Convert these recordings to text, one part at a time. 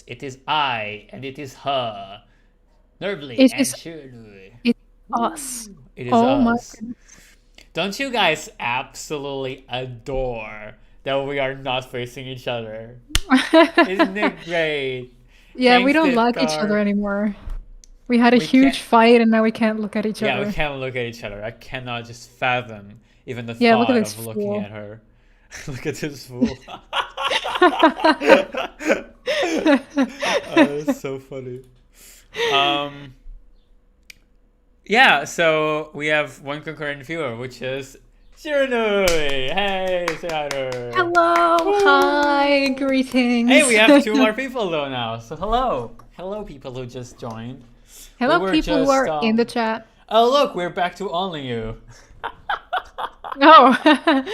us. It is I and it is her. Nervly It and is Shiranui. it's us. It is Oh my us. Don't you guys absolutely adore that we are not facing each other? goodness. Isn't it great? Yeah, we Thanks, don't like each other Dithkar. anymore. We had a We can't. huge fight and now we can't look at each Yeah, we other. can't look at each other. I cannot just fathom even the Yeah, look at thought this of looking fool. at her. Look at this fool. That's so funny. Um, yeah, so we have one concurrent viewer, which is Shiranui. Hey, say hi to her. Hello, hi, Woo! Hey, we greetings. have two more people though now. So hello, hello, people who just joined. We Hello, were people who just are in the chat. Oh look, we're back to only you. Oh,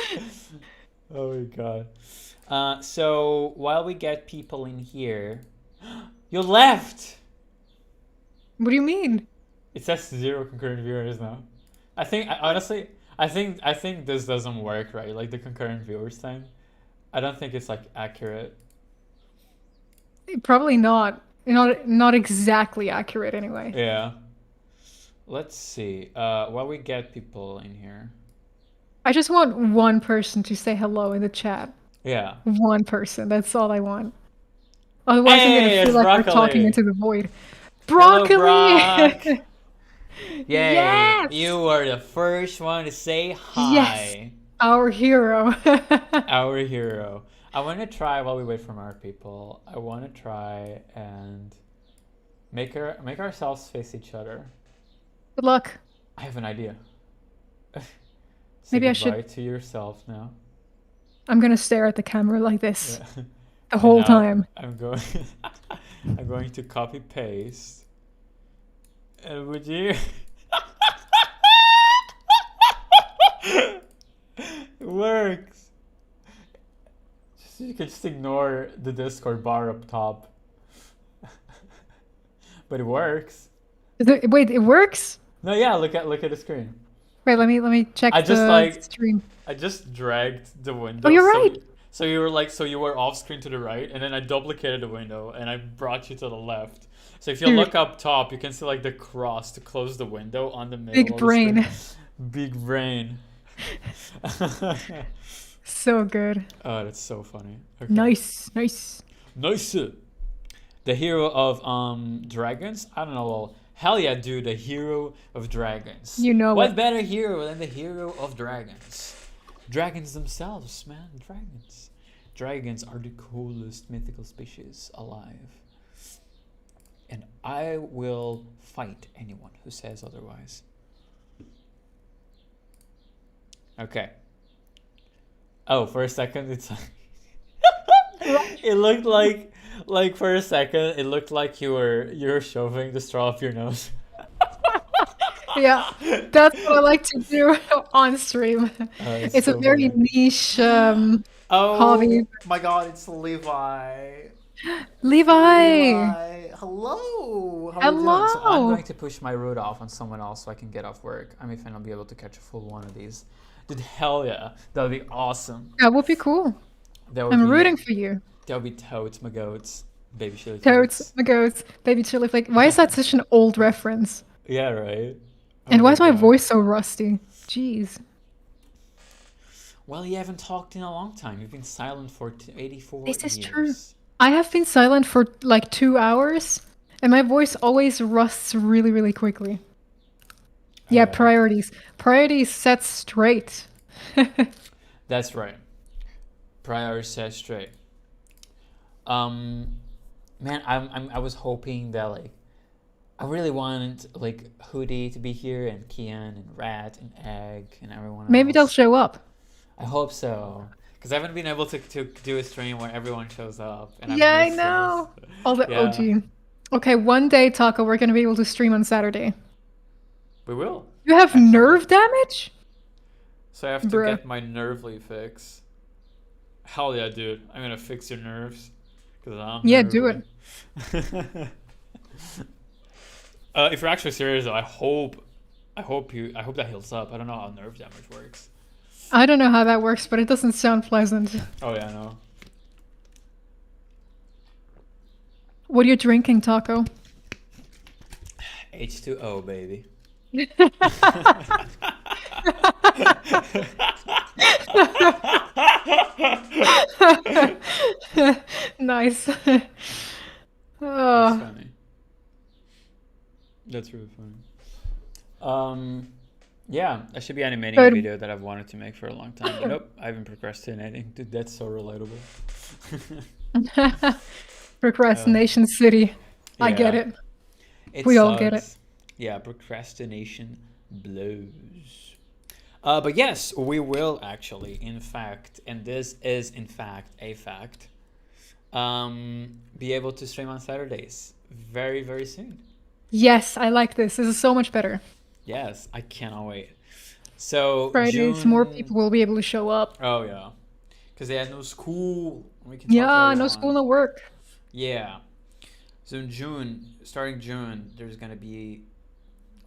Oh my god. So while we get people in here, you left. what do you mean? It says zero concurrent viewers now. Honestly, I think this doesn't work right. Like the concurrent viewers thing. I don't think it's like accurate. Probably not. Not exactly accurate anyway. Yeah. Let's see. While we get people in here. I just want one person to say hello in the chat. Yeah. One person. That's all I want. Otherwise, I'm gonna Hey, feel it's like we're talking broccoli. into the void. Hello, Broccoli! Brock. Yay! Yes! You were the first one to say Yes! hi. Our hero. Our hero. I want to try while we wait for more people. I want to try and make ourselves face each other. Good luck. I have an idea. Say Maybe I should. goodbye to yourself now. I'm gonna stare at the camera like this Yeah. the And whole now time. I'm going I'm going to copy paste. And would you It works. You can just ignore the Discord bar up top. But it works. Wait, it works? No, yeah, look at the screen. Wait, let me I check just the like stream. I just dragged the Oh, window you're right. so you were like so you were off screen to the right and then I duplicated the window and I brought you to the left. So if you Dude, look up top, you can see like the cross to close the window on the middle big of the screen. brain. Big brain. So good. Oh, that's so funny. Okay. Nice, nice. Nice. The hero of dragons? I don't know. Well, hell yeah, dude, the hero of dragons. You know What it. better hero than the hero of dragons? Dragons themselves, man. Dragons. Dragons are the coolest mythical species alive. And I will fight anyone who says otherwise. Okay. Oh, for a second, it's like it looked like for a second it looked like you were shoving the straw up your nose. Yeah, that's what I like to do on stream. It's It's a so very funny. niche hobby. Oh my god, it's Levi. Levi, Levi, hello. How are you doing? So I'm hello. going to push my route off on someone else so I can get off work. I'm if I'll be able to catch a full one of these. Dude, hell yeah, that would be awesome. That would be cool. That would I'm be rooting for you. that would be totes my goats, baby chili Toads, flakes. my goats, baby chili flake. Why is that such an old reference? Yeah, right. Oh And why my is my god. voice so rusty? Jeez. Well, you haven't talked in a long time. You've been silent for 84 This is true. years. I have been silent for like 2 hours, and my voice always rusts really, really quickly. Oh Yeah, yeah, priorities. Priorities set straight. that's right. Prior said straight. Um, man, I was hoping that like I really wanted like Hoodie to be here and Kian and Rat and Egg and everyone Maybe they'll else. show up. I hope so. Because I haven't been able to do a stream where everyone shows up and I've Yeah, I missed this. know. All the Yeah, OG. Okay, one day, Taco, we're gonna be able to stream on Saturday. we will, You have actually. nerve damage? So I have to Bruh. get my nervely fix. Hell yeah, dude. I'm gonna fix your nerves. Because I'm Yeah, do nervly. it. If you're actually serious though, I hope that heals up. I don't know how nerve damage works. I don't know how that works, but it doesn't sound pleasant. Oh yeah, I know. What are you drinking, Taco? H2O, baby. Nice. That's Oh, funny. That's really funny. Um, yeah, I should be animating a but video that I've wanted to make for a long time, but nope, I've been procrastinating. Dude, that's so relatable. uh, procrastination city. I get yeah, it. it We all get it. sucks. Yeah, procrastination blows. But yes, we will actually, in fact, and this is in fact a fact, be able to stream on Saturdays very, very soon. Yes, I like this. This is so much better. Yes, I cannot wait. So Fridays, more June. people will be able to show up. Oh yeah, because they had no school. We can talk to Yeah, no school, everyone. no work. Yeah. So in June, starting June, there's gonna be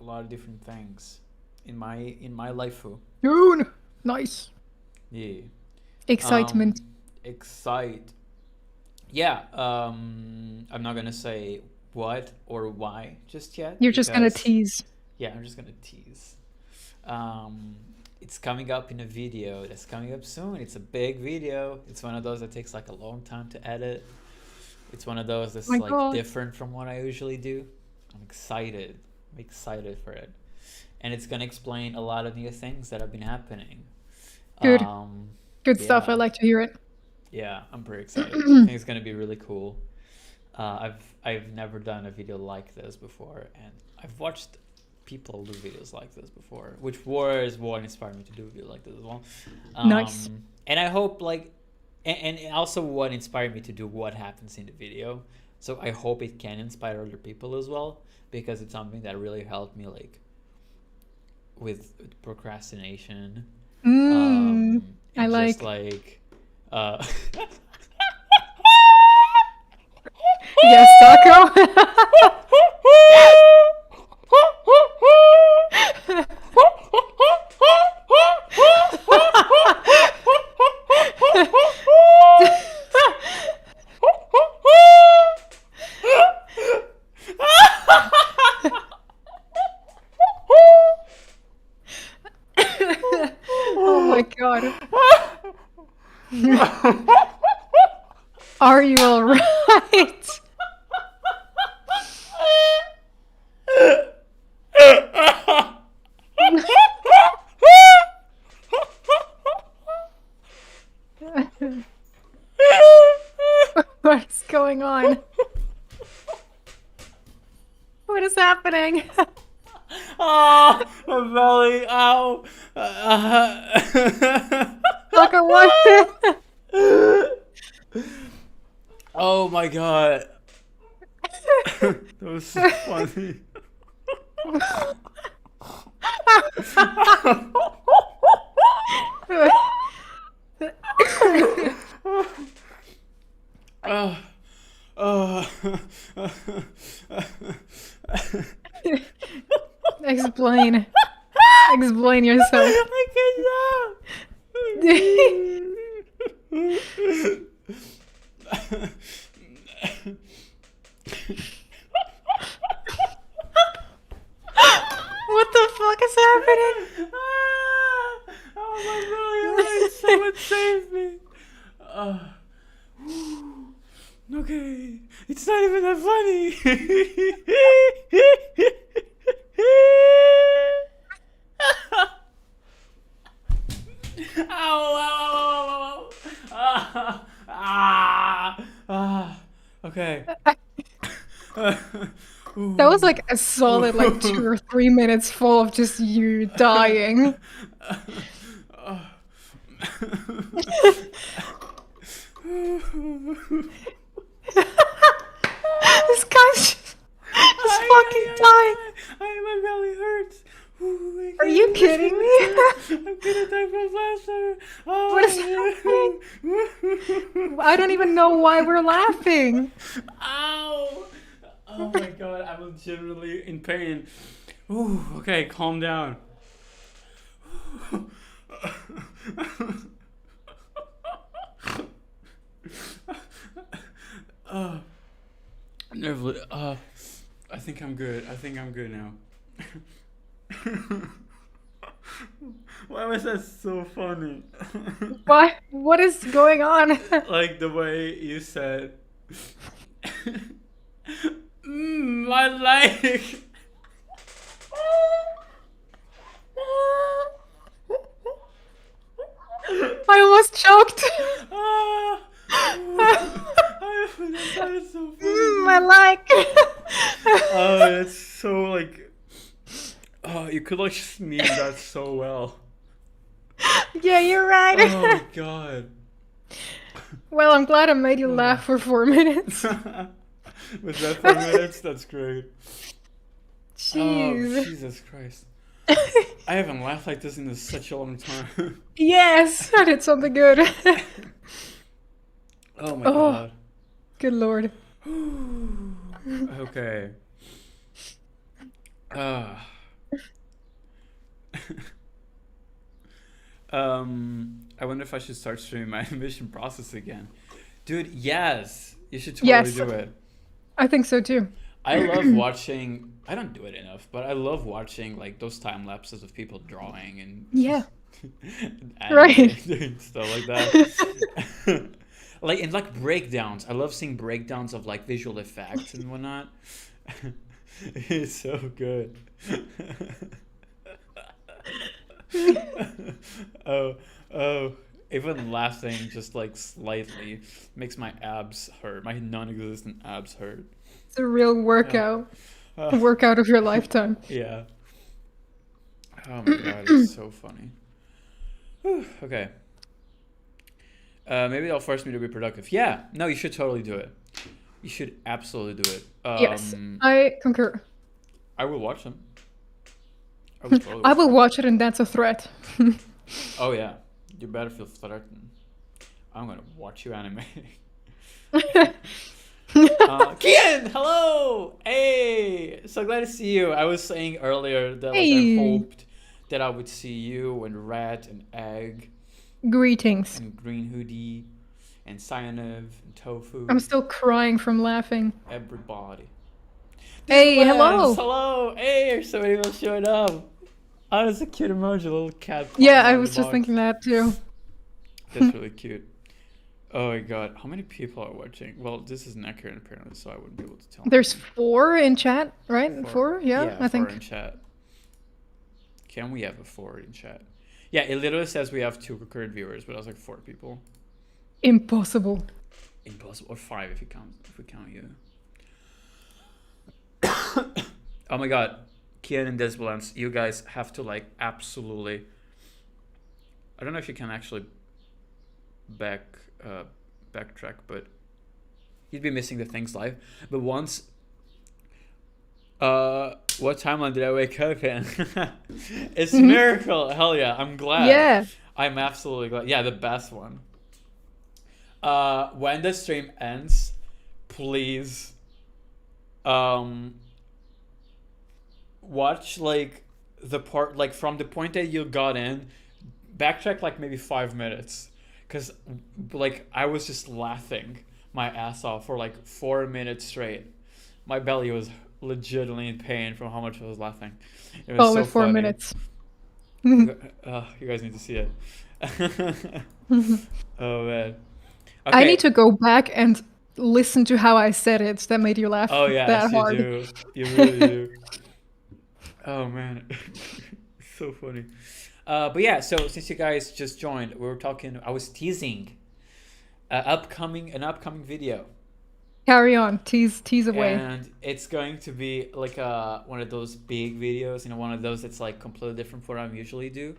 a lot of different things in my life. June. Nice. Yeah. Um, Excitement. excite. Yeah. I'm not gonna say what or why just yet You're just gonna because tease. yeah, I'm just gonna tease. Um, it's coming up in a video that's coming up soon. It's a big video. It's one of those that takes like a long time to edit. It's one of those Oh that's my like god. different from what I usually do. I'm excited. I'm excited for it. And it's gonna explain a lot of new things that have been happening. Good. Um, Good stuff. I yeah, like to hear it. yeah, I'm pretty excited. I think it's gonna be really cool. I've never done a video like this before, and I've watched people do videos like this before, which was what inspired me to do a video like this as well. Nice. And I hope like, and also what inspired me to do what happens in the video. So I hope it can inspire other people as well, because it's something that really helped me like with procrastination, Mmm. I and just like. like, uh, Yes, Taco. Oh my god. Are you alright? What is going on? What is happening? Oh, my belly, ow. Taco, what? Oh my god. That was so funny. Oh, oh. Explain. Explain yourself. I cannot. What the fuck is happening? Oh my belly hurts. Someone save me. Okay, it's not even that funny. Ow, ow, ow, ow, ow. Okay. That was like a solid like 2 or 3 minutes full of just you dying. This guy's just fucking dying. My belly hurts. Are you kidding me? I'm gonna die from laughter. What is happening? I don't even know why we're laughing. Ow! Oh my god, I'm legitimately in pain. Ooh, okay, calm down. Never. I think I'm good. I think I'm good now. Why was that so funny? What? What is going on? Like the way you said, I like. I almost choked. Ah, that sounded so funny, I dude. like. Oh, it's so like. Oh, you could like sneeze that so well. Yeah, you're right. Oh my god. Well, I'm glad I made you Oh. laugh for 4 minutes. Was that 4 minutes? That's great. Oh, Jeez. Jesus Christ. I haven't laughed like this in such a long time. Yes, I did something good. Oh my Oh, god. good lord. Okay. Uh, I wonder if I should start streaming my animation process again. Dude, yes. You should totally Yes, do it. I think so too. I love watching. I don't do it enough, but I love watching like those time lapses of people drawing and Yeah, right. animating stuff like that. Like and like breakdowns. I love seeing breakdowns of like visual effects and whatnot. It's so good. Oh, oh. Even laughing just like slightly makes my abs hurt. My non-existent abs hurt. It's a real Oh, workout. oh, Workout of your lifetime. yeah. Oh my god, it's so funny. Whew, okay. Maybe they'll force me to be productive. Yeah, no, you should totally do it. You should absolutely do it. Yes, I concur. I will watch them. I will totally I watch will them. watch it, and that's a threat. Oh yeah, you better feel threatened. I'm gonna watch you animate. Kian, hello! Hey! So glad to see you. I was saying earlier that like I Hey, hoped that I would see you and Rat and Egg greetings. and Green Hoodie and Cyanide and I'm Tofu. still crying from laughing. Everybody. This Hey, Lens, hello. hello! Hey, there's so many people showing up. Oh, that's a cute emoji, a little cat Yeah, popping I out of the was just thinking box. that too. That's really cute. Oh my god, how many people are watching? Well, this is accurate apparently, so I wouldn't be able to tell There's anything. 4 in chat, right? Four, 4? Yeah, yeah, I four in think. chat. Can we have a four in chat? Yeah, it literally says we have 2 concurrent viewers, but I was like 4 people. Impossible. Impossible, or 5 if we count you. Oh my god, Kian and Desbalance, you guys have to like absolutely. I don't know if you can actually back uh, backtrack, but you'd be missing the things live. But once, what timeline did I wake up in? It's a Mhm. miracle. Hell yeah, I'm glad. Yeah. I'm absolutely glad. Yeah, the best one. When the stream ends, please, um, watch like the part like from the point that you got in, backtrack like maybe 5 minutes, cause like I was just laughing my ass off for like 4 minutes straight. My belly was legitimately in pain from how much I was laughing. It was Only so 4 funny. minutes. You guys need to see it. Oh man. I need Okay. to go back and listen to how I said it that made you laugh Oh that yes, you hard. do. You really do. Oh man, so funny. But yeah, so since you guys just joined, we were talking. I was teasing an upcoming video, Carry on. Tease away. and it's going to be like one of those big videos. You know, one of those that's like completely different from what I usually do.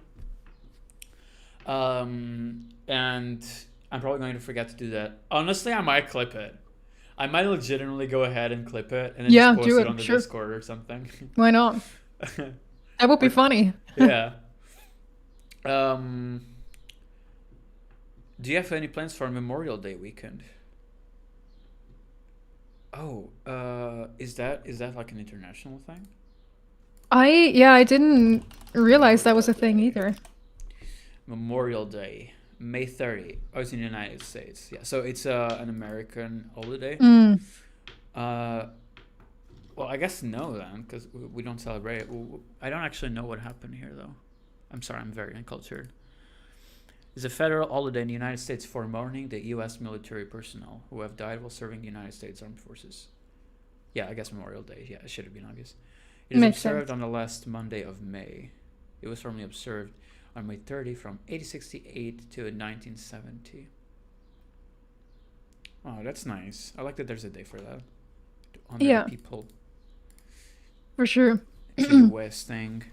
And I'm probably going to forget to do that. Honestly, I might clip it. I might legitimately go ahead and clip it and then just Yeah, post do it it. on the Sure. Discord or something. Why not? That would be Or funny. yeah. Um, do you have any plans for Memorial Day weekend? Oh, is that like an international thing? I didn't realize that was Memorial a thing Day. either. Memorial Day, May 30. Oh, it's in the United States. Yeah, so it's an American holiday. Mm. Uh, well, I guess no then, because we don't celebrate. I don't actually know what happened here though. I'm sorry, I'm very uncultured. Is a federal holiday in the United States for mourning the U.S. military personnel who have died while serving the United States Armed Forces. Yeah, I guess Memorial Day. Yeah, it should have been obvious. It is Makes observed sense. on the last Monday of May. It was formerly observed on May 30 from 1868 to 1970. Oh, that's nice. I like that there's a day for that. To honor the Yeah, people. for sure. It's a US thing.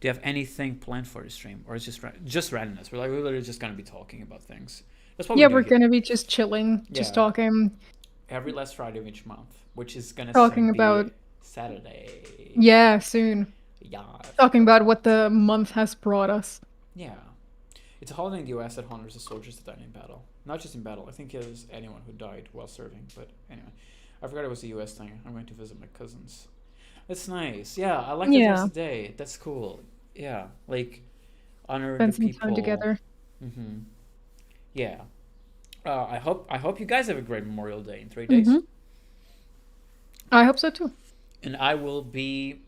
Do you have anything planned for the stream? Or it's just randomness? We're literally just going to be talking about things. That's what we Yeah, do we're here. gonna be just chilling, just Yeah. talking, Every last Friday of each month, which is going to talking soon about, be Saturday. yeah, soon. Yeah. Talking about what the month has brought us. Yeah. It's a holiday in the US that honors the soldiers that died in battle. Not just in battle, I think it was anyone who died while serving. But anyway, I forgot it was a US thing. I'm going to visit my cousins. That's nice. Yeah, I like that there's Yeah, a day. That's cool. Yeah, like honor the spend some time people. together. Mm-hmm. Yeah. I hope you guys have a great Memorial Day in 3 days, Mm-hmm. I hope so too. and I will be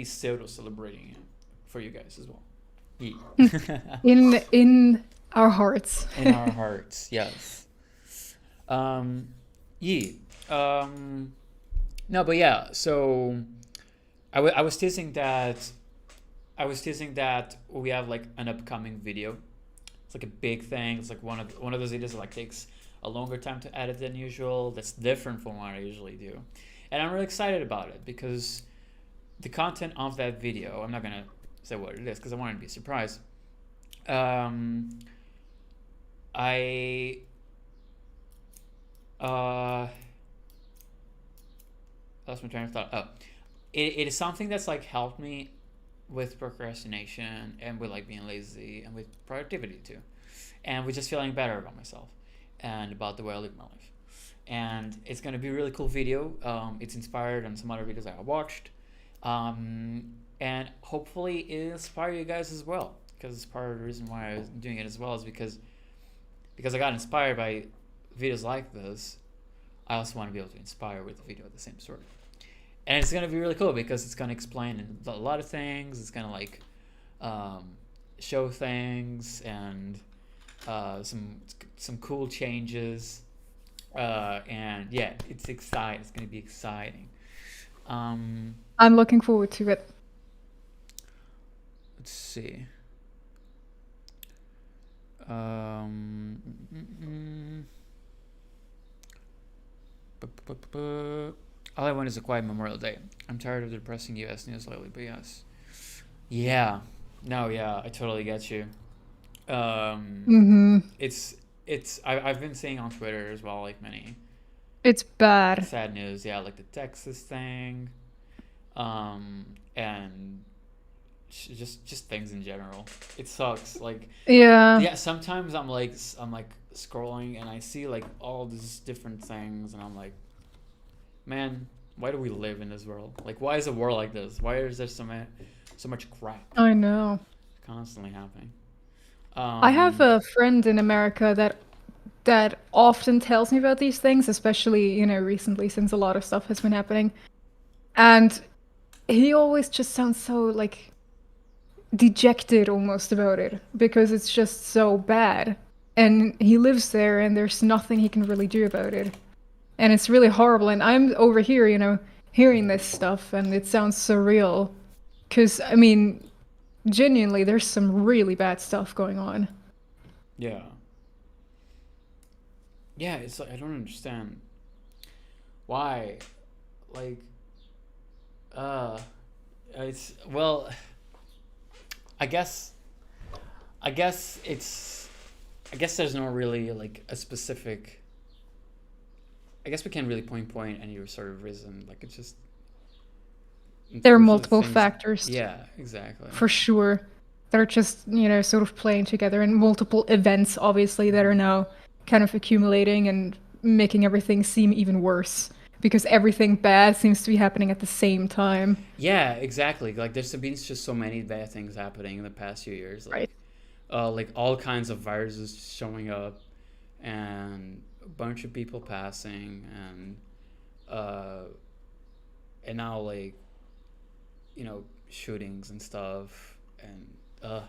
pseudo celebrating it for you guys as well. Yeah. In our hearts. In our hearts, yes. Um, yeah. No, but yeah. So I was teasing that we have like an upcoming video. It's like a big thing. It's like one of those videos that like takes a longer time to edit than usual. That's different from what I usually do, and I'm really excited about it because the content of that video. I'm not gonna say what it is because I want it to be a surprise. Um, I uh lost my train of thought. Oh, it is something that's like helped me with procrastination and with like being lazy and with productivity too, and with just feeling better about myself and about the way I live my life. And it's gonna be a really cool video. It's inspired on some other videos I watched, and hopefully it inspire you guys as well. Because it's part of the reason why I was doing it as well is because I got inspired by videos like this. I also want to be able to inspire with a video of the same sort. And it's gonna be really cool because it's gonna explain a lot of things. It's gonna like um, show things and some cool changes. And yeah, it's exciting. It's gonna be exciting. Um, I'm looking forward to it. let's see. Um, mm, mm, mm. All I want is a quiet Memorial Day. I'm tired of the depressing U.S. news lately, but yes. Yeah. No, yeah, I totally get you. Um, Mm-hmm. I've been seeing on Twitter as well, like many It's bad. sad news. Yeah, like the Texas thing, and just things in general. It sucks. Like, Yeah, yeah, sometimes I'm like scrolling and I see like all these different things, and I'm like, man, why do we live in this world? Like, why is a world like this? Why is there so much crap I know. constantly happening? I have Um, a friend in America that often tells me about these things, especially, recently since a lot of stuff has been happening. And he always just sounds so like dejected almost about it because it's just so bad. And he lives there and there's nothing he can really do about it. And it's really horrible. And I'm over here, hearing this stuff and it sounds surreal. Because, I mean, genuinely, there's some really bad stuff going on. yeah, yeah. It's like I don't understand why. Like, uh, it's well. I guess I guess it's I guess there's no really like a specific. I guess we can't really point any sort of reason. Like it's just There are those are the multiple things. factors, Yeah, exactly. for sure, that are just, sort of playing together, and multiple events, obviously, that are Hmm. now kind of accumulating and making everything seem even worse because everything bad seems to be happening at the same time. Yeah, exactly. Like there's been just so many bad things happening in the past few years. Right. Like all kinds of viruses showing up, and bunch of people passing, uh, and now like shootings and stuff, and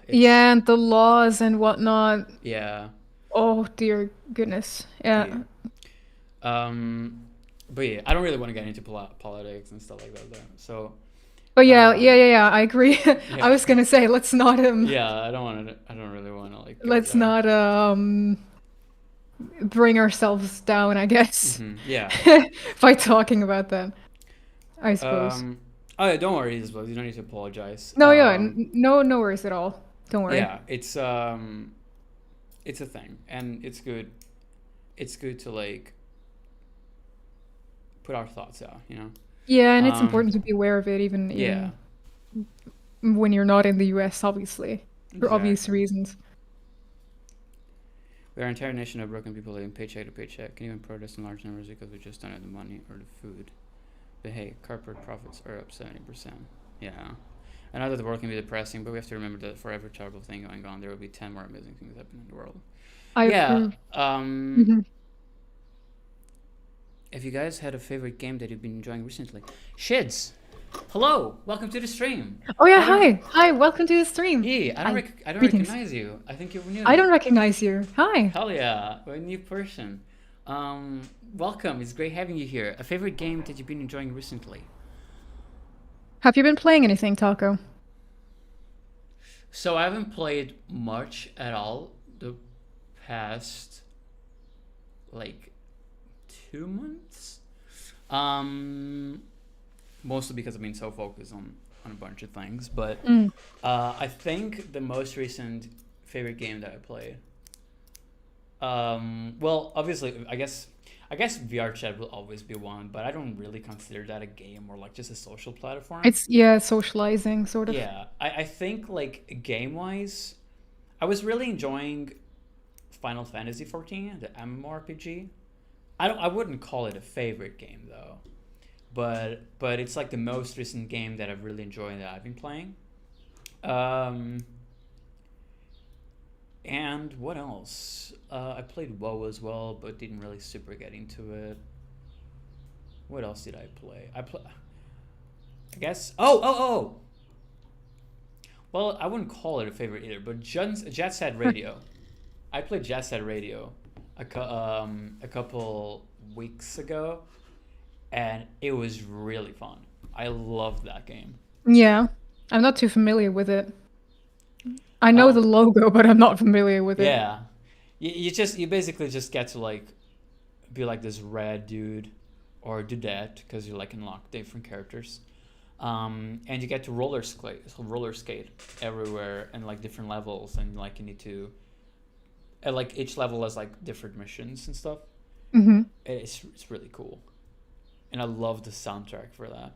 it's Yeah, and the laws and whatnot. yeah, Oh dear goodness. yeah. Yeah. But yeah, I don't really want to get into politics and stuff like that though. So But yeah, um, I agree. I yeah, was gonna say let's not yeah, I don't want to. I don't really want to like go let's there. not bring ourselves down, I guess, Yeah. by talking about that, I suppose. Um. Oh, yeah, don't worry, Isabel. You don't need to apologize. No, yeah, no worries at all. Don't worry. Yeah, it's a thing, and it's good. It's good to like put our thoughts out. Yeah, and it's Um. important to be aware of it, Yeah. even when you're not in the US, obviously, for obvious Exactly. reasons. We are an entire nation of broken people living paycheck to paycheck, can even protest in large numbers because we just don't have the money or the food. But hey, corporate profits are up 70%. Yeah. I know that the world can be depressing, but we have to remember that for every terrible thing going on, there will be 10 more amazing things happening in the world. I Yeah. approve. Hmm. If you guys had a favorite game that you've been enjoying recently, Shids, hello, welcome to the stream. Oh yeah, I don't, hi, welcome to the stream. yeah, Hi, I don't greetings. recognize you. I think you're I new. don't recognize you. Hi. Hell yeah, we're a new person. Welcome. It's great having you here. A favorite game that you've been enjoying recently? Have you been playing anything, Taco? So I haven't played much at all the past like 2 months. Um, Mostly because I've been so focused on a bunch of things. But Mm. I think the most recent favorite game that I played. Well, obviously, I guess VR chat will always be one, but I don't really consider that a game or like just a social platform. It's yeah, socializing sort of. Yeah, I think like game wise, I was really enjoying Final Fantasy 14, the MMORPG. I wouldn't call it a favorite game though, but it's like the most recent game that I've really enjoyed that I've been playing. Um, and what else? I played WoW as well, but didn't really super get into it. What else did I play? I guess. Oh. Well, I wouldn't call it a favorite either, but Jet Set Radio. I played Jet Set Radio a couple weeks ago, and it was really fun. I loved that game. Yeah. I'm not too familiar with it. I know the Um, logo, but I'm not familiar with it. yeah, you basically just get to like be like this red dude or do that because you like unlock different characters. And you get to roller skate everywhere and like different levels, and like you need to and like each level has like different missions and stuff. Hmm. It's really cool, and I love the soundtrack for that.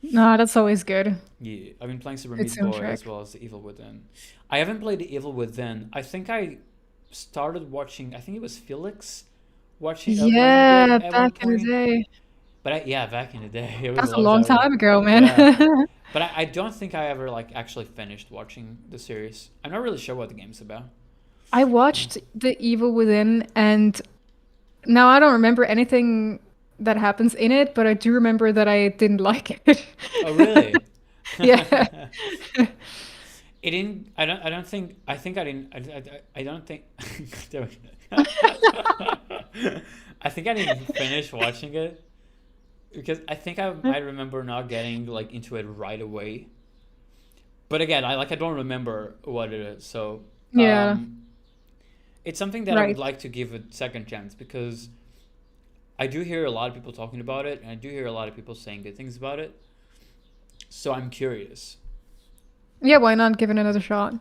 No, that's always good. Yeah, I've been playing Super Good Meat Boy soundtrack. as well as The Evil Within. I haven't played The Evil Within. I think I started watching. I think it was Felix watching playing it Yeah, at one back in the point. day. But yeah, back in the day, it was a That's a long long time ago. time ago, man. Yeah, but I don't think I ever like actually finished watching the series. I'm not really sure what the game's about. I watched The Evil Within, and now I don't remember anything that happens in it, but I do remember that I didn't like it. Oh, really? Yeah. It didn't. I don't think. I think I didn't. I don't think. I think I didn't finish watching it because I think I remember not getting like into it right away. But again, I don't remember what it is. So Yeah, um, it's something that I would right. like to give a second chance because I do hear a lot of people talking about it, and I do hear a lot of people saying good things about it. So I'm curious. Yeah, why not give it another shot?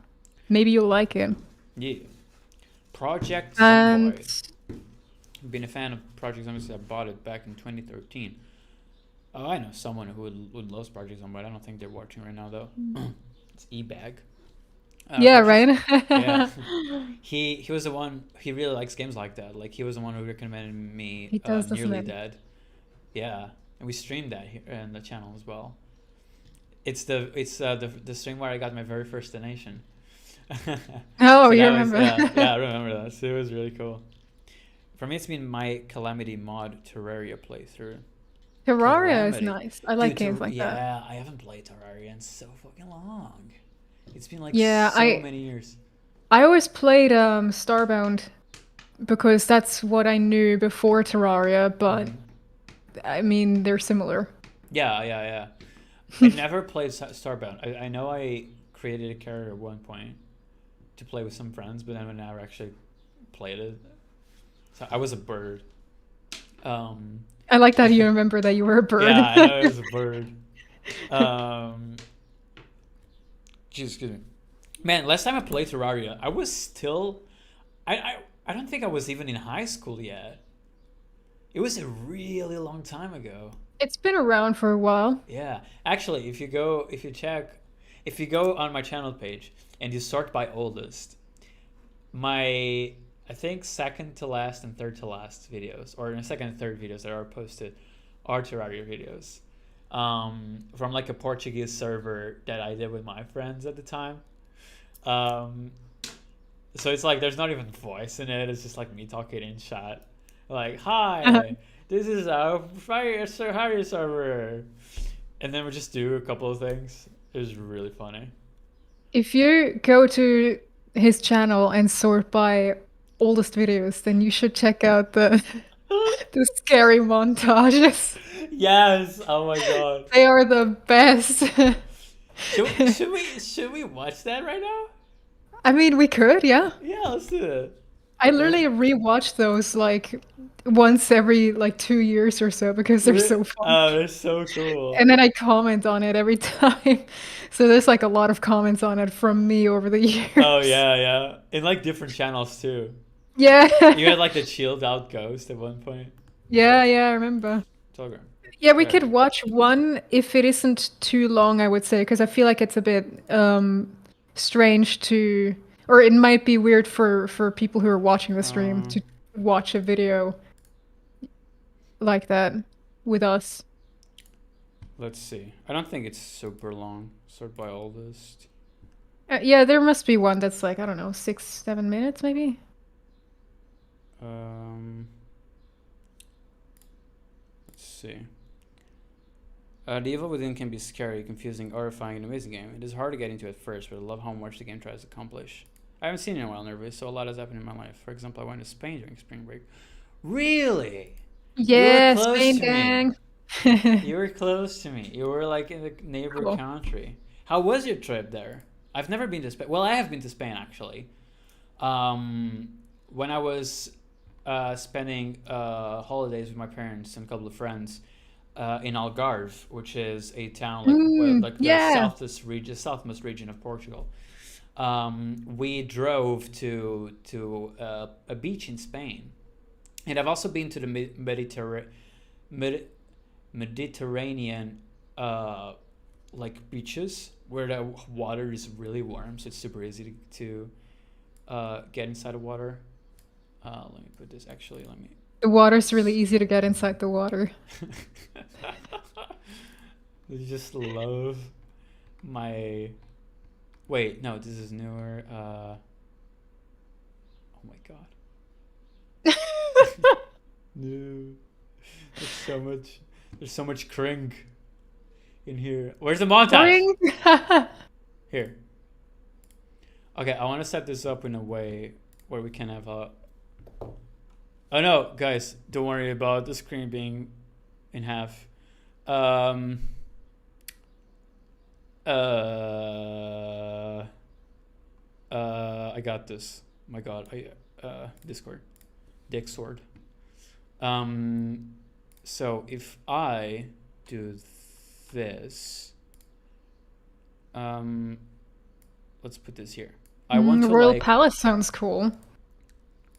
Maybe you'll like it. Yeah. Project And Zomboid. Been a fan of Project Zomboid since I bought it back in 2013. Oh, I know someone who would love Project Zomboid. I don't think they're watching right now though. It's eBag. yeah, Project. right? Yeah. He was the one. He really likes games like that. Like he was the one who recommended me He does, doesn't Nearly it? Dead. Yeah, and we streamed that here in the channel as well. It's the stream where I got my very first donation. Oh, So you that was remember? yeah, I remember that. So it was really cool. For me, it's been my Calamity mod Terraria playthrough. Terraria is Calamity. nice. I like Dude, games like that. yeah, I haven't played Terraria in so fucking long. It's been like Yeah, so many years. I always played Starbound because that's what I knew before Terraria, but Hmm. I mean they're similar. Yeah, yeah, yeah. I never played Starbound. I know I created a character at one point to play with some friends, but then I never actually played it. So I was a bird. Um, I like that you remember that you were a bird. yeah, I know I was a bird. Um, excuse me. Man, last time I played Terraria, I was still. I don't think I was even in high school yet. It was a really long time ago. It's been around for a while. Yeah. Actually, if you go on my channel page and you sort by oldest, my I think second to last and third to last videos, or in second and third videos that are posted, are Terraria videos. From like a Portuguese server that I did with my friends at the time. Um, so it's like there's not even voice in it. It's just like me talking in chat. Like, hi, this is our Fire server. And then we just do a couple of things. It was really funny. If you go to his channel and sort by oldest videos, then you should check out the the scary montages. Yes. Oh my god. They are the best. Should we watch that right now? I mean, we could, yeah. Yeah, let's do it. I Well, literally rewatch those like once every like 2 years or so because they're so fun. oh, that's so cool. And then I comment on it every time. So there's like a lot of comments on it from me over the Oh years. yeah, yeah. In like different channels too. Yeah. You had like the chilled out ghost at one point. Yeah, yeah, I remember. Telegram. Yeah, we Right. could watch one if it isn't too long, I would say, because I feel like it's a bit strange to, or it might be weird for people who are watching the stream Um, to watch a video like that with us. let's see. I don't think it's super long. Sort by oldest. Yeah, there must be one that's like, I don't know, 6, 7 minutes maybe. Um, let's see. The Evil Within can be scary, confusing, horrifying, and amazing game. It is hard to get into at first, but I love how much the game tries to accomplish. I haven't seen it in a while, nervous, so a lot has happened in my life. For example, I went to Spain during spring break. Really? You were Yeah, close Spain to me. gang. You were close to me. You were like in the neighbor Cool. country. How was your trip there? I've never been to Spain. Well, I have been to Spain actually. Um, when I was spending holidays with my parents and a couple of friends in Algarve, which is a town like the Yeah. southmost region of Portugal. We drove to a beach in Spain, and I've also been to the Mediterranean like beaches where the water is really warm, so it's super easy to get inside the water. Let me put this. Actually, let me. The water's really easy to get inside the water. I just love my. Wait, no, this is newer. Oh my god. No. There's so much. There's so much cring in here. Where's the montage? Ring. Here. Okay, I want to set this up in a way where we can have a. Oh no, guys, don't worry about the screen being in half. Um. I got this. My God, Discord, Discord. So if I do this, let's put this here. I want to Royal like. Palace sounds cool.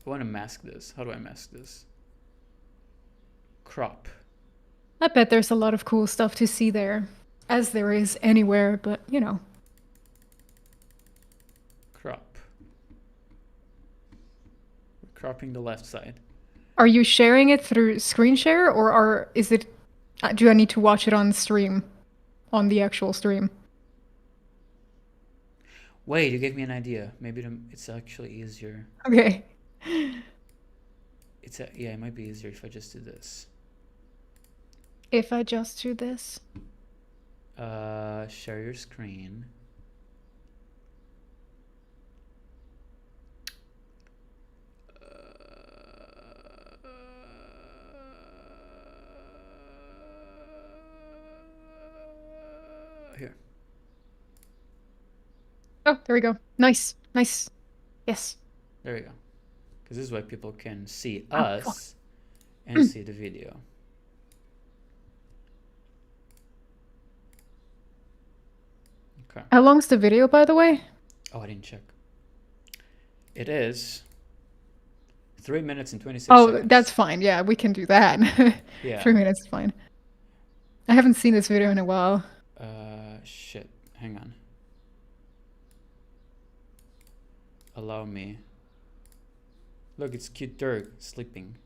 I want to mask this. How do I mask this? Crop. I bet there's a lot of cool stuff to see there, as there is anywhere, but you know. Crop. We're cropping the left side. Are you sharing it through screen share or do I need to watch it on stream? On the actual stream? Wait, you gave me an idea. Maybe it's actually easier. Okay. Yeah, it might be easier if I just do this. If I just do this. Share your screen. Here. Oh, there we go. Nice. Nice. Yes. There we go. Because this is why people can see Oh, us and see the video. Okay. How long's the video, by the way? Oh, I didn't check. It is 3 minutes and 26 Oh, seconds. that's fine. Yeah, we can do that. Yeah. 3 minutes is fine. I haven't seen this video in a while. Shit. Hang on. Allow me. Look, it's cute Dirk sleeping.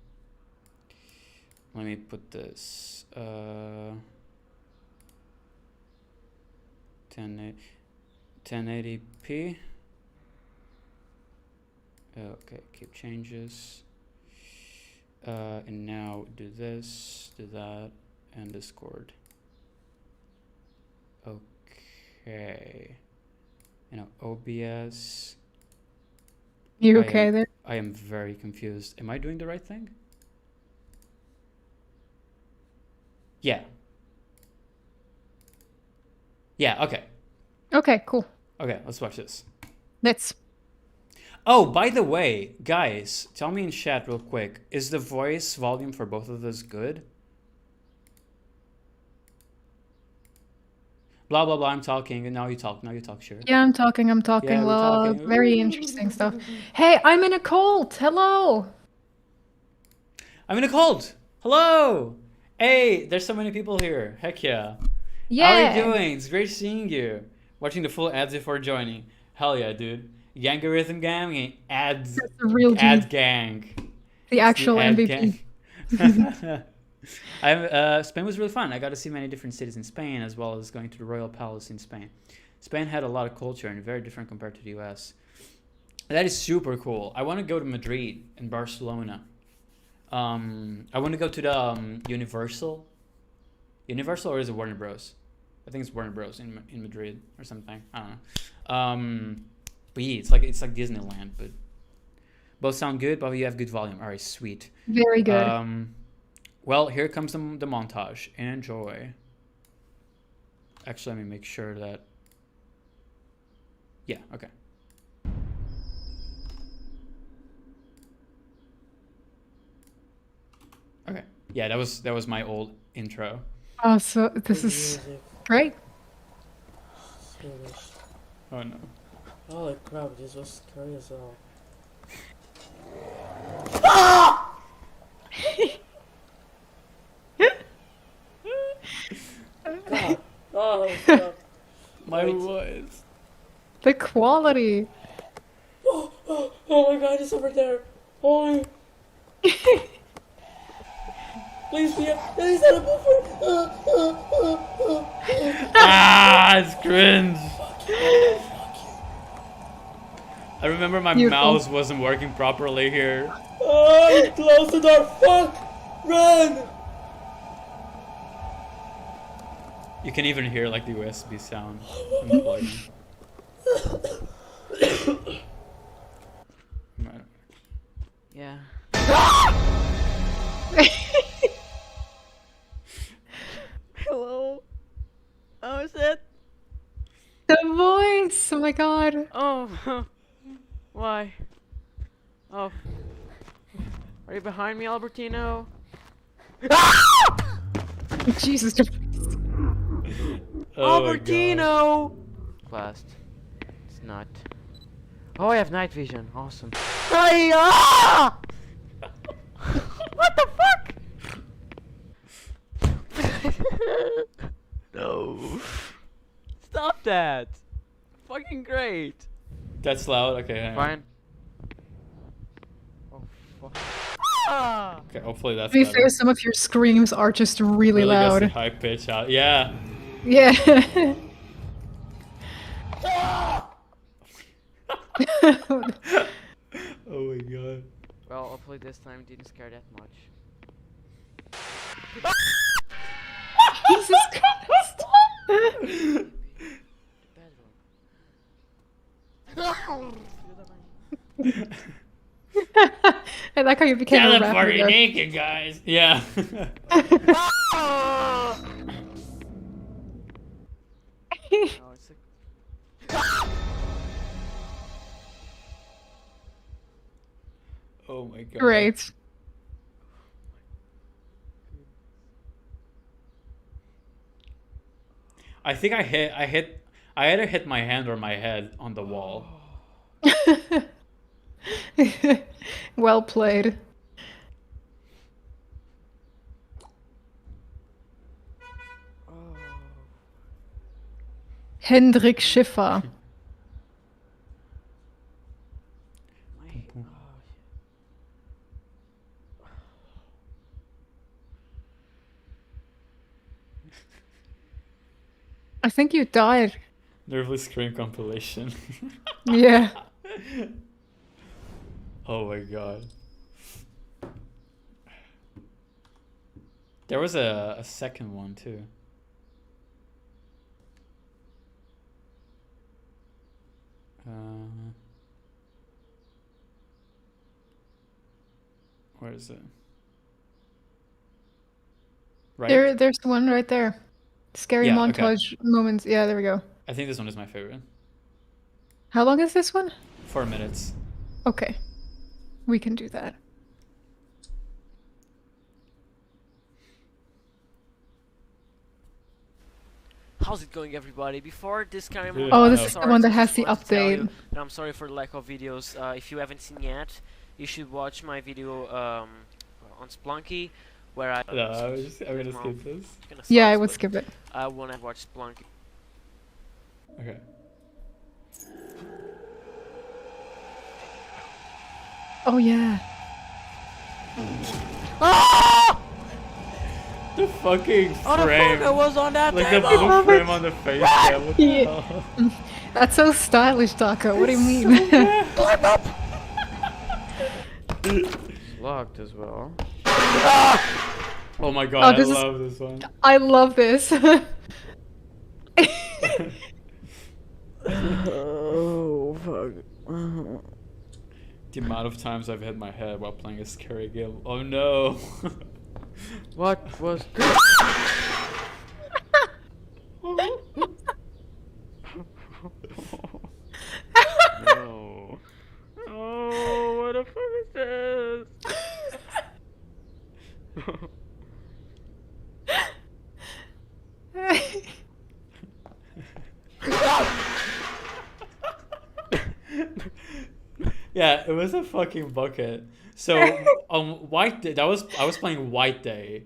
Let me put this. 1080p. Okay, keep changes. And now do this, do that, and Discord. Okay. You know, OBS. You okay there? I am very confused. Am I doing the right thing? Yeah. Yeah, okay. Okay, cool. Okay, let's watch this. Let's. Oh, by the way, guys, tell me in chat real quick. Is the voice volume for both of us good? Blah, blah, blah, I'm talking, and now you talk, sure. Yeah, I'm talking. Yeah, we're Well, talking. very interesting stuff. Hey, I'm in a cult. Hello. I'm in a cult. Hello. Hey, there's so many people here. Heck yeah. Yeah. How are you doing? It's great seeing you. Watching the full ads before joining. Hell yeah, dude. Yangarism gang and ads. That's the real G. Ad gang. The actual ad MVP. gang. Spain was really fun. I got to see many different cities in Spain, as well as going to the Royal Palace in Spain. Spain had a lot of culture and very different compared to the US. That is super cool. I want to go to Madrid and Barcelona. I want to go to the Universal. Universal, or is it Warner Bros? I think it's Warner Bros in Madrid or something. I don't know. But yeah, it's like Disneyland, but both sound good, but you have good volume. All right, sweet. Very good. Well, here comes the montage. Enjoy. Actually, let me make sure that. Yeah. Okay. Okay. Yeah, that was my old intro. Oh, so this is great. Oh no. Holy crap, this was scary as hell. God. Oh, God. My Wait. voice. The quality. Oh my God, it's over there. Holy. Please be a. Please not a buffer. Ah, it's cringe. I remember my Beautiful. mouse wasn't working properly here. Oh, close the door. Fuck. Run. You can even hear like the USB sound unplugging. Yeah. Hello. Oh shit. The voice. Oh my god. Oh. Why? Oh. Are you behind me, Albertino? Jesus. Oh my God. Albertino! Blast. It's not. Oh, I have night vision. Awesome. Hey, ah! What the fuck? No. Stop that. Fucking great. That's loud. Okay. hang on. Fine. Oh, fuck. Ah! Okay. Hopefully that's To be better. fair, some of your screams are just really Gets loud. the high pitch out. Yeah. Yeah. Oh my God. Well, hopefully this time didn't scare that much. Jesus Christ. The bedroom. I like how you became a rapper California there. naked guys. Yeah. No, it's like Oh my god. Great. I think I either hit my hand or my head on the wall. Well played. oh. Hendrik Schiffer. My I think you died. Nervous scream compilation. Yeah. Oh my god. There was a second one too. Where is it? Right? There's one right there. Scary Yeah, okay. montage moments. Yeah, there we go. I think this one is my favorite. How long is this one? 4 minutes. Okay. We can do that. How's it going, everybody? Before this camera, Yeah, Oh, I this know. is the one that has the update. And I'm sorry for the lack of videos. If you haven't seen yet, you should watch my video on Splunky, where I. No, I'm gonna skip this. Kinda Yeah, I sucks, would but skip it. I wanna watch Splunky. Okay. Oh yeah. The fucking Oh, the frame. fuck! I was on that Like the table! blue frame on the face. Yeah, what the Yeah. hell? That's so stylish, Taco. What do you mean? Climb up! It's locked as well. Oh my god, I this is- love this one. I love this. Oh, fuck. The amount of times I've hit my head while playing a scary game. Oh no. What was No. Oh, what the fuck is this? Yeah, it was a fucking bucket. So White Day, I was playing White Day,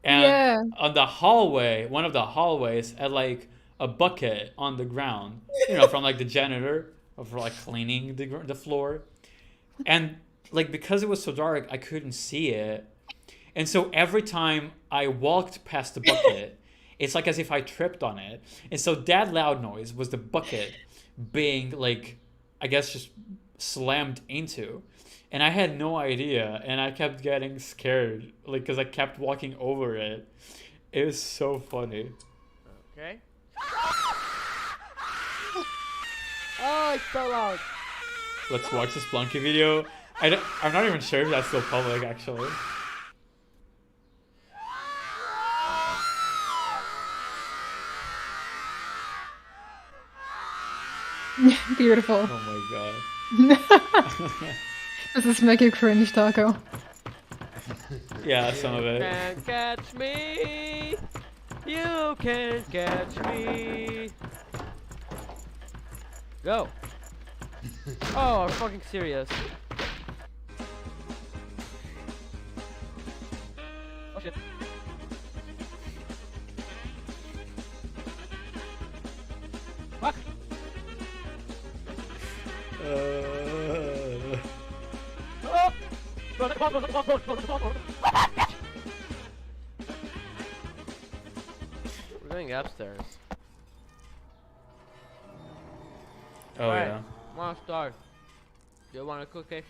and Yeah. on the hallway, one of the hallways had like a bucket on the ground, you know, from like the janitor for like cleaning the floor, and like because it was so dark, I couldn't see it, and so every time I walked past the bucket, it's like as if I tripped on it, and so that loud noise was the bucket being like, I guess just slammed into, and I had no idea, and I kept getting scared like because I kept walking over it. It was so funny. Okay. Oh, it's so loud. Let's watch this Splunky video. I'm not even sure if that's still public actually. Beautiful. Oh my god. Does this make you cringe, Taco? Yeah, some of You it. can't catch me. You can't catch me. Go. Oh, I'm fucking serious. Oh shit. Fuck. Oh. We're going upstairs. Oh Alright. yeah. Want to start? Do you want a cookie?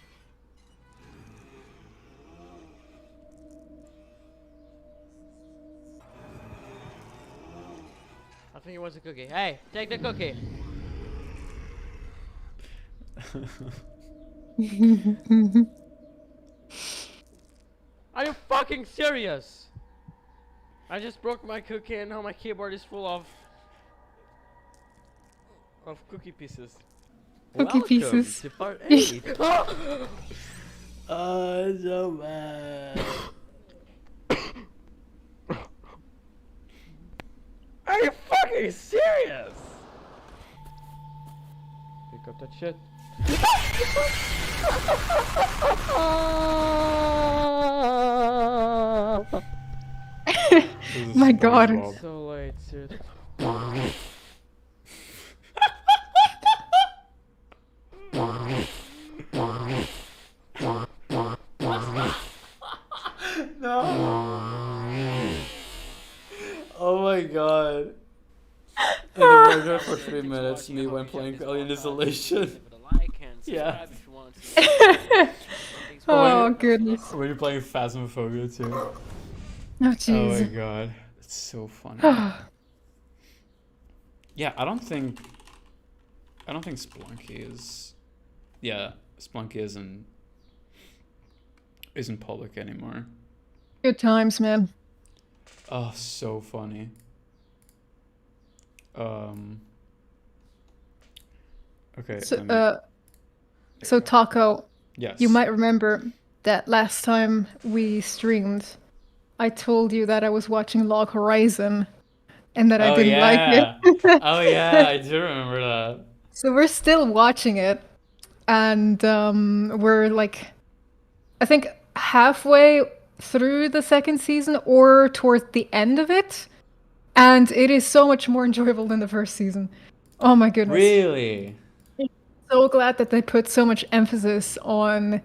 think he wants a cookie. Hey, take the cookie. Are you fucking serious? I just broke my cookie and now my keyboard is full of cookie pieces. Cookie Welcome pieces. to part 8. Oh, so bad. Are you fucking serious? Pick up that shit. My God. So late, dude. Oh my god. And then we're there for 3 minutes, me when playing Alien Isolation. Give it a like and Yeah. subscribe if you want to see Oh goodness. When you're playing Phasmophobia too. Oh Oh my jeez. god. It's so funny. Oh, Yeah, I don't think Splunky is. Yeah, Splunky isn't public anymore. good times, man. Oh, so funny. Okay. So, let me- so Taco, yes. you might remember that last time we streamed, I told you that I was watching Log Horizon and that I didn't like it. Oh yeah, I do remember that. So we're still watching it, and we're like, I think halfway through the second season or towards the end of it, and it is so much more enjoyable than the first season. Oh my goodness. Really? So glad that they put so much emphasis on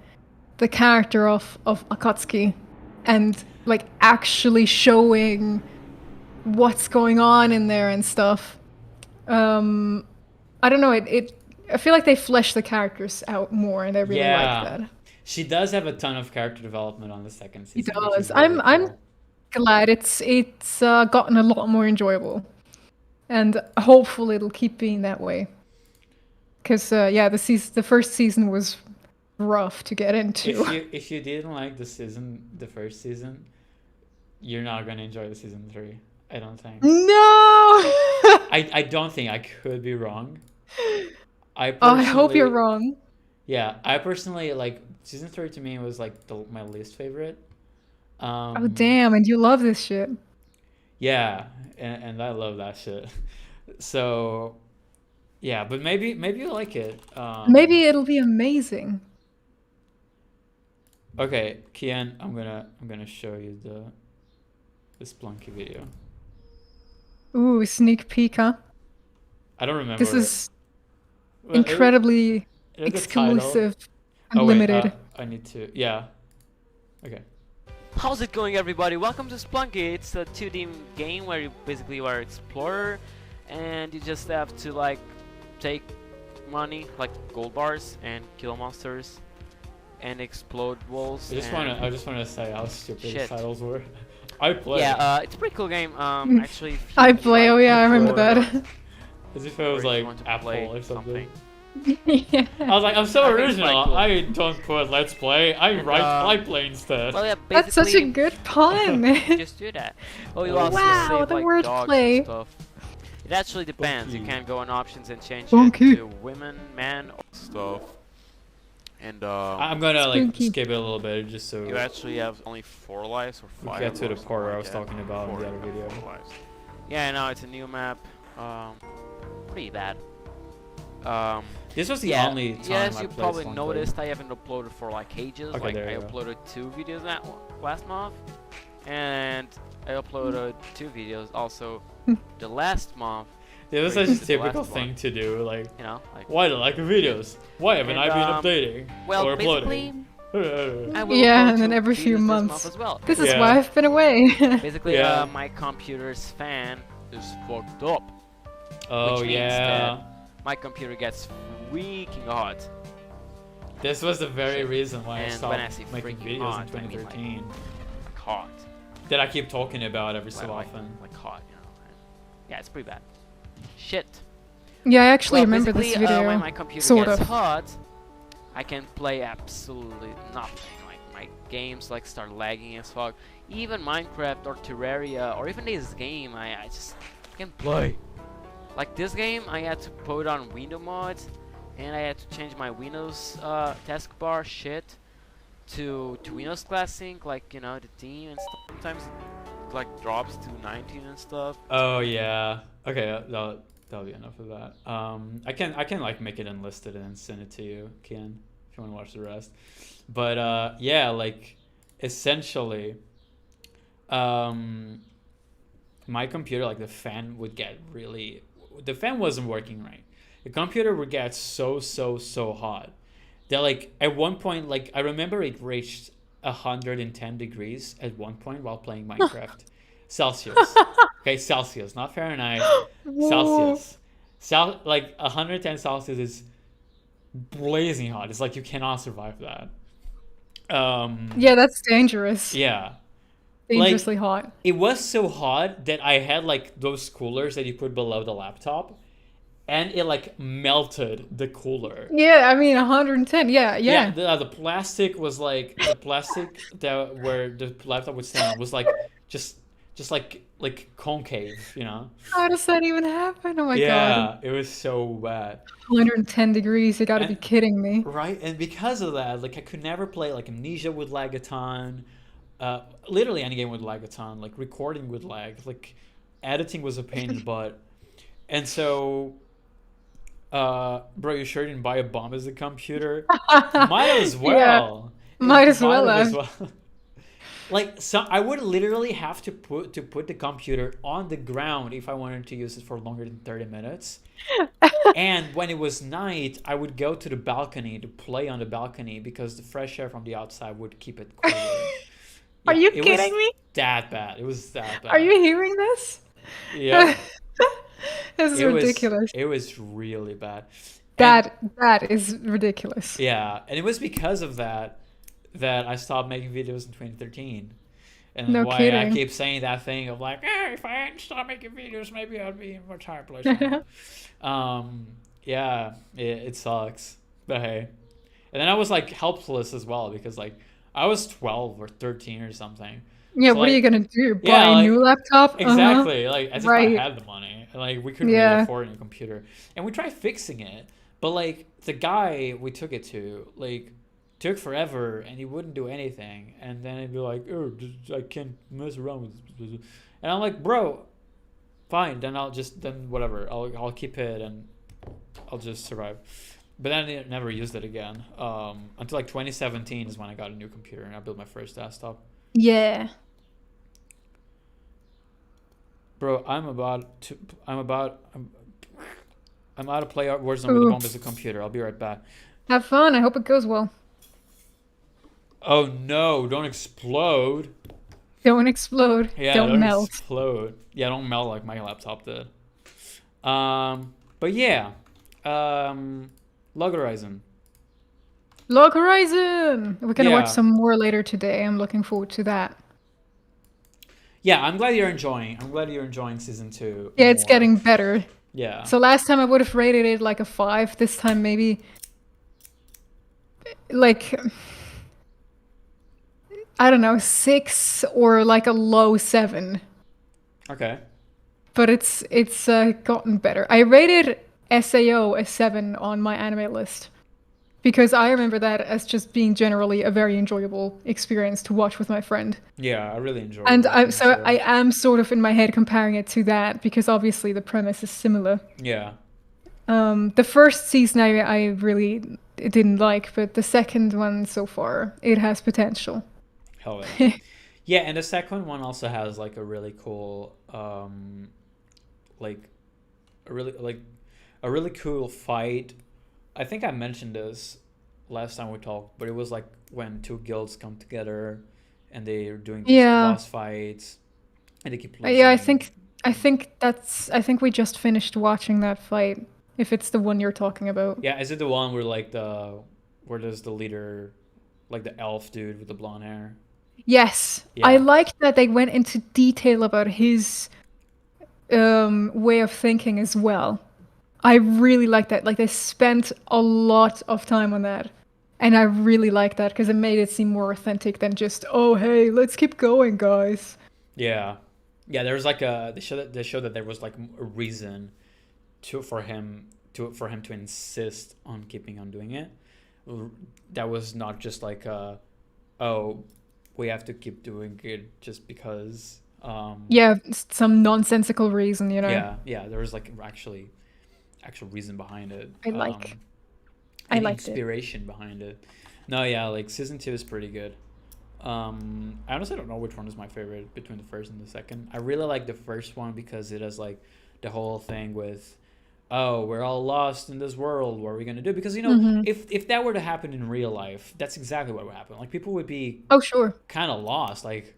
the character of Akatsuki and like actually showing what's going on in there and stuff. I don't know, I feel like they flesh the characters out more and I really Yeah. like that. She does have a ton of character development on the second She season. which is does. really I'm cool. glad it's gotten a lot more enjoyable. And hopefully it'll keep being that way. Because yeah, the first season was rough to get into. If you didn't like the first season, you're not gonna enjoy the season 3. I don't think. No! I don't think. I could be wrong. I Oh, I hope you're personally- wrong. Yeah, I personally like season 3 to me was like my least favorite. Oh damn, and you love this shit. Yeah, and I love that shit. So, yeah, but maybe you like it. Maybe it'll be amazing. Okay, Kian, I'm gonna show you the Splunky video. Ooh, sneak peek, huh? I don't remember. This is Well, incredibly it has a title. exclusive and Oh, wait, limited. I need to. Yeah. Okay. How's it going, everybody? Welcome to Splunky. It's a 2D game where you basically are an explorer and you just have to like take money, like gold bars, and kill monsters and explode walls. I just wanna say how stupid these Shit. titles were. I play. Yeah, it's a pretty cool game. Actually, if I you play, like oh yeah, I remember before- that. As if it was or if you like want to Apple play or something. Yeah. I was like, I'm so I think it's original. quite I cool. don't put Let's Play. I And, write I play instead. Well, yeah, That's such a basically, good pun. just do that. Oh, you Oh, also wow, save the like word dogs play. and stuff. It actually depends. You Funky. can go on options and change Funky. it to women, men, or stuff. And I'm gonna like Spooky. skip it a little bit just so you actually have only 4 lives or 5. we get to or the something part where I like was that. talking about in the 4 other video. lives. Yeah, no, it's a new map. Pretty bad. This was the Yeah, only time yes, I you played probably Slunk noticed I haven't uploaded for like ages. Okay, Like there I you go. uploaded 2 videos last month, and I uploaded 2 videos also the last month. It was Wait, such a this is the typical last thing one. to do. Like, You know, like why do I like videos? Why haven't And, I been updating well, or basically, uploading? I will Yeah, upload and then 2 every few videos this months. month as well. This is Yeah. why I've been away. Basically, Yeah. my computer's fan is fucked up. Oh which means yeah, My computer gets freaking hot. this was the very Shit. reason why I And stopped when I say making freaking videos hot, in I mean, like, 2013. Hot. That I keep talking about every so like, often. Like hot, you know. And yeah, it's pretty bad. Shit. Yeah, I actually Well, remember basically, this video. when my computer sort gets of. hot, I can play absolutely nothing. Like my games like start lagging as fuck. Even Minecraft or Terraria or even this game, I just can't play. Like this game, I had to put on window mods, and I had to change my Windows taskbar shit to Windows Classic, like you know the theme and stuff. Sometimes it like drops to 19 and stuff. Oh yeah. Okay, that'll be enough of that. I can like make it unlisted and then send it to you, Kian, if you want to watch the rest. But yeah, like essentially, um, my computer, like the fan would get really, the fan wasn't working right. The computer would get so hot that like at one point, like I remember it reached 110 degrees at one point while playing Minecraft. Celsius. Okay, Celsius, not Fahrenheit. Whoa. Celsius. Like 110 Celsius is blazing hot. It's like you cannot survive that. Yeah, that's dangerous. Yeah. Dangerously Like hot. it was so hot that I had like those coolers that you put below the laptop, and it like melted the cooler. Yeah, I mean 110. Yeah, Yeah, yeah. the plastic was like the plastic that where the laptop would stand on was like just like concave, you know? How does that even happen? Oh my god. Yeah, it was so bad. 110 degrees. You gotta be And kidding me. right, and because of that, like I could never play like Amnesia would lag a ton. Literally any game would lag a ton. Like recording would lag. Like editing was a pain in the butt. And so, bro, you sure didn't buy a bomb as a computer? Might as Yeah, well. might as Might well as have. well. Like so, I would literally have to put the computer on the ground if I wanted to use it for longer than 30 minutes. And when it was night, I would go to the balcony to play on the balcony because the fresh air from the outside would keep it cooler. Are Yeah, you it was kidding me? that bad. It was that Are bad. you hearing this? Yep. This is It was ridiculous. it was really bad. And That is ridiculous. yeah, and it was because of that that I stopped making videos in 2013. And No why I kidding. keep saying that thing of like, if I hadn't stopped making videos, maybe I'd be in a much higher place now. Yeah, it sucks. But hey. And then I was like helpless as well because like I was 12 or 13 or something. Yeah, So what are you like gonna do? Buy yeah, a new like laptop? Uh-huh. exactly. Like as if I Right. had the money. Like we couldn't really Yeah. afford a new computer. And we tried fixing it, but like the guy we took it to, like took forever and he wouldn't do anything. And then he'd be like, oh, I can't mess around with this. And I'm like, bro, fine, then whatever. I'll keep it and I'll just survive. But then I never used it again. Until like 2017 is when I got a new computer and I built my first desktop. Yeah. Bro, I'm out to play Warzone with a bomb as a Oops. computer. I'll be right back. Have fun. I hope it goes well. Oh no, don't explode. Don't explode. Yeah, Don't don't melt. explode. Yeah, don't melt like my laptop did. But yeah. Log Horizon. Log Horizon! We're gonna watch Yeah. some more later today. I'm looking forward to that. Yeah, I'm glad you're enjoying. I'm glad you're enjoying season 2 Yeah, it's more. getting better. Yeah. So last time I would have rated it like a 5. This time maybe like I don't know, 6 or like a low 7. Okay. But it's gotten better. I rated SAO a 7 on my anime list because I remember that as just being generally a very enjoyable experience to watch with my friend. Yeah, I really enjoyed And watching so it. I am sort of in my head comparing it to that because obviously the premise is similar. Yeah. The first season I really didn't like, but the second one so far, it has potential. Hell yeah. Yeah, and the second one also has like a really cool like a really cool fight. I think I mentioned this last time we talked, but it was like when two guilds come together and they're doing these Yeah. boss fights and they keep Yeah, losing. I think we just finished watching that fight. If it's the one you're talking about. Yeah, is it the one where like where there's the leader, like the elf dude with the blonde hair? Yes. Yeah. I liked that they went into detail about his way of thinking as well. I really like that. Like they spent a lot of time on that. And I really like that because it made it seem more authentic than just, oh hey, let's keep going, guys. Yeah, yeah. There was like they showed that there was like a reason for him to insist on keeping on doing it. That was not just like oh, we have to keep doing it just because. Yeah, some nonsensical reason, you know. Yeah, yeah. There was like actual reason behind it. I And liked it. inspiration behind it. No, yeah, like season 2 is pretty good. I honestly don't know which one is my favorite between the first and the second. I really like the first one because it has like the whole thing with, oh, we're all lost in this world. What are we gonna do? Because if that were to happen in real life, that's exactly what would happen. Like people would be Oh, sure. kind of lost. Like,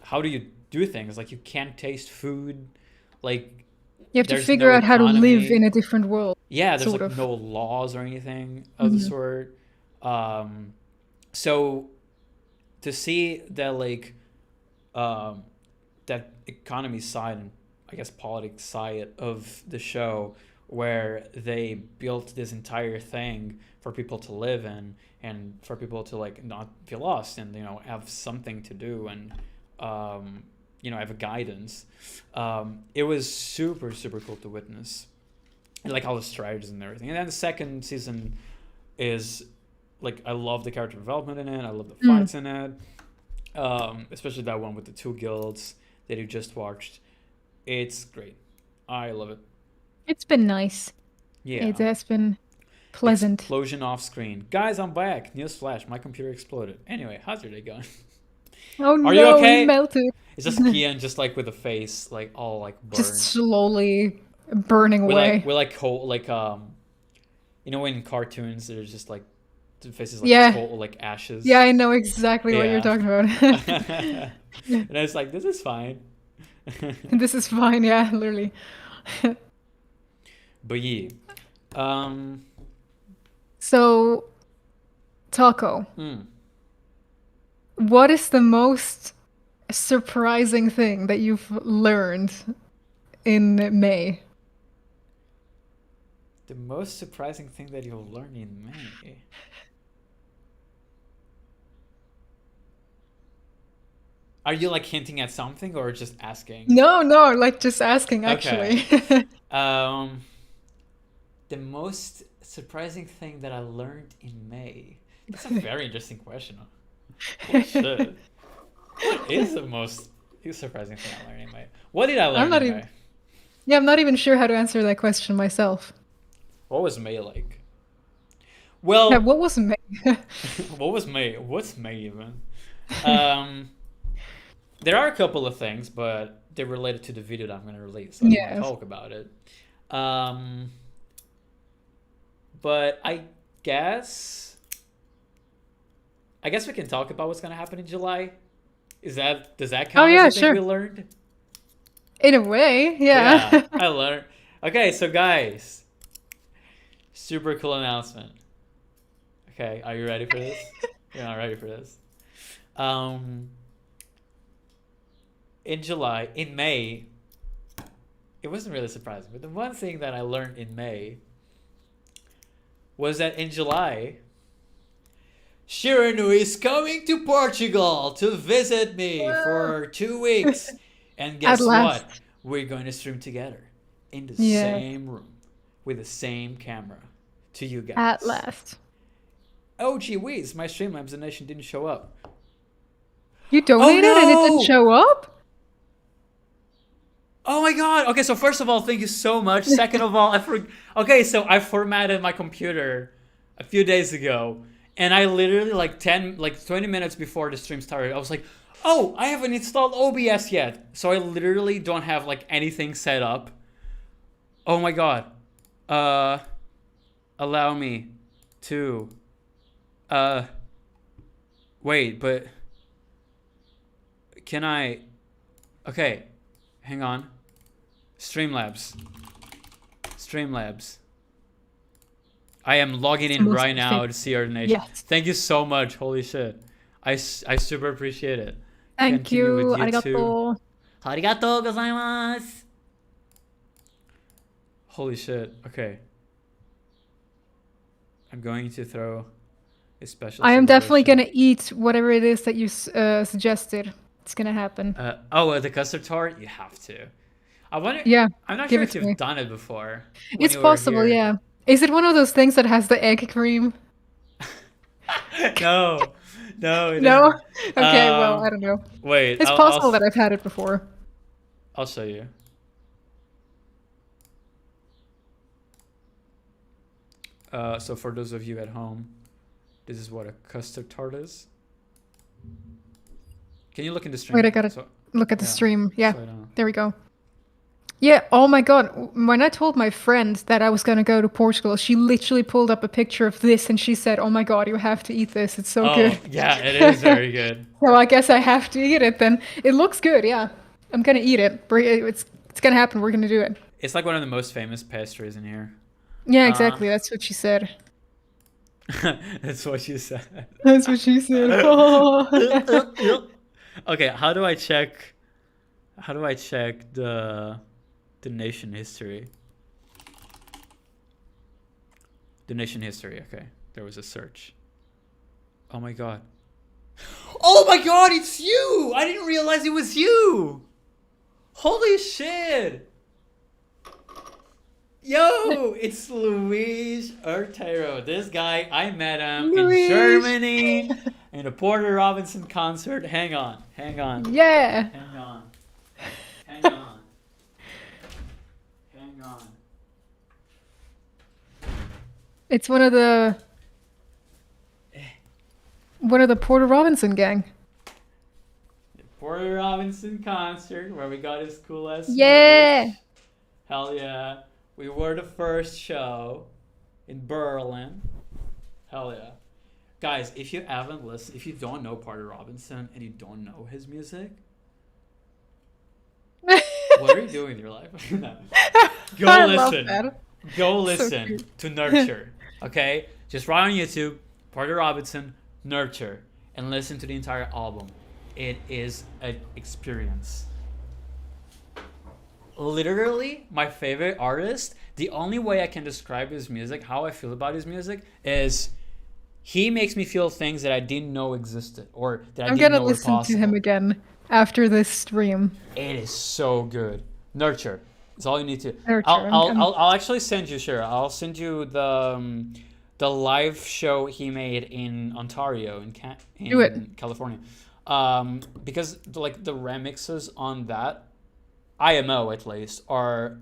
how do you do things? Like you can't taste food. Like You have to there's figure no out how to live economy. in a different world. Yeah, there's sort like of. no laws or anything of the sort. So to see that like that economy side and I guess politics side of the show where they built this entire thing for people to live in and for people to like not feel lost and have something to do and have a guidance. It was super super cool to witness. And like all the strategies and everything. And then the second season is like I love the character development in it. I love the fights in it. Especially that one with the 2 guilds that you just watched. It's great. I love it. It's been nice. Yeah. It has been pleasant. Explosion off screen. Guys, I'm back. Newsflash, my computer exploded. Anyway, how's your day going? Oh no, Are you okay? he melted. It's just Kian just like with the face like all like burned. Just slowly burning away. We're like cold like in cartoons there's just like the faces like Yeah. cold like ashes. Yeah, I know exactly what Yeah. you're talking about. And I was like, this is fine. This is fine, yeah, literally. But yeah. So, Taco, Mm. what is the most surprising thing that you've learned in May? The most surprising thing that you'll learn in May. Are you like hinting at something or just asking? No, like just asking, actually. The most surprising thing that I learned in May. That's a very interesting question. Holy shit. What is the most surprising thing I learned in May? What did I learn not in even- May? Yeah, I'm not even sure how to answer that question myself. What was May like? Well, Yeah, what was May? what was May? What's May even? There are a couple of things, but they're related to the video that I'm going to release. So I don't want Yes. to talk about it. But I guess we can talk about what's going to happen in July. Does that count yeah, as a thing sure. we learned? In a way, yeah. I learned. Okay, so guys, super cool announcement. Okay, are you ready for this? You're not ready for this. In May, it wasn't really surprising, but the one thing that I learned in May was that in July, Shiranui is coming to Portugal to visit me for 2 weeks. And guess At last. what? We're going to stream together in the Yeah. same room with the same camera to you guys. At last. Oh, gee whiz, my Streamlabs donation didn't show up. You donated and it no! didn't show up? Oh my god. Okay, so first of all, thank you so much. Second of all, okay, so I formatted my computer a few days ago, and I literally like 20 minutes before the stream started, I was like, "Oh, I haven't installed OBS yet." So I literally don't have like anything set up. Oh my god. Allow me to wait, but can I? Okay, hang on. Streamlabs. I am logging in Most right now fit- to see our donation. Yes. Thank you so much. Holy shit. I super appreciate it. Thank Continue you. with you too. Arigato. Arigatou gozaimasu. Holy shit. Okay. I'm going to throw a special I am definitely celebration. gonna eat whatever it is that you suggested. It's gonna happen. The custard tart? You have to. I wonder. Yeah, I'm not give sure it if to you've me. done it before when It's you were possible, here. yeah. Is it one of those things that has the egg cream? No, no, it No? isn't. Okay, well, I don't know. Wait, It's possible that I've had it before. I'll show you. So for those of you at home, this is what a custard tart is. Can you look in the stream? Wait, I gotta So, look at the yeah, stream. Yeah, so I don't. there we go. Yeah, oh my god. When I told my friend that I was gonna go to Portugal, she literally pulled up a picture of this and she said, "Oh my god, you have to eat this. It's so good." Oh, yeah, it is very good. So I guess I have to eat it then. It looks good, yeah. I'm gonna eat it. It's gonna happen. We're gonna do it. It's like one of the most famous pastries in here. Yeah, exactly. That's what she said. That's what you said. That's what she said. Okay, how do I check? How do I check the nation history? The nation history. Okay, there was a search. Oh my god. Oh my god, it's you! I didn't realize it was you. Holy shit! Yo, it's Luis Ortero. This guy, I met him Luis. in Germany in a Porter Robinson concert. Hang on, hang on, Yeah. hang on, hang on, hang on. It's one of the Porter Robinson gang. The Porter Robinson concert where we got his cool ass Yeah. merch. Hell yeah. We were the first show in Berlin. Hell yeah. Guys, if you haven't listened, if you don't know Porter Robinson and you don't know his music, what are you doing in your life? No. Go I love listen. that. Go So listen cute. to Nurture. Okay? Just write on YouTube, Porter Robinson, Nurture, and listen to the entire album. It is an experience. Literally, my favorite artist, the only way I can describe his music, how I feel about his music, is he makes me feel things that I didn't know existed or that I I'm didn't gonna know were listen possible. to him again after this stream. It is so good. Nurture. It's all you need to. Nurture, I'll actually send you. Sure, I'll send you the live show he made in Ontario Do it. California. Because like the remixes on that, IMO at least, are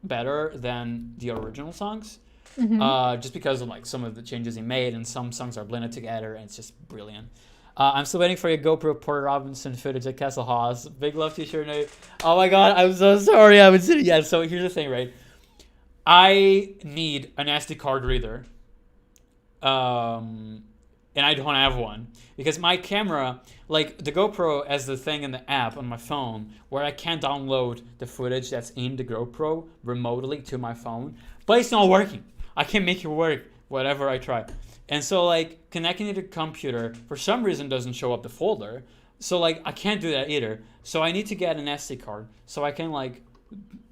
better than the original songs. Just because of like some of the changes he made, and some songs are blended together, and it's just brilliant. I'm still waiting for your GoPro Porter Robinson footage at Castle Haas. Big love to you, Shiranui. Oh my god, I'm so sorry I haven't seen it yet. So here's the thing, right? I need an SD card reader. And I don't have one. Because my camera, like the GoPro has the thing in the app on my phone where I can't download the footage that's in the GoPro remotely to my phone. But it's not working. I can't make it work, whatever I try. And so like connecting it to the computer for some reason doesn't show up the folder. So like I can't do that either. So I need to get an SD card so I can like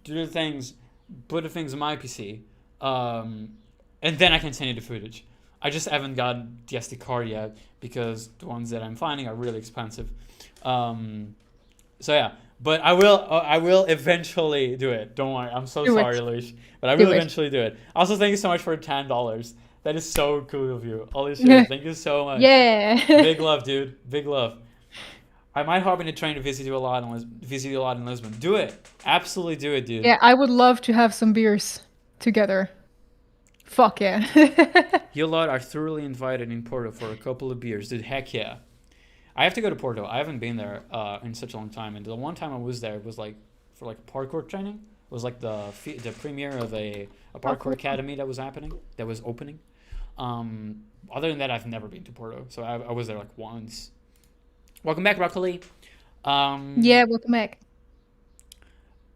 do the things, put the things on my PC, and then I can send you the footage. I just haven't gotten the SD card yet because the ones that I'm finding are really expensive. So yeah, but I will eventually do it. Don't worry. I'm so Do it. sorry, Luis, but I Do will it. eventually do it. Also, thank you so much for $10. That is so cool of you. Holy shit! Thank you so much. Yeah. Big love, dude. Big love. I might hop in a train to visit you a lot in Lisbon. Do it. Absolutely do it, dude. Yeah, I would love to have some beers together. Fuck yeah. You lot are thoroughly invited in Porto for a couple of beers, dude. Heck yeah. I have to go to Porto. I haven't been there in such a long time, and the one time I was there was like for like parkour training. It was like the premiere of a parkour cool. academy that was opening. Other than that, I've never been to Porto, so I was there like once. Welcome back, Broccoli. Yeah, welcome back.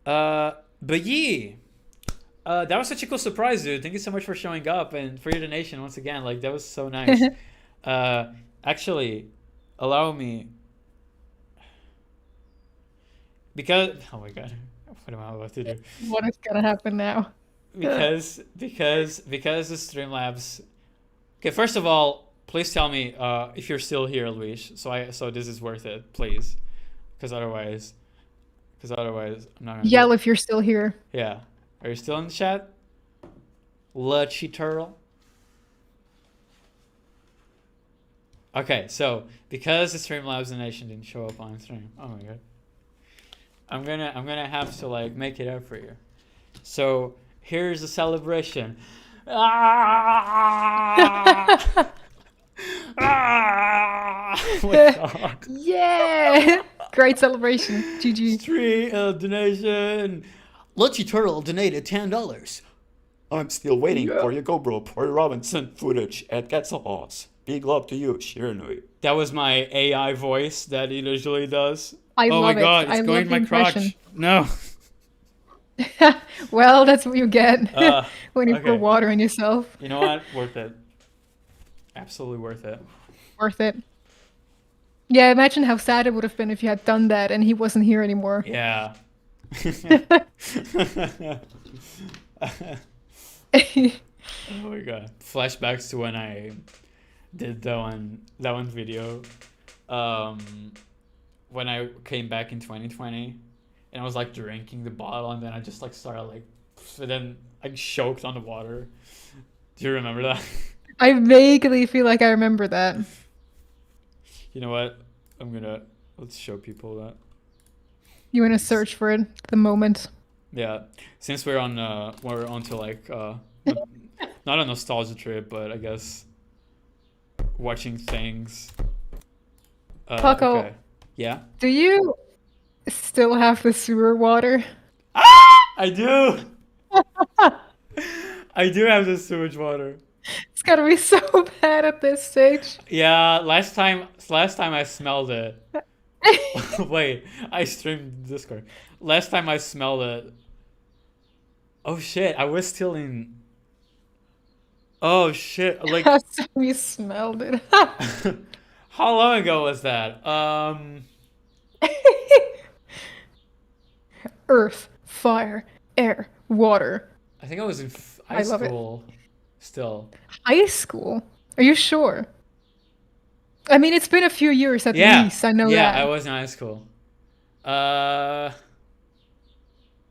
But yeah. That was such a cool surprise, dude. Thank you so much for showing up and for your donation once again. Like, that was so nice. Actually, allow me. Because, oh my god, what am I about to do? What is gonna happen now? because the Streamlabs. Okay, first of all, please tell me if you're still here, Luis. So this is worth it, please, because otherwise I'm not gonna do Yell it. if you're still here. Yeah, are you still in the chat? Lucky turtle. Okay, so because the Streamlabs Nation didn't show up on stream, oh my god, I'm gonna have to like make it up for you. So here's a celebration. Ah! Ah! Oh my god. Yeah! Great celebration. GG. Stream donation. Lucky Turtle donated $10. I'm still waiting for your GoPro Porter Robinson footage at Quetzal's. Big love to you, Shiranui. That was my AI voice that it usually does. I Oh love my god, it. it's I going love in the my impression. crotch. No. Well, that's what you get when you okay. pour water on yourself. You know what? Worth it. Absolutely worth it. Worth it. Yeah, imagine how sad it would have been if you had done that and he wasn't here anymore. Yeah. Oh my god. Flashbacks to when I did that one video. When I came back in 2020 and I was like drinking the bottle and then I just like started like and then I choked on the water. Do you remember that? I vaguely feel like I remember that. You know what? Let's show people that. You want to search for it at the moment. Yeah. Since we're onto like not a nostalgia trip, but I guess watching things. Paco, Okay. Yeah. do you still have the sewer water? I do. I do have the sewage water. It's gotta be so bad at this stage. Yeah, last time I smelled it. Wait, I streamed Discord. Last time I smelled it. Oh shit, I was still in. Oh shit, like Last time you smelled it. how long ago was that? Earth, fire, air, water. I think I was in I high love it. school. Still. High school? Are you sure? I mean, it's been a few years at Yeah. least. I know Yeah, that. I was in high school. What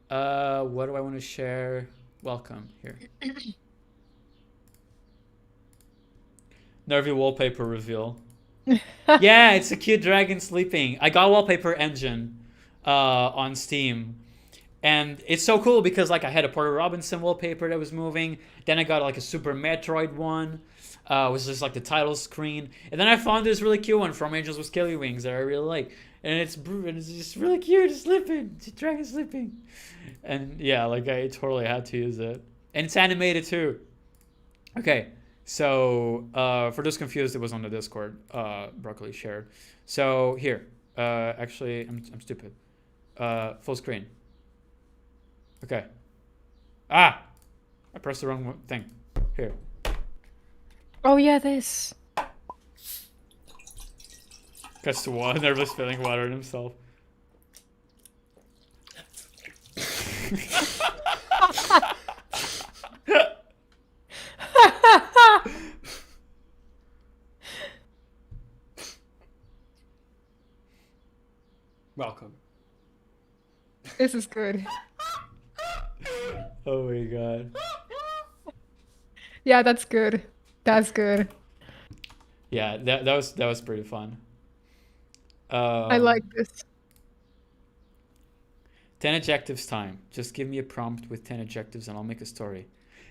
do I want to share? Welcome here. Nervy wallpaper reveal. Yeah, it's a cute dragon sleeping. I got Wallpaper Engine on Steam. And it's so cool because like I had a Porter Robinson wallpaper that was moving. Then I got like a Super Metroid one. Was just like the title screen. And then I found this really cute one from Angels with Scaly Wings that I really like. And it's just really cute. It's sleeping. It's a dragon sleeping. And yeah, like I totally had to use it. And it's animated too. Okay. So for those confused, it was on the Discord. Broccoli shared. So here. Actually, I'm stupid. Full screen. Okay. Ah! I pressed the wrong thing. Here. Oh yeah, this. Gets to water, nervous spilling water on himself. Welcome. This is good. Oh my god. Yeah, that's good. That's good. Yeah, that was pretty fun. I like this. 10 adjectives time. Just give me a prompt with 10 adjectives and I'll make a story.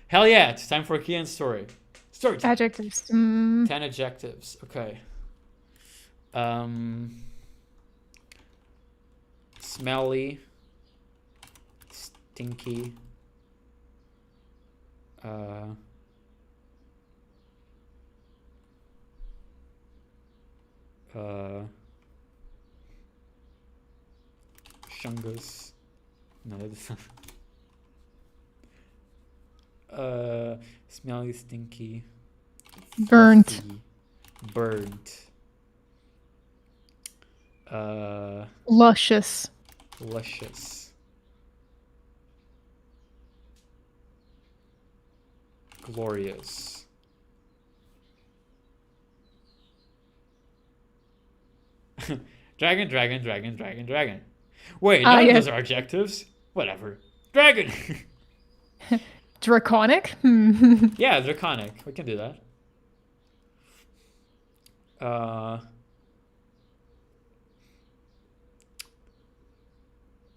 Hell yeah, it's time for a Kian's story. Story time. Adjectives. 10 adjectives. Okay. Smelly. Stinky. Shungus. No, that's not. Smelly, stinky. Burnt. fluffy, burnt. Luscious. Luscious. glorious. Dragon, dragon, dragon, dragon, dragon. Wait, none of yeah. those are adjectives. Whatever. Dragon. Draconic? Yeah, draconic. We can do that.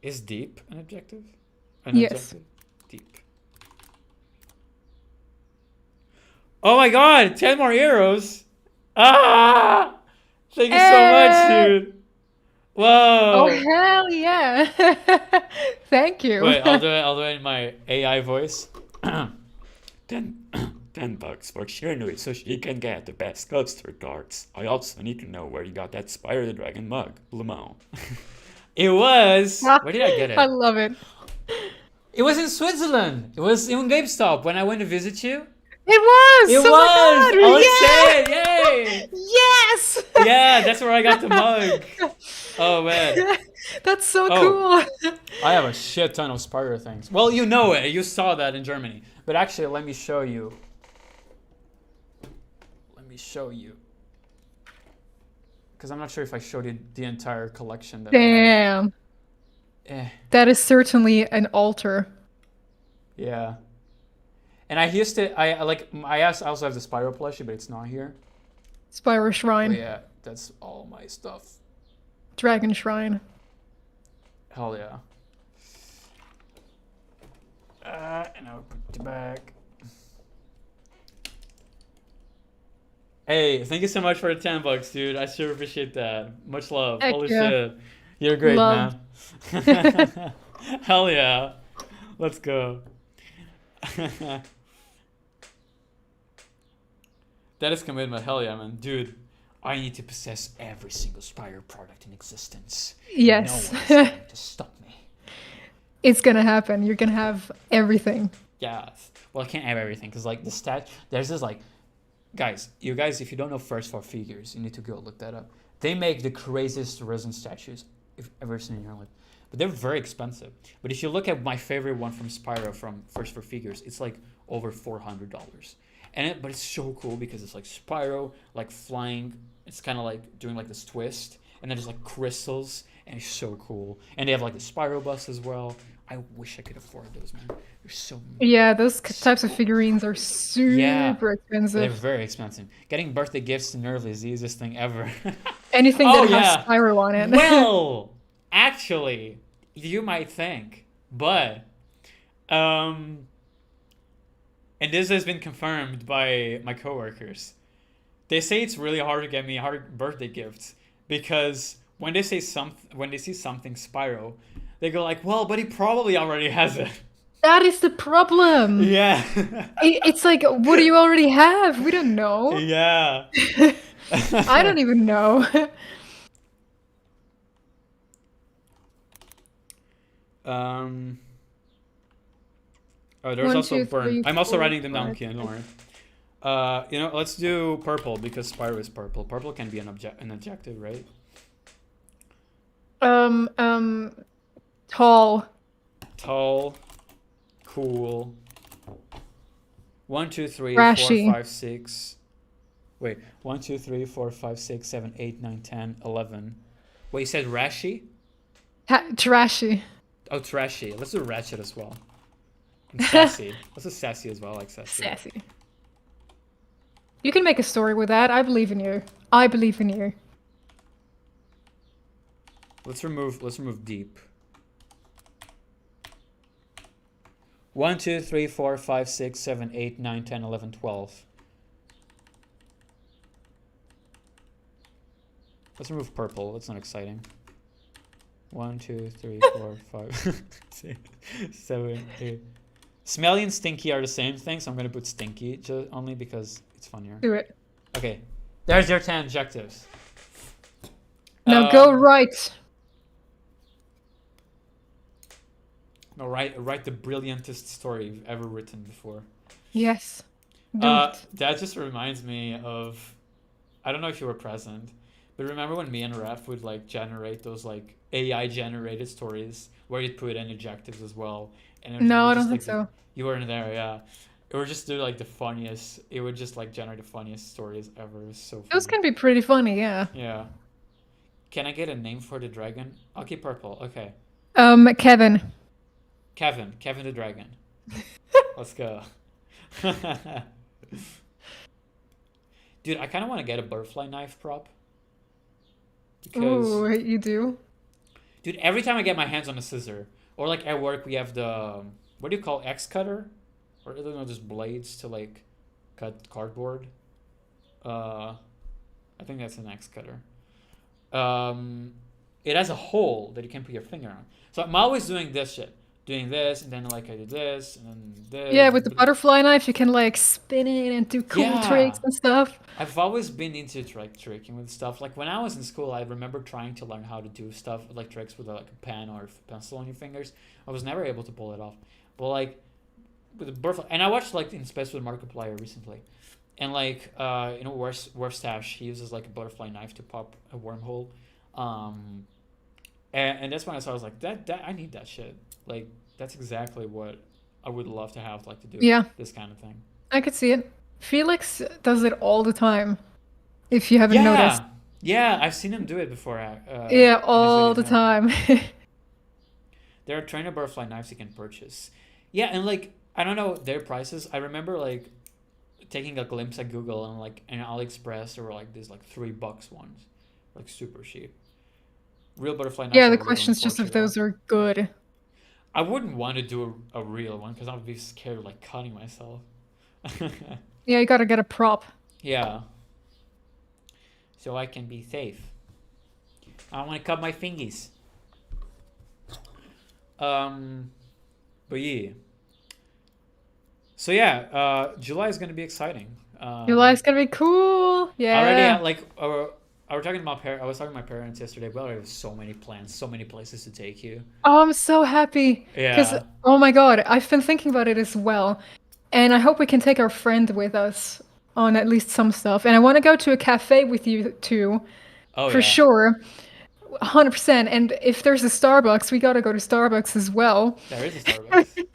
Is deep an adjective? An Yes. adjective? Deep. Oh my god, 10 more euros. Ah! Thank you so much, dude. Whoa. Oh, hell yeah. Thank you. Wait, I'll do it in my AI voice. 10 bucks for Shiranui so she can get the best coaster cards. I also need to know where you got that Spyro the Dragon mug, Lemon. It was... Where did I get it? I love it. It was in Switzerland. It was in GameStop when I went to visit you. It was! It Oh was! my God, Oh yeah! shit! Yay! Yes! Yeah, that's where I got the mug. Oh man. That's so Oh. cool. I have a shit ton of Spyro things. Well, you know it. You saw that in Germany. But actually, let me show you. Let me show you. Because I'm not sure if I showed you the entire collection. That Damn. That is certainly an altar. Yeah. And I used to, I also have the Spyro plushie, but it's not here. Spyro Shrine. But yeah, that's all my stuff. Dragon Shrine. Hell yeah. And I'll put it back. Hey, thank you so much for the 10 bucks, dude. I sure appreciate that. Much love. Heck Holy yeah. shit. You're great, Love. man. Hell yeah. Let's go. That is commitment. Hell yeah, man. Dude, I need to possess every single Spyro product in existence. Yes. No one is going to stop me. It's gonna happen. You're gonna have everything. Yeah. Well, I can't have everything because, like, the stat. There's this, like, guys, if you don't know First for Figures, you need to go look that up. They make the craziest resin statues you've ever seen in your life. But they're very expensive. But if you look at my favorite one from Spyro from First for Figures, it's like over $400. But it's so cool because it's like Spyro, like flying. It's kind of like doing like this twist. And then there's like crystals. And it's so cool. And they have like the Spyro bus as well. I wish I could afford those, man. They're so... Yeah, those types of figurines are super expensive. They're very expensive. Getting birthday gifts to Nerve is the easiest thing ever. Anything Oh, that yeah. has Spyro on it. Well, actually, you might think, but and this has been confirmed by my coworkers. They say it's really hard to get me hard birthday gifts because when they see something Spyro, they go like, "Well, but he probably already has it." That is the problem. Yeah. It's like, what do you already have? We don't know. Yeah. I don't even know. Oh, there's 1, also 2, burn. 3, I'm also 4, writing them down, 5, Kian, don't worry. Let's do purple because Spyro is purple. Purple can be an adjective, right? Tall. Tall, cool. 1, 2, 3, Trashy. 4, 5, 6. Wait, 1, 2, 3, 4, 5, 6, 7, 8, 9, 10, 11. Wait, you said rashy? Trashy. Oh, trashy. Let's do ratchet as well. And sassy. Let's do sassy as well, like sassy. Sassy. You can make a story with that. I believe in you. I believe in you. Let's remove deep. 1, 2, 3, 4, 5, 6, 7, 8, 9, 10, 11, 12. Let's remove purple. That's not exciting. 1, 2, 3, 4, 5, 6, 7, 8. Smelly and stinky are the same thing, so I'm gonna put stinky just only because it's funnier. Do it. Okay, there's your 10 adjectives. Now go right. No, write the brilliantest story you've ever written before. Yes. Do it. That just reminds me of, I don't know if you were present, but remember when me and Ref would like generate those like AI generated stories where you'd put in adjectives as well? And it No, I was don't just, think like, so. You weren't there, yeah. It would just do like the funniest. It would just like generate the funniest stories ever. It was so Those funny. can be pretty funny, yeah. Yeah. Can I get a name for the dragon? I'll keep purple. Okay. Kevin. Kevin the dragon. Let's go. Dude, I kind of want to get a butterfly knife prop. Because, Ooh, you do? dude, every time I get my hands on a scissor, or like at work we have the, what do you call X cutter? Or I don't know, just blades to like cut cardboard. I think that's an X cutter. It has a hole that you can put your finger on. So I'm always doing this shit. Doing this, and then like I do this, and then this. Yeah, with the butterfly knife, you can like spin it and do cool Yeah. tricks and stuff. I've always been into like tricking with stuff. Like when I was in school, I remember trying to learn how to do stuff like tricks with like a pen or a pencil on your fingers. I was never able to pull it off. But like with the butterfly, and I watched like in Space with Markiplier recently, and like Warstash, he uses like a butterfly knife to pop a wormhole, and that's when I was like that I need that shit. Like that's exactly what I would love to have like to do Yeah. this kind of thing. I could see it. Felix does it all the time. If you haven't noticed. Yeah, I've seen him do it before. Yeah, in his all the videos. time. There are trainer butterfly knives you can purchase. Yeah, and like I don't know their prices. I remember like taking a glimpse at Google and like in AliExpress there were like these like $3 ones, like super cheap. Real butterfly knives. Yeah, are the legal in question's just if Portugal. those are good. I wouldn't want to do a real one because I'd be scared of like cutting myself. Yeah, you gotta get a prop. Yeah. So I can be safe. I don't want to cut my fingies. But yeah. So yeah, July is gonna be exciting. Your life's gonna be cool. Yeah. Already, like, I was talking to my parents yesterday. We already have so many plans, so many places to take you. Oh, I'm so happy. Because, Yeah. oh my god, I've been thinking about it as well. And I hope we can take our friend with us on at least some stuff. And I want to go to a cafe with you too, Oh for yeah. sure. 100%. And if there's a Starbucks, we gotta go to Starbucks as well. There is a Starbucks.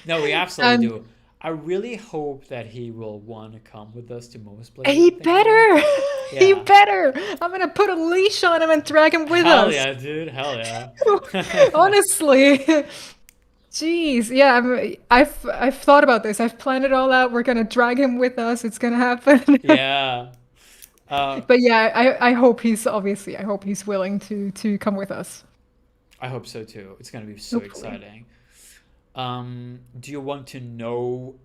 No, we absolutely And- do. I really hope that he will want to come with us to most places. He I'm thinking about. better! He Yeah. better! I'm gonna put a leash on him and drag him with Hell us. yeah, dude. Hell yeah. Honestly. Jeez, yeah, I've thought about this. I've planned it all out. We're gonna drag him with us. It's gonna happen. Yeah. But yeah, I hope he's willing to come with us. I hope so too. It's gonna be so Hopefully. exciting. Do you want to know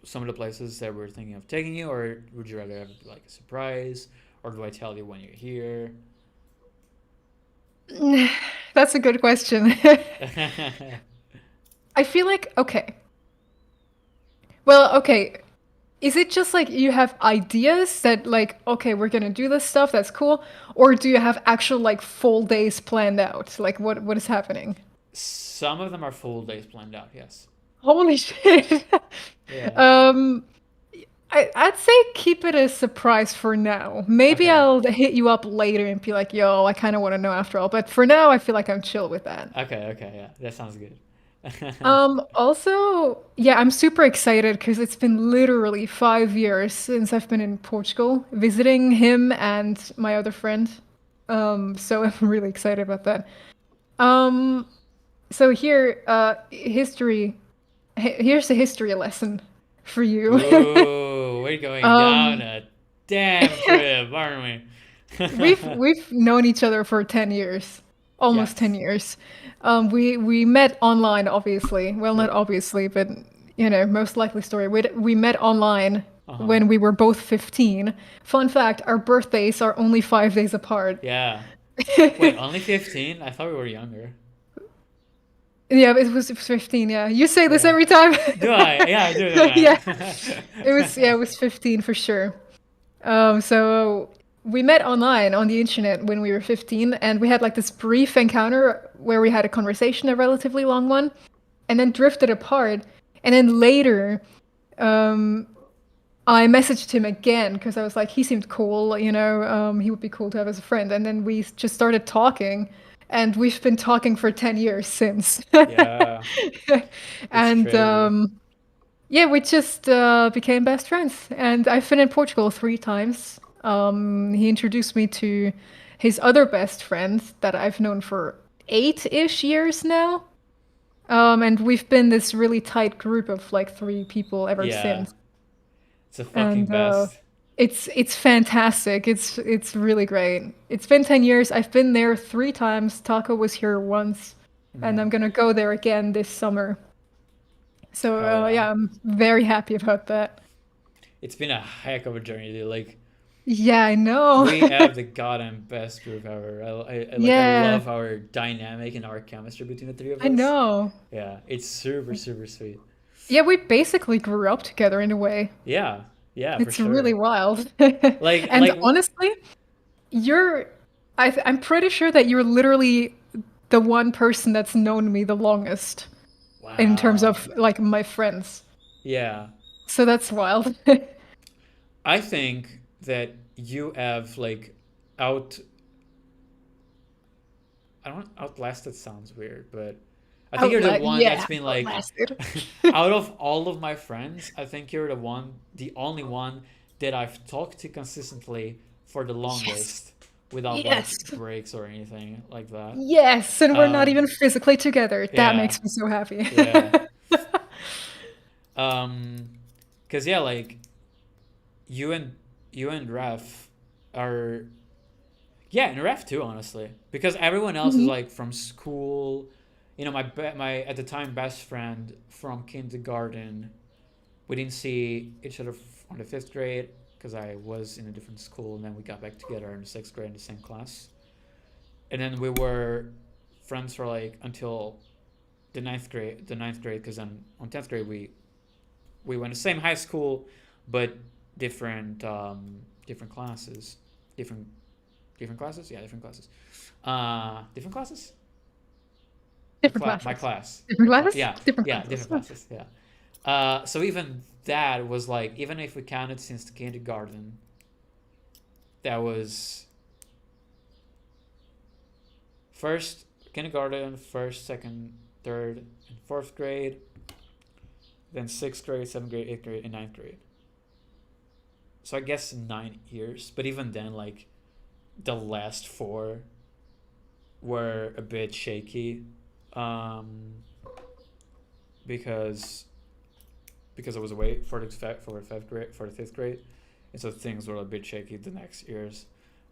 some of the places that we're thinking of taking you, or would you rather have it be like a surprise, or do I tell you when you're here? That's a good question. I feel like okay. Well, okay. Is it just like you have ideas that like okay, we're gonna do this stuff, that's cool, or do you have actual like full days planned out? Like what is happening? Some of them are full days planned out. Yes. Holy shit. Yeah. I'd say keep it a surprise for now. Maybe Okay. I'll hit you up later and be like, yo, I kind of want to know after all. But for now, I feel like I'm chill with that. Okay. Yeah, that sounds good. Also, yeah, I'm super excited because it's been literally 5 years since I've been in Portugal visiting him and my other friend. So I'm really excited about that. So here, history. Here's a history lesson for you. Ooh, we're going down a damn trip, aren't we? We've known each other for 10 years, almost Yes. 10 years. We met online, obviously. Well, not obviously, but you know, most likely story. We met online Uh-huh. when we were both 15. Fun fact: our birthdays are only 5 days apart. Yeah. Wait, only 15? I thought we were younger. Yeah, it was 15. Yeah, you say this Yeah. every time. Do I? Yeah, I do. Don't I? Yeah. It was 15 for sure. So we met online on the internet when we were 15, and we had like this brief encounter where we had a conversation, a relatively long one, and then drifted apart. And then later, I messaged him again because I was like, he seemed cool, you know, he would be cool to have as a friend. And then we just started talking, and we've been talking for 10 years since. Yeah. And crazy. Yeah, we just became best friends, and I've been in Portugal 3 times. He introduced me to his other best friend that I've known for 8-ish years now. And we've been this really tight group of like 3 people ever Yeah, since. it's a fucking And best. it's fantastic. It's really great. It's been 10 years. I've been there 3 times. Taco was here once, and I'm gonna go there again this summer. So Hell yeah. yeah, I'm very happy about that. It's been a heck of a journey, dude. Like, Yeah, I know. we have the goddamn best group ever. I Yeah, love our dynamic and our chemistry between the three of I us. know. Yeah, it's super, super sweet. Yeah, we basically grew up together in a way. Yeah, yeah, for It's really sure. wild. Like, And like, honestly, you're I'm pretty sure that you're literally the one person that's known me the longest in terms wow. of like my friends. Yeah, So that's wild. I think that you have like out. I don't outlasted sounds weird, but I think you're the one that's Yeah, been like outlasted. out of all of my friends, I think you're the only one that I've talked to consistently for the Yes. longest without like Yes. breaks or anything like that. Yes, and we're not Um, even physically together. That yeah, makes me so happy. yeah. Um, cause yeah, like you and you and Ref are yeah, and Ref too, honestly, because everyone else is Mhm. like from school. You know, my at the time best friend from kindergarten. We didn't see each other on the fifth grade because I was in a different school, and then we got back together in the sixth grade in the same class. And then we were friends for like until the ninth grade. The ninth grade, because then on tenth grade we went to the same high school, but different different classes, different different classes. Yeah, different classes. Different classes. Different My classes. class. Different classes? Yeah, Different yeah, classes. different classes. Yeah. So even that was like, even if we counted since the kindergarten, that was first kindergarten, first, second, third, and fourth grade, then sixth grade, seventh grade, eighth grade, and ninth grade. So I guess 9 years, but even then, like the last four were a bit shaky, um, because I was away for the fifth grade, and so things were a bit shaky the next years,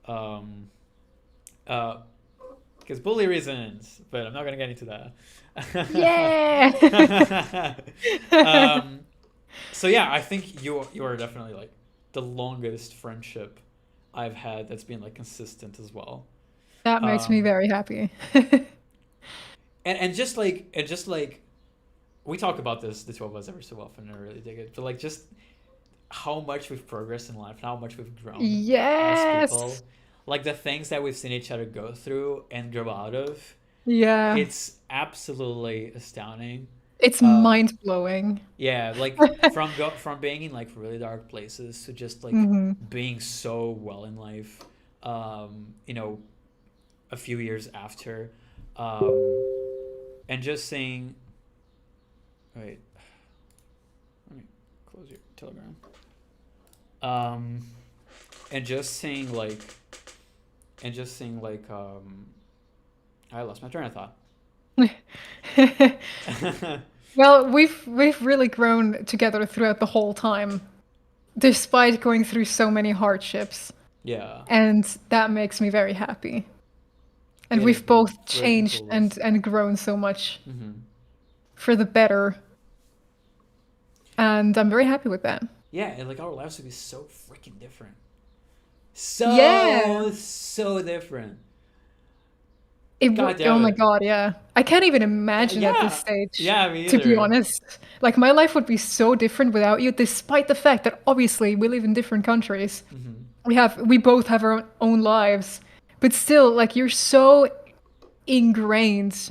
um, because bully reasons. But I'm not gonna get into Yeah. that. So yeah, I think you are definitely like the longest friendship I've had that's been like consistent as well. That makes me Um, very happy. and just like we talk about this, the two of us, every so often, and I really dig it. But like just how much we've progressed in life, and how much we've grown as Yes. people, like the things that we've seen each other go through and grow out of, Yeah. it's absolutely astounding. It's Uh, mind-blowing. yeah, like from being in like really dark places to just like Hmm. being so well in life, you know, a few years after, um, and just saying, wait, let me close your Telegram. Um, and just saying like, I lost my train of thought. Well, we've really grown together throughout the whole time, despite going through so many hardships, Yeah, and that makes me very happy. And it is, we've dude. both Really changed controlled us. and grown so much Mm-hmm. for the better, and I'm very happy with that. Yeah, and like our lives would be so freaking different. Yeah. So different. It God oh damn my it. god, yeah. I can't even imagine at this Yeah. stage, Yeah, me to be either. honest. Like, my life would be so different without you, despite the fact that obviously we live in different countries. Mm-hmm. We both have our own lives, but still, like, you're so ingrained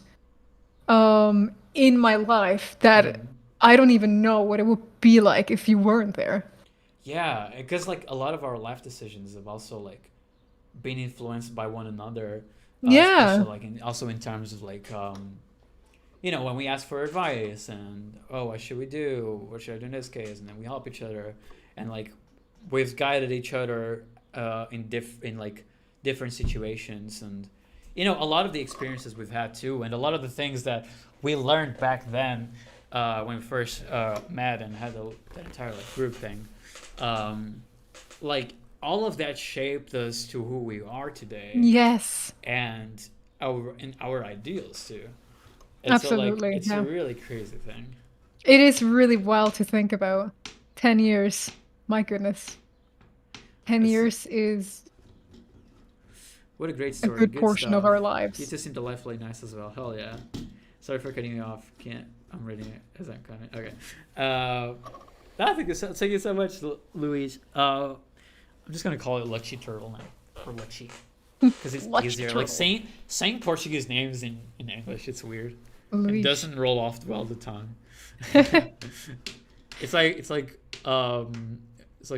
in my life that Mm-hmm. I don't even know what it would be like if you weren't there. Yeah, because like a lot of our life decisions have also like been influenced by one another, Yeah. especially like also in terms of like when we ask for advice and, oh, what should we do? What should I do in this case? And then we help each other, and like we've guided each other in like different situations, and a lot of the experiences we've had too, and a lot of the things that we learned back then when we first met and had that entire like group thing, like all of that shaped us to who we are today. Yes. And our ideals too. Absolutely. It's a really crazy thing. It is really wild to think about. 10 years. My goodness. 10 years is What a great a story. good portion of stuff. our You lives. two seem delightfully nice as well. Hell yeah. Sorry for cutting you off. I'm reading it as I'm coming. Okay. Thank you so much, Louise. I'm just gonna call it Lucky Turtle now, or Lucky, because it's Lucky easier. Turtle. Like saying Portuguese names in English, it's weird. It Luis. doesn't roll off well the tongue. It's like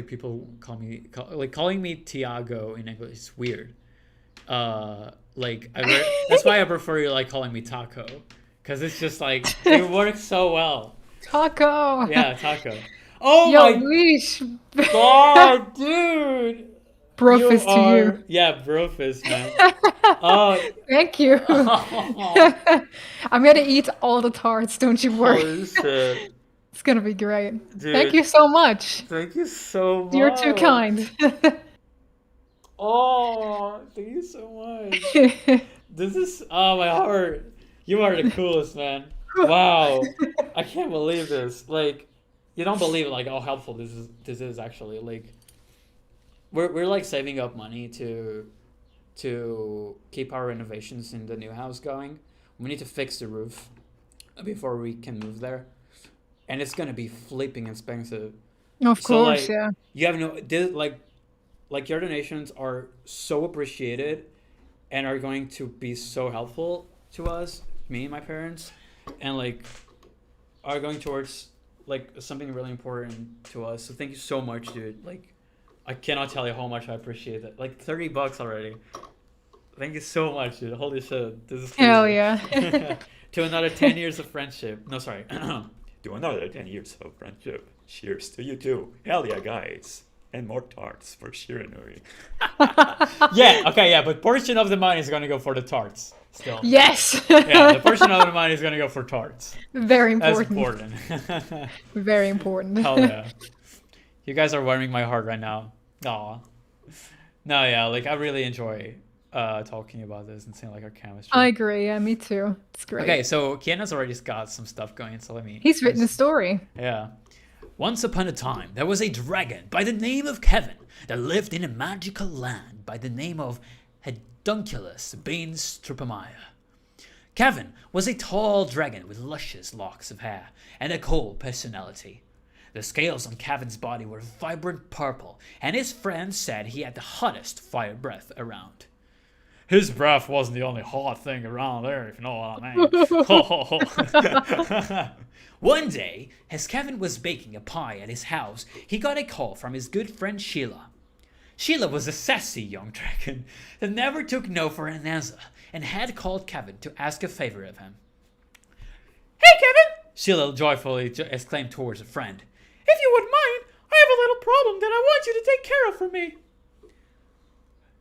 people calling me Tiago in English. It's weird. That's why I prefer you like calling me Taco, because it's just like it works so well. Taco. Yeah, Taco. Oh Yo, my Luis. god, dude. Brofist to you. Yeah, brofist, man. Oh, Thank you. I'm gonna eat all the tarts, don't you worry. holy shit. It's gonna be great. Dude, Thank you so much. Thank you so much. You're too kind. Oh, thank you so much. This is my heart. You are the coolest, man. Wow, I can't believe this. Like, you don't believe like how helpful this is actually. Like, we're like saving up money to keep our renovations in the new house going. We need to fix the roof before we can move there, and it's gonna be flipping expensive. Of So, course, like, yeah. You have like your donations are so appreciated and are going to be so helpful to us, me and my parents, and like are going towards like something really important to us. So thank you so much, dude. Like, I cannot tell you how much I appreciate it. Like $30 already. Thank you so much, dude. Holy shit. This is crazy. Hell yeah. To another 10 years of friendship. No, sorry. To another 10 years of friendship. Cheers to you too. Hell yeah, guys. And more tarts for Shiranui. Yeah, okay, yeah, but portion of the money is going to go for the tarts still. Yes. Yeah, the portion of the money is going to go for tarts. Very That's important. important. Very important. Hell yeah. You guys are warming my heart right now. Aw. No, yeah, like I really enjoy talking about this and seeing like our chemistry. I agree. Yeah, me too. It's great. Okay, so Kiana's already got some stuff going, so let me... He's written a story. Yeah. Once upon a time, there was a dragon by the name of Kevin that lived in a magical land by the name of Hedunculus Beans Trupamaya. Kevin was a tall dragon with luscious locks of hair and a cold personality. The scales on Kevin's body were vibrant purple, and his friends said he had the hottest fire breath around. His breath wasn't the only hot thing around there, if you know what I mean. One day, as Kevin was baking a pie at his house, he got a call from his good friend Sheila. Sheila was a sassy young dragon that never took no for an answer and had called Kevin to ask a favor of him. "Hey, Kevin!" Sheila joyfully exclaimed towards a friend. "If you wouldn't mind, I have a little problem that I want you to take care of for me."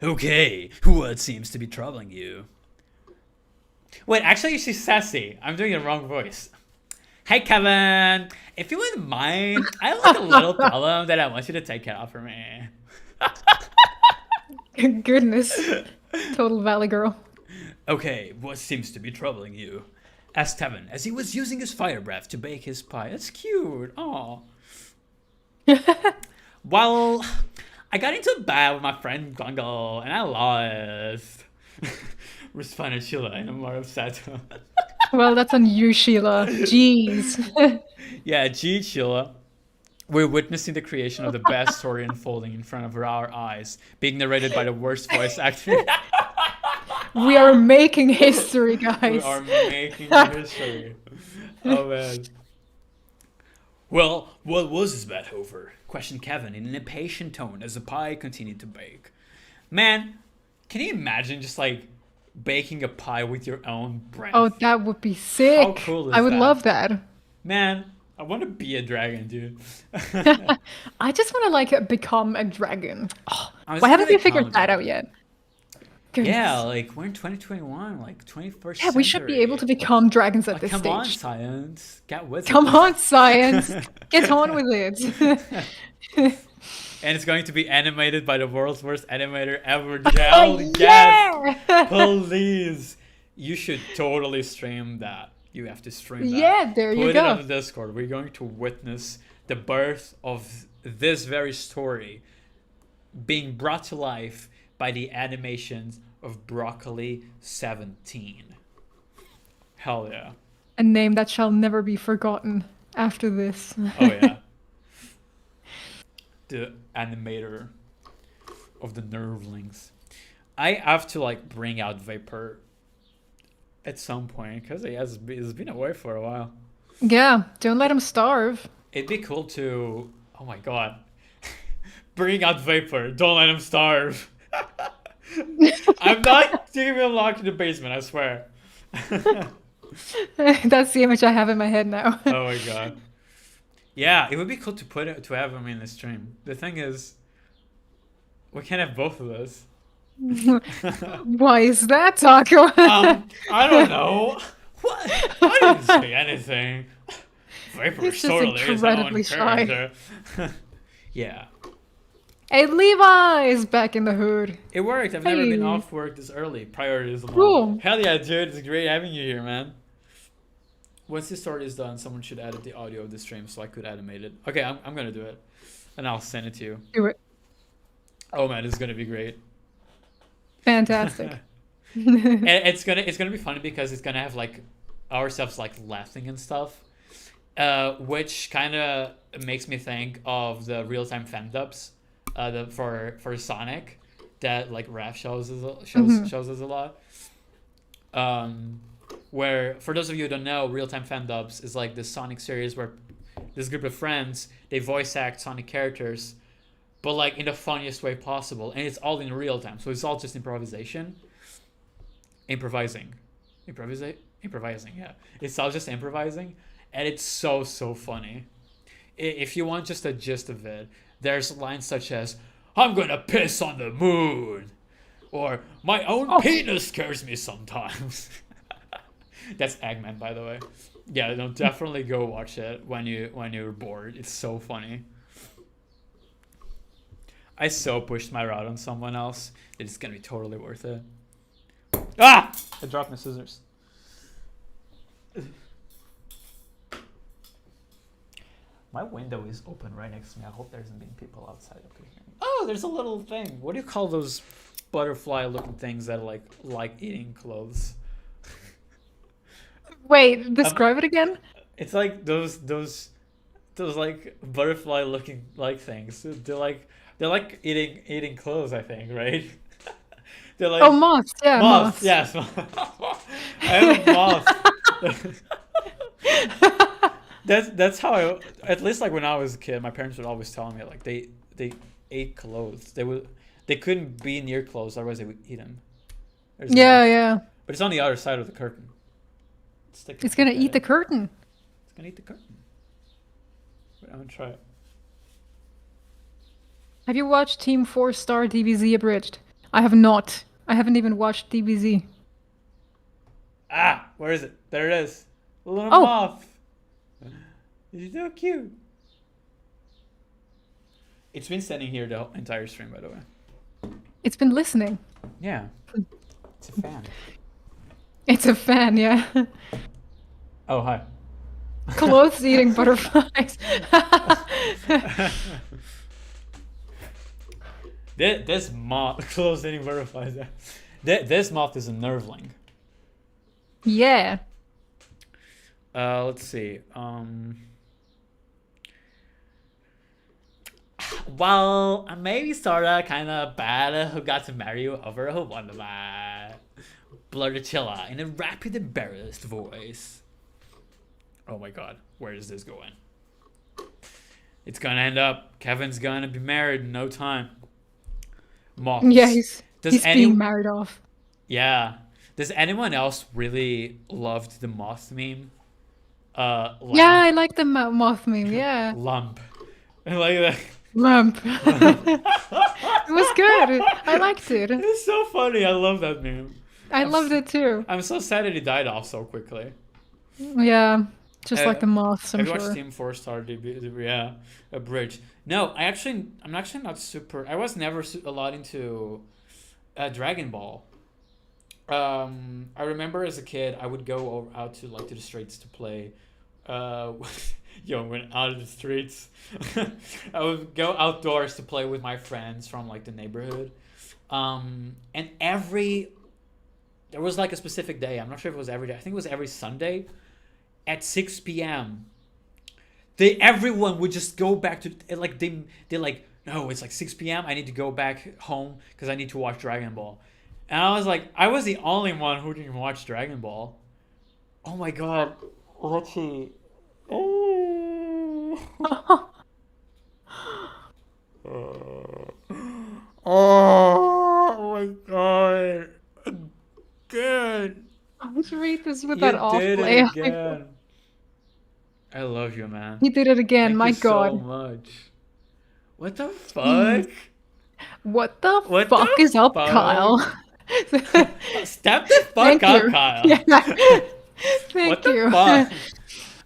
"Okay, what seems to be troubling you?" Wait, actually she's sassy. I'm doing the wrong voice. "Hey, Kevin, if you wouldn't mind, I have like a little problem that I want you to take care of for me." Goodness. Total Valley Girl. "Okay, what seems to be troubling you?" asked Kevin as he was using his fire breath to bake his pie. That's cute. Aw. "Well, I got into a bat with my friend Gungle and I lost," responded Sheila in a more upset tone. Well, that's on you, Sheila. Jeez. Yeah, gee, Sheila. We're witnessing the creation of the best story unfolding in front of our eyes, being narrated by the worst voice actor. We are making history, guys. We are making history. Oh, man. "Well, what was this bet over?" questioned Kevin in an impatient tone as the pie continued to bake. Man, can you imagine just like baking a pie with your own breath. Oh, that would be sick. How cool is I would that? love that. Man, I want to be a dragon, dude. I just want to like become a dragon. Oh, I was why haven't gonna you figured become a that out dragon. yet? Goodness. Yeah, like we're in 2021, like 21st Yeah, we should be able to century. become dragons at Like, this come on, stage. science. Get with Come it. on, science. Get on with it. And it's going to be animated by the world's worst animator ever. Hell yes! Yeah! Please. You should totally stream that. You have to stream that. Yeah, there you Put it on go. the Discord. We're going to witness the birth of this very story being brought to life by the animations of Broccoli 17. Hell yeah. A name that shall never be forgotten after this. Oh yeah. The animator of the Nervelings. I have to like bring out Vapor at some point because it's been away for a while. Yeah, don't let him starve. It'd be cool to, oh my god, bring out Vapor. Don't let him starve. I'm not taking him locked in the basement. I swear. That's the image I have in my head now. Oh my god. Yeah, it would be cool to have him in the stream. The thing is, we can't have both of us. Why is that, Taco? I don't know. What? I didn't say anything. Vapor He's is just totally his own incredibly shy. character. Yeah, Hey, Levi is back in the hood. it worked. I've never been Hey. off work this early. Priorities alone. Cool. Hell yeah, dude! It's great having you here, man. Once this story is done, someone should edit the audio of the stream so I could animate it. Okay, I'm gonna do it, and I'll send it to you. Do it. Oh man, this is gonna be great. Fantastic. And it's gonna be funny because it's gonna have like ourselves like laughing and stuff, which kind of makes me think of the real-time fan dubs, for Sonic, that like Raph shows us a lot. Where for those of you who don't know, real-time fan dubs is like this Sonic series where this group of friends, they voice act Sonic characters, but like in the funniest way possible, and it's all in real time, so it's all just improvising, yeah, it's all just improvising, and it's so funny. If you want just a gist of it, there's lines such as "I'm gonna piss on the moon," or "My own penis scares me sometimes." That's Eggman, by the way. Yeah, no, definitely go watch it when you're bored. It's so funny. I so pushed my route on someone else that it's gonna be totally worth it. Ah! I dropped my scissors. My window is open right next to me. I hope there isn't been people outside up here. Oh, there's a little thing. What do you call those butterfly-looking things that are like eating clothes? Wait, describe it again? It's like those like butterfly-looking like things. They're like eating clothes, I think, right? They're like Oh, moths. Yeah, moths. moths. Yes, I have a moth. That's how I, at least like when I was a kid, my parents would always tell me like they ate clothes. They couldn't be near clothes, otherwise they would eat them. There's a Yeah, moth. yeah. But it's on the other side of the curtain. It's gonna eat the curtain. It's gonna eat the curtain. Wait, I'm gonna try it. Have you watched Team 4 Star DBZ Abridged? I have not. I haven't even watched DBZ. Ah, where is it? There it is. A little Oh. moth. It's so cute. It's been standing here the entire stream, by the way. It's been listening. Yeah. It's a fan. It's a fan, yeah. Oh, hi. Clothes eating butterflies. This moth, close any butterflies. This moth is a nerveling. Yeah. Let's see. Well, maybe sorta, kinda bad who got to marry you over who won the match. Blurtilla in a rapid, embarrassed voice. Oh my god, where is this going? It's gonna end up. Kevin's gonna be married in no time. Moths. Yeah, he's Does being married off. Yeah. Does anyone else really loved the moth meme? Lamp. Yeah, I like the moth meme. Yeah, Lump. I like that. lump. It was good. I liked it. It's so funny. I love that meme. I loved it too. I'm so sad that he died off so quickly. Yeah, just like the moths, I'm Have you watched sure. Team 4 Star debut? Yeah, a bridge. No, I'm actually not super. I was never a lot into Dragon Ball. I remember as a kid, I would go out to to the streets to play. Went out of the streets. I would go outdoors to play with my friends from like the neighborhood. And there was like a specific day. I'm not sure if it was every day. I think it was every Sunday at 6 p.m. Everyone would just go back to like they like, no, it's like 6 p.m. I need to go back home because I need to watch Dragon Ball. And I was like, I was the only one who didn't watch Dragon Ball. Oh my god, let's see. Oh. Oh my god. Good. Let's read this with You that off did play. it again. I love you, man. He did it again. Thank My you god. so much. What the fuck? What the What fuck the is up, fuck? Kyle? Step the fuck Thank up, you. Kyle. Yeah. Thank What the you. fuck?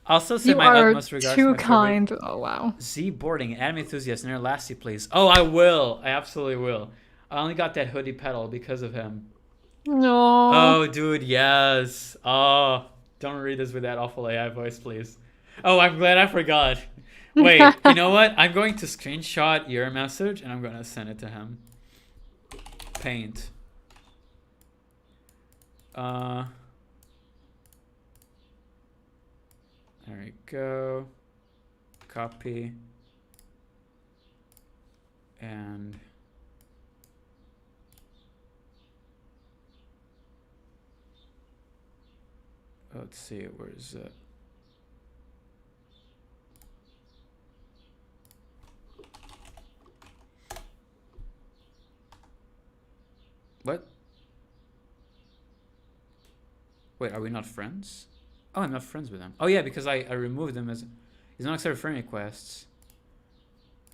Also, say You my are utmost regards to too my favorite kind. Oh wow. Z boarding anime enthusiast near Lassie, please. Oh, I will. I absolutely will. I only got that hoodie pedal because of him. No. Oh, dude, yes. Oh, don't read this with that awful AI voice, please. Oh, I'm glad I forgot. Wait, you know what? I'm going to screenshot your message and I'm going to send it to him. Paint. There we go. Copy. And let's see, where is it? What? Wait, are we not friends? Oh, I'm not friends with him. Oh yeah, because I removed him as he's not accepted friend requests.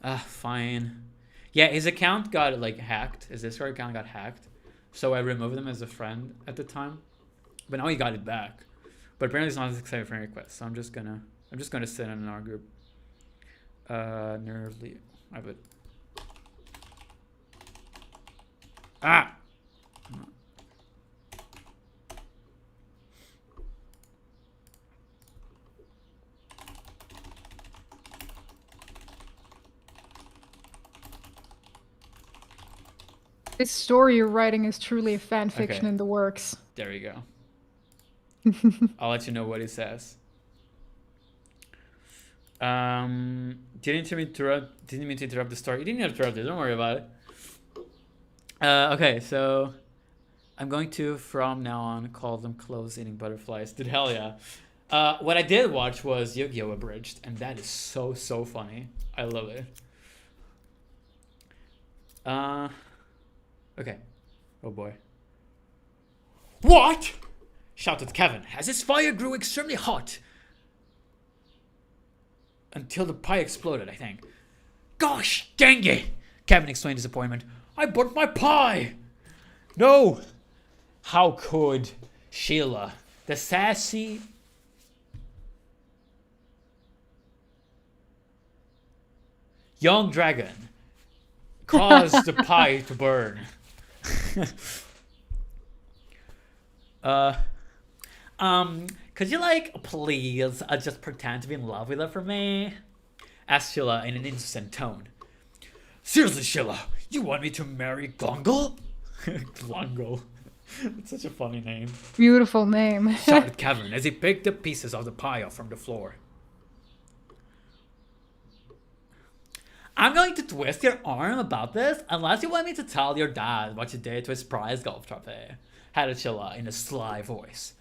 Ah, fine. Yeah, his account got like hacked. His Discord account got hacked. So I removed him as a friend at the time. But now he got it back. But apparently it's not accepted friend request. So I'm just gonna send it in our group. Nervely. I would. Ah! This story you're writing is truly a fan fiction Okay. in the works. There you go. I'll let you know what it says. Didn't mean to interrupt the story. You didn't interrupt it. Don't worry about it. Okay, so I'm going to from now on call them clothes-eating butterflies. Dude, hell yeah. What I did watch was Yu-Gi-Oh! Abridged, and that is so funny. I love it. Okay. Oh boy. What? Shouted Kevin as his fire grew extremely hot. Until the pie exploded, I think. Gosh dang it! Kevin explained disappointment. I burnt my pie! No! How could Sheila, the sassy... young dragon, cause the pie to burn? Could you please just pretend to be in love with her for me? Asked Sheila in an innocent tone. Seriously, Sheila, you want me to marry Glungle? Glungle. That's such a funny name. Beautiful name. Shouted Kevin as he picked the pieces of the pie up from the floor. I'm going to twist your arm about this unless you want me to tell your dad what you did to his prize golf trophy, added Sheila in a sly voice.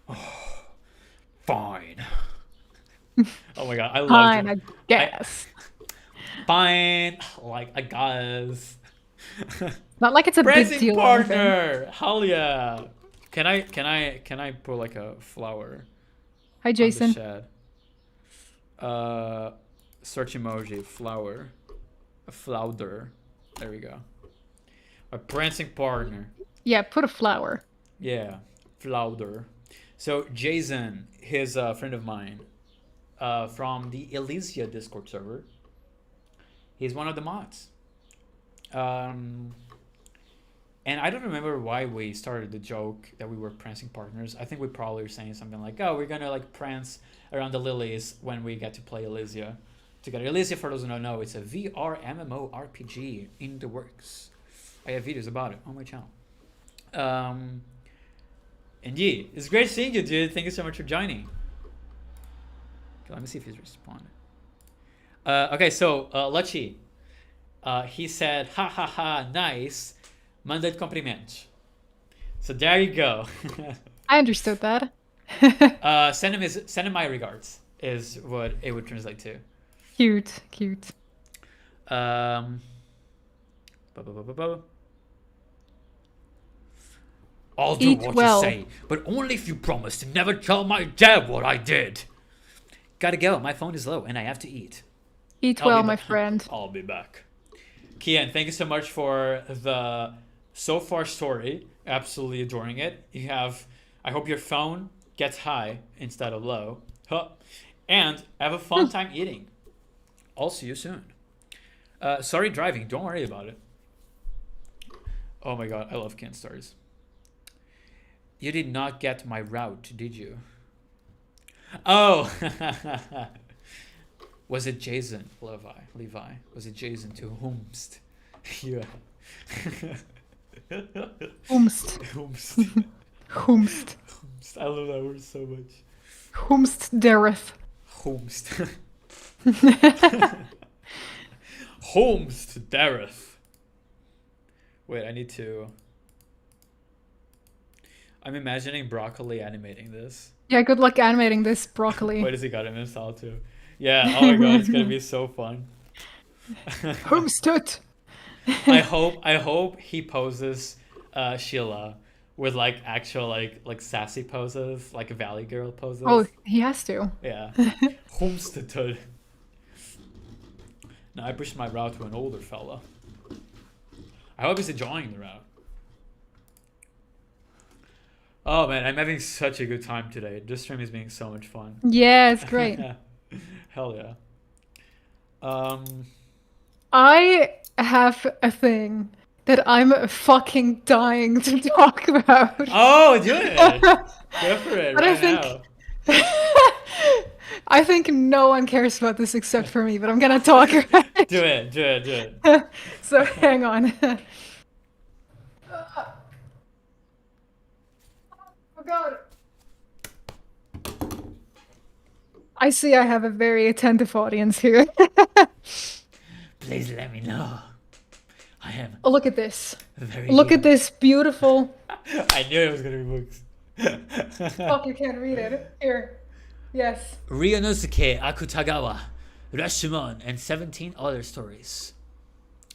Oh, fine. Oh my god, I love Fine, it. I guess. Fine, I guess. Not like it's a big Praising deal or anything. partner! Hell yeah! Can I put like a flower Hi, on the Jason. shed? Search emoji, flower, a flounder. There we go. A prancing partner. Yeah, put a flower. Yeah, flounder. So Jason, his friend of mine, from the Elysia Discord server. He's one of the mods. And I don't remember why we started the joke that we were prancing partners. I think we probably were saying something like, "Oh, we're gonna like prance around the lilies when we get to play Elysia together." Elysia, for those who don't know, it's a VR MMORPG in the works. I have videos about it on my channel. And yeah, it's great seeing you, dude. Thank you so much for joining. Okay, let me see if he's responded. Okay, so Lachi, he said, "Ha ha ha, nice. Mandate compliment." So there you go. I understood that. Send him my regards is what it would translate to. Cute, cute. Um, I'll do Eat what well. you say, but only if you promise to never tell my dad what I did. Gotta go. My phone is low and I have to eat. Eat I'll well, be my back. friend. I'll be back. Kian, thank you so much for the so far story. Absolutely adoring it. You have, I hope your phone gets high instead of low. Huh. And have a fun time eating. I'll see you soon. Sorry driving. Don't worry about it. Oh my god, I love Kian stories. You did not get my route, did you? Oh! Was it Jason, Levi? Was it Jason to whomst? Yeah. Whomst. Whomst. Whomst. Whomst. I love that word so much. Whomst Dareth. Whomst. Whomst Dareth. Wait, I need to... I'm imagining Broccoli animating this. Yeah, good luck animating this, Broccoli. Wait, does he got him in style too? Yeah, oh my god, it's gonna be so fun. Homestead. I hope he poses Sheila with like actual like sassy poses, like Valley Girl poses. Oh, he has to. Yeah. Homestead. Now I pushed my route to an older fella. I hope he's enjoying the route. Oh man, I'm having such a good time today. This stream is being so much fun. Yeah, it's great. Hell yeah. I have a thing that I'm fucking dying to talk about. Oh, do it. Go for it But I right think- now. I think no one cares about this except for me, but I'm gonna talk about it. Do it. So hang on. Oh god. I see I have a very attentive audience here. Please let me know. I am Oh, look at this. very Look at this beautiful... I knew it was gonna be books. Fuck, you can't read it. Here. Yes. Ryunosuke Akutagawa, Rashomon, and 17 other stories.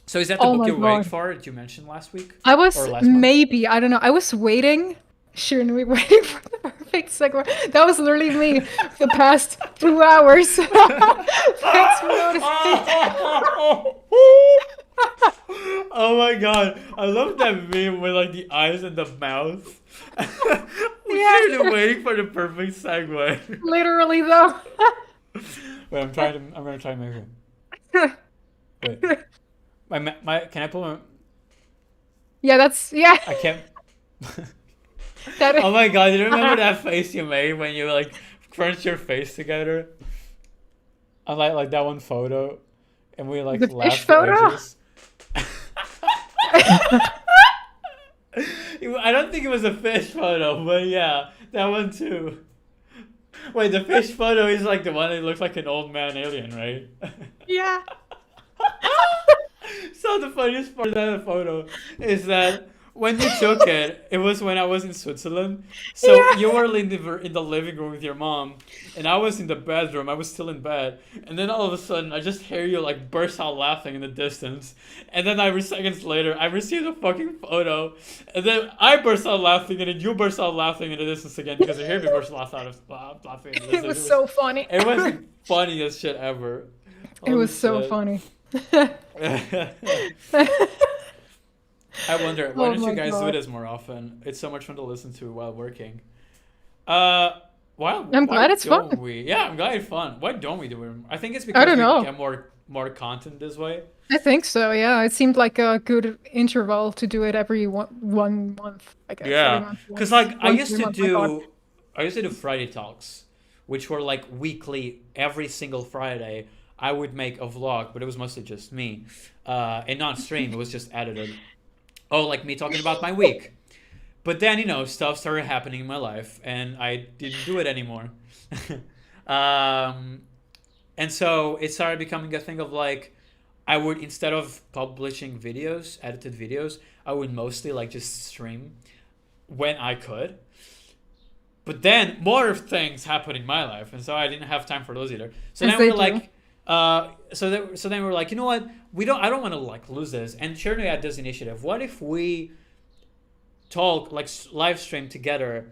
So is that the Oh book my you're waiting God. for that you mentioned last week? I was Or last month? maybe, I don't know. I was waiting. Shiranui waiting for the perfect segue. That was literally me the past 2 hours. Thanks for noticing. Oh my god, I love that meme with like the eyes and the mouth. Yeah. We're waiting for the perfect segue. Literally though. Wait, I'm gonna try to make it. Wait. Can I pull my... Yeah, that's I can't... that Oh my god, do you remember that face you made when you like crunched your face together? On like that one photo, and we like The fish laughed photo? for ages. I don't think it was a fish photo, but yeah, that one too. Wait, the fish photo is like the one that looks like an old man alien, right? Yeah. So the funniest part of that photo is that when you took it, it was when I was in Switzerland. So you were in the living room with your mom, and I was in the bedroom. I was still in bed, and then all of a sudden, I just hear you like burst out laughing in the distance. And then seconds later, I received a fucking photo, and then I burst out laughing, and then you burst out laughing in the distance again because you hear me burst out laughing. In the distance. It was so funny. It was the funniest shit ever. It was so funny. I wonder, why don't my you guys do God. this more often? It's so much fun to listen to while working. I'm glad it's don't fun. I'm glad it's fun. Why don't we do it? I think it's because don't we know. get more content this way. I think so, yeah. It seemed like a good interval to do it every one month, I guess. Every Yeah, month, because once- like I once used every to month. My God. I used to do Friday talks, which were like weekly, every single Friday. I would make a vlog, but it was mostly just me, and not stream. It was just edited. Oh, like me talking about my week. But then, stuff started happening in my life, and I didn't do it anymore. And so it started becoming a thing of like, I would, instead of publishing videos, edited videos, I would mostly like just stream when I could. But then more things happened in my life, and so I didn't have time for those either. So As then they we're do. like, so then we're like, you know what? I don't want to like lose this. And Shiranui had this initiative. What if we talk like live stream together,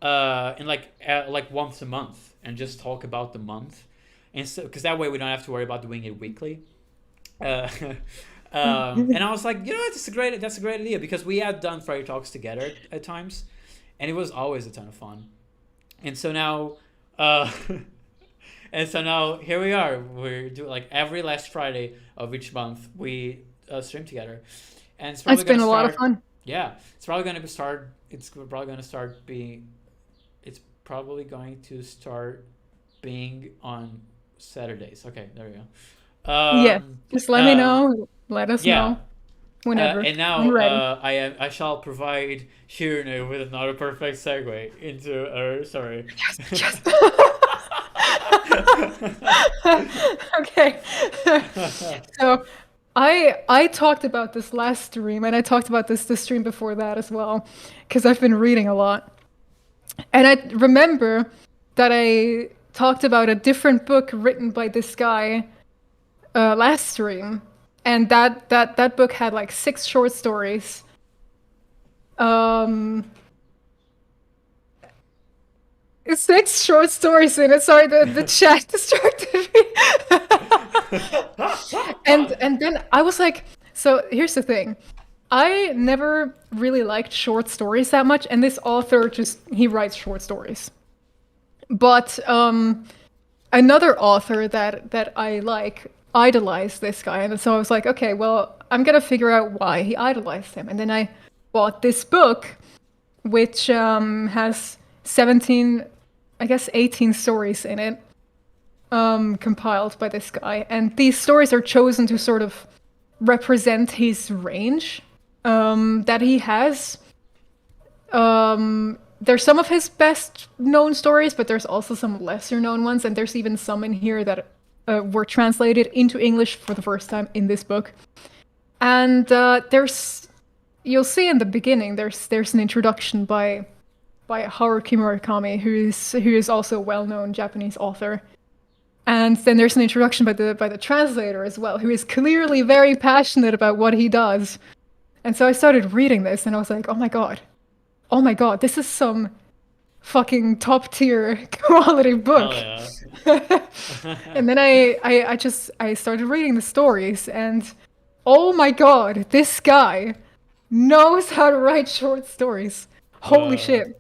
in like once a month, and just talk about the month, and so because that way we don't have to worry about doing it weekly. And I was like, that's a great idea, because we had done Friday talks together at times, and it was always a ton of fun. And so now, here we are. We're doing like every last Friday of each month we stream together, and it's probably It's been gonna a lot of start- fun. Yeah, it's probably going to start. It's probably going to start being. It's probably going to start being on Saturdays. Okay, there we go. Yeah, just let me know. Let us yeah. know whenever. And now I'm ready. I shall provide Shiranui with another perfect segue into sorry. Yes. Okay. So I talked about this last stream, and I talked about the stream before that as well, because I've been reading a lot. And I remember that I talked about a different book written by this guy last stream, and that book had like 6 short stories. 6 short stories in it. Sorry, the chat distracted me. And then I was like, so here's the thing. I never really liked short stories that much, and this author he writes short stories. But another author that I like idolized this guy, and so I was like, okay, well, I'm gonna figure out why he idolized him. And then I bought this book, which has 17, I guess 18 stories in it, compiled by this guy. And these stories are chosen to sort of represent his range that he has. There's some of his best known stories, but there's also some lesser known ones, and there's even some in here that were translated into English for the first time in this book. And you'll see in the beginning, there's an introduction by Haruki Murakami, who is also a well-known Japanese author. And then there's an introduction by the translator as well, who is clearly very passionate about what he does. And so I started reading this, and I was like, oh my god, this is some fucking top tier quality book. Hell yeah. And then I started reading the stories, and oh my god, this guy knows how to write short stories. Holy shit.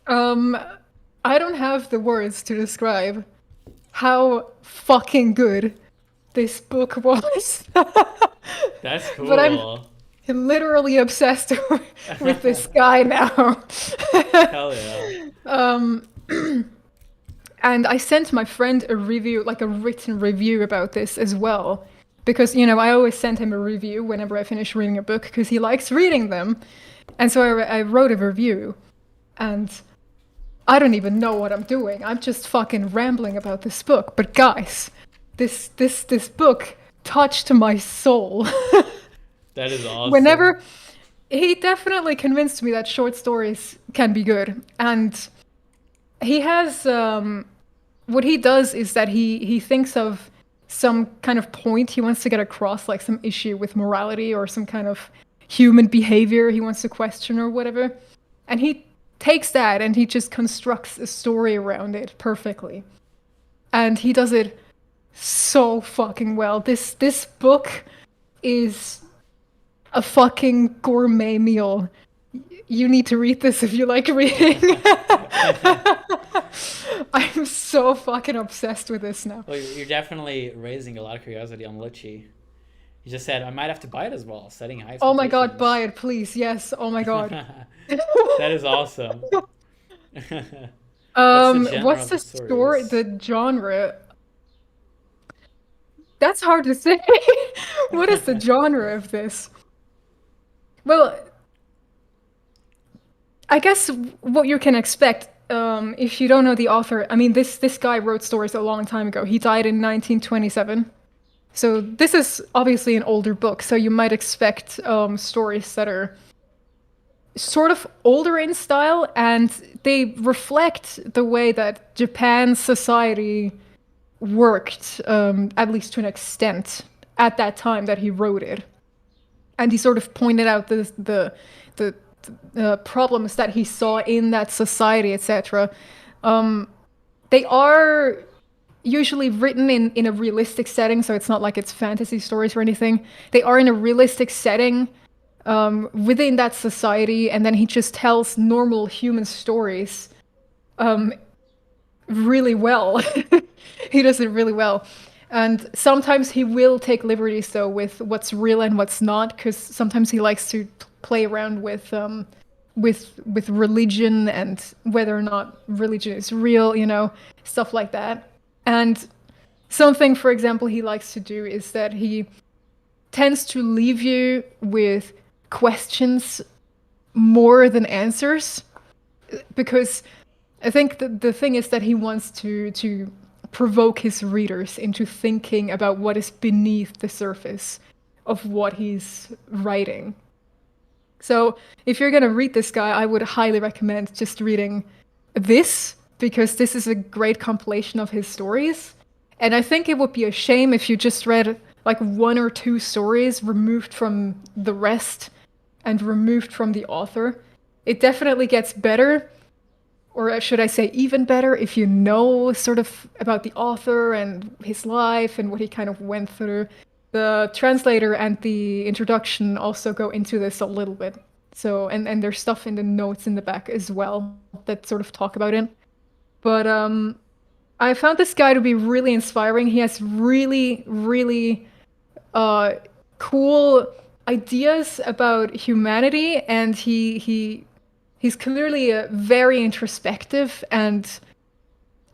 I don't have the words to describe how fucking good this book was. That's cool. But I'm literally obsessed with this guy now. Hell yeah. And I sent my friend a review, like a written review about this as well. Because, I always send him a review whenever I finish reading a book, because he likes reading them. And so I wrote a review. And I don't even know what I'm doing. I'm just fucking rambling about this book. But guys, this book touched my soul. That is awesome. Whenever he definitely convinced me that short stories can be good. And he has what he does is that he thinks of some kind of point he wants to get across, like some issue with morality or some kind of human behavior he wants to question or whatever. And he takes that and he just constructs a story around it perfectly. And he does it so fucking well. This book is a fucking gourmet meal. You need to read this if you like reading. I'm so fucking obsessed with this now. Well, you're definitely raising a lot of curiosity on Litchi. You just said I might have to buy it as well, setting high Oh my god, expectations. buy it, please. Yes. Oh my god. That is awesome. What's the story? The genre? That's hard to say. What is the genre of this? Well, I guess what you can expect if you don't know the author. I mean, this guy wrote stories a long time ago. He died in 1927. So this is obviously an older book, so you might expect stories that are sort of older in style, and they reflect the way that Japan's society worked, at least to an extent, at that time that he wrote it. And he sort of pointed out the problems that he saw in that society, etc. They are usually written in a realistic setting, so it's not like it's fantasy stories or anything. They are in a realistic setting within that society, and then he just tells normal human stories really well. He does it really well. And sometimes he will take liberties, though, with what's real and what's not, because sometimes he likes to play around with religion and whether or not religion is real, you know, stuff like that. And something, for example, he likes to do is that he tends to leave you with questions more than answers, because I think the thing is that he wants to provoke his readers into thinking about what is beneath the surface of what he's writing. So if you're going to read this guy, I would highly recommend just reading this, because this is a great compilation of his stories. And I think it would be a shame if you just read like one or two stories removed from the rest and removed from the author. It definitely gets better, or should I say even better, if you know sort of about the author and his life and what he kind of went through. The translator and the introduction also go into this a little bit. So, and there's stuff in the notes in the back as well that sort of talk about it. But I found this guy to be really inspiring. He has really, really cool ideas about humanity, and he's clearly very introspective and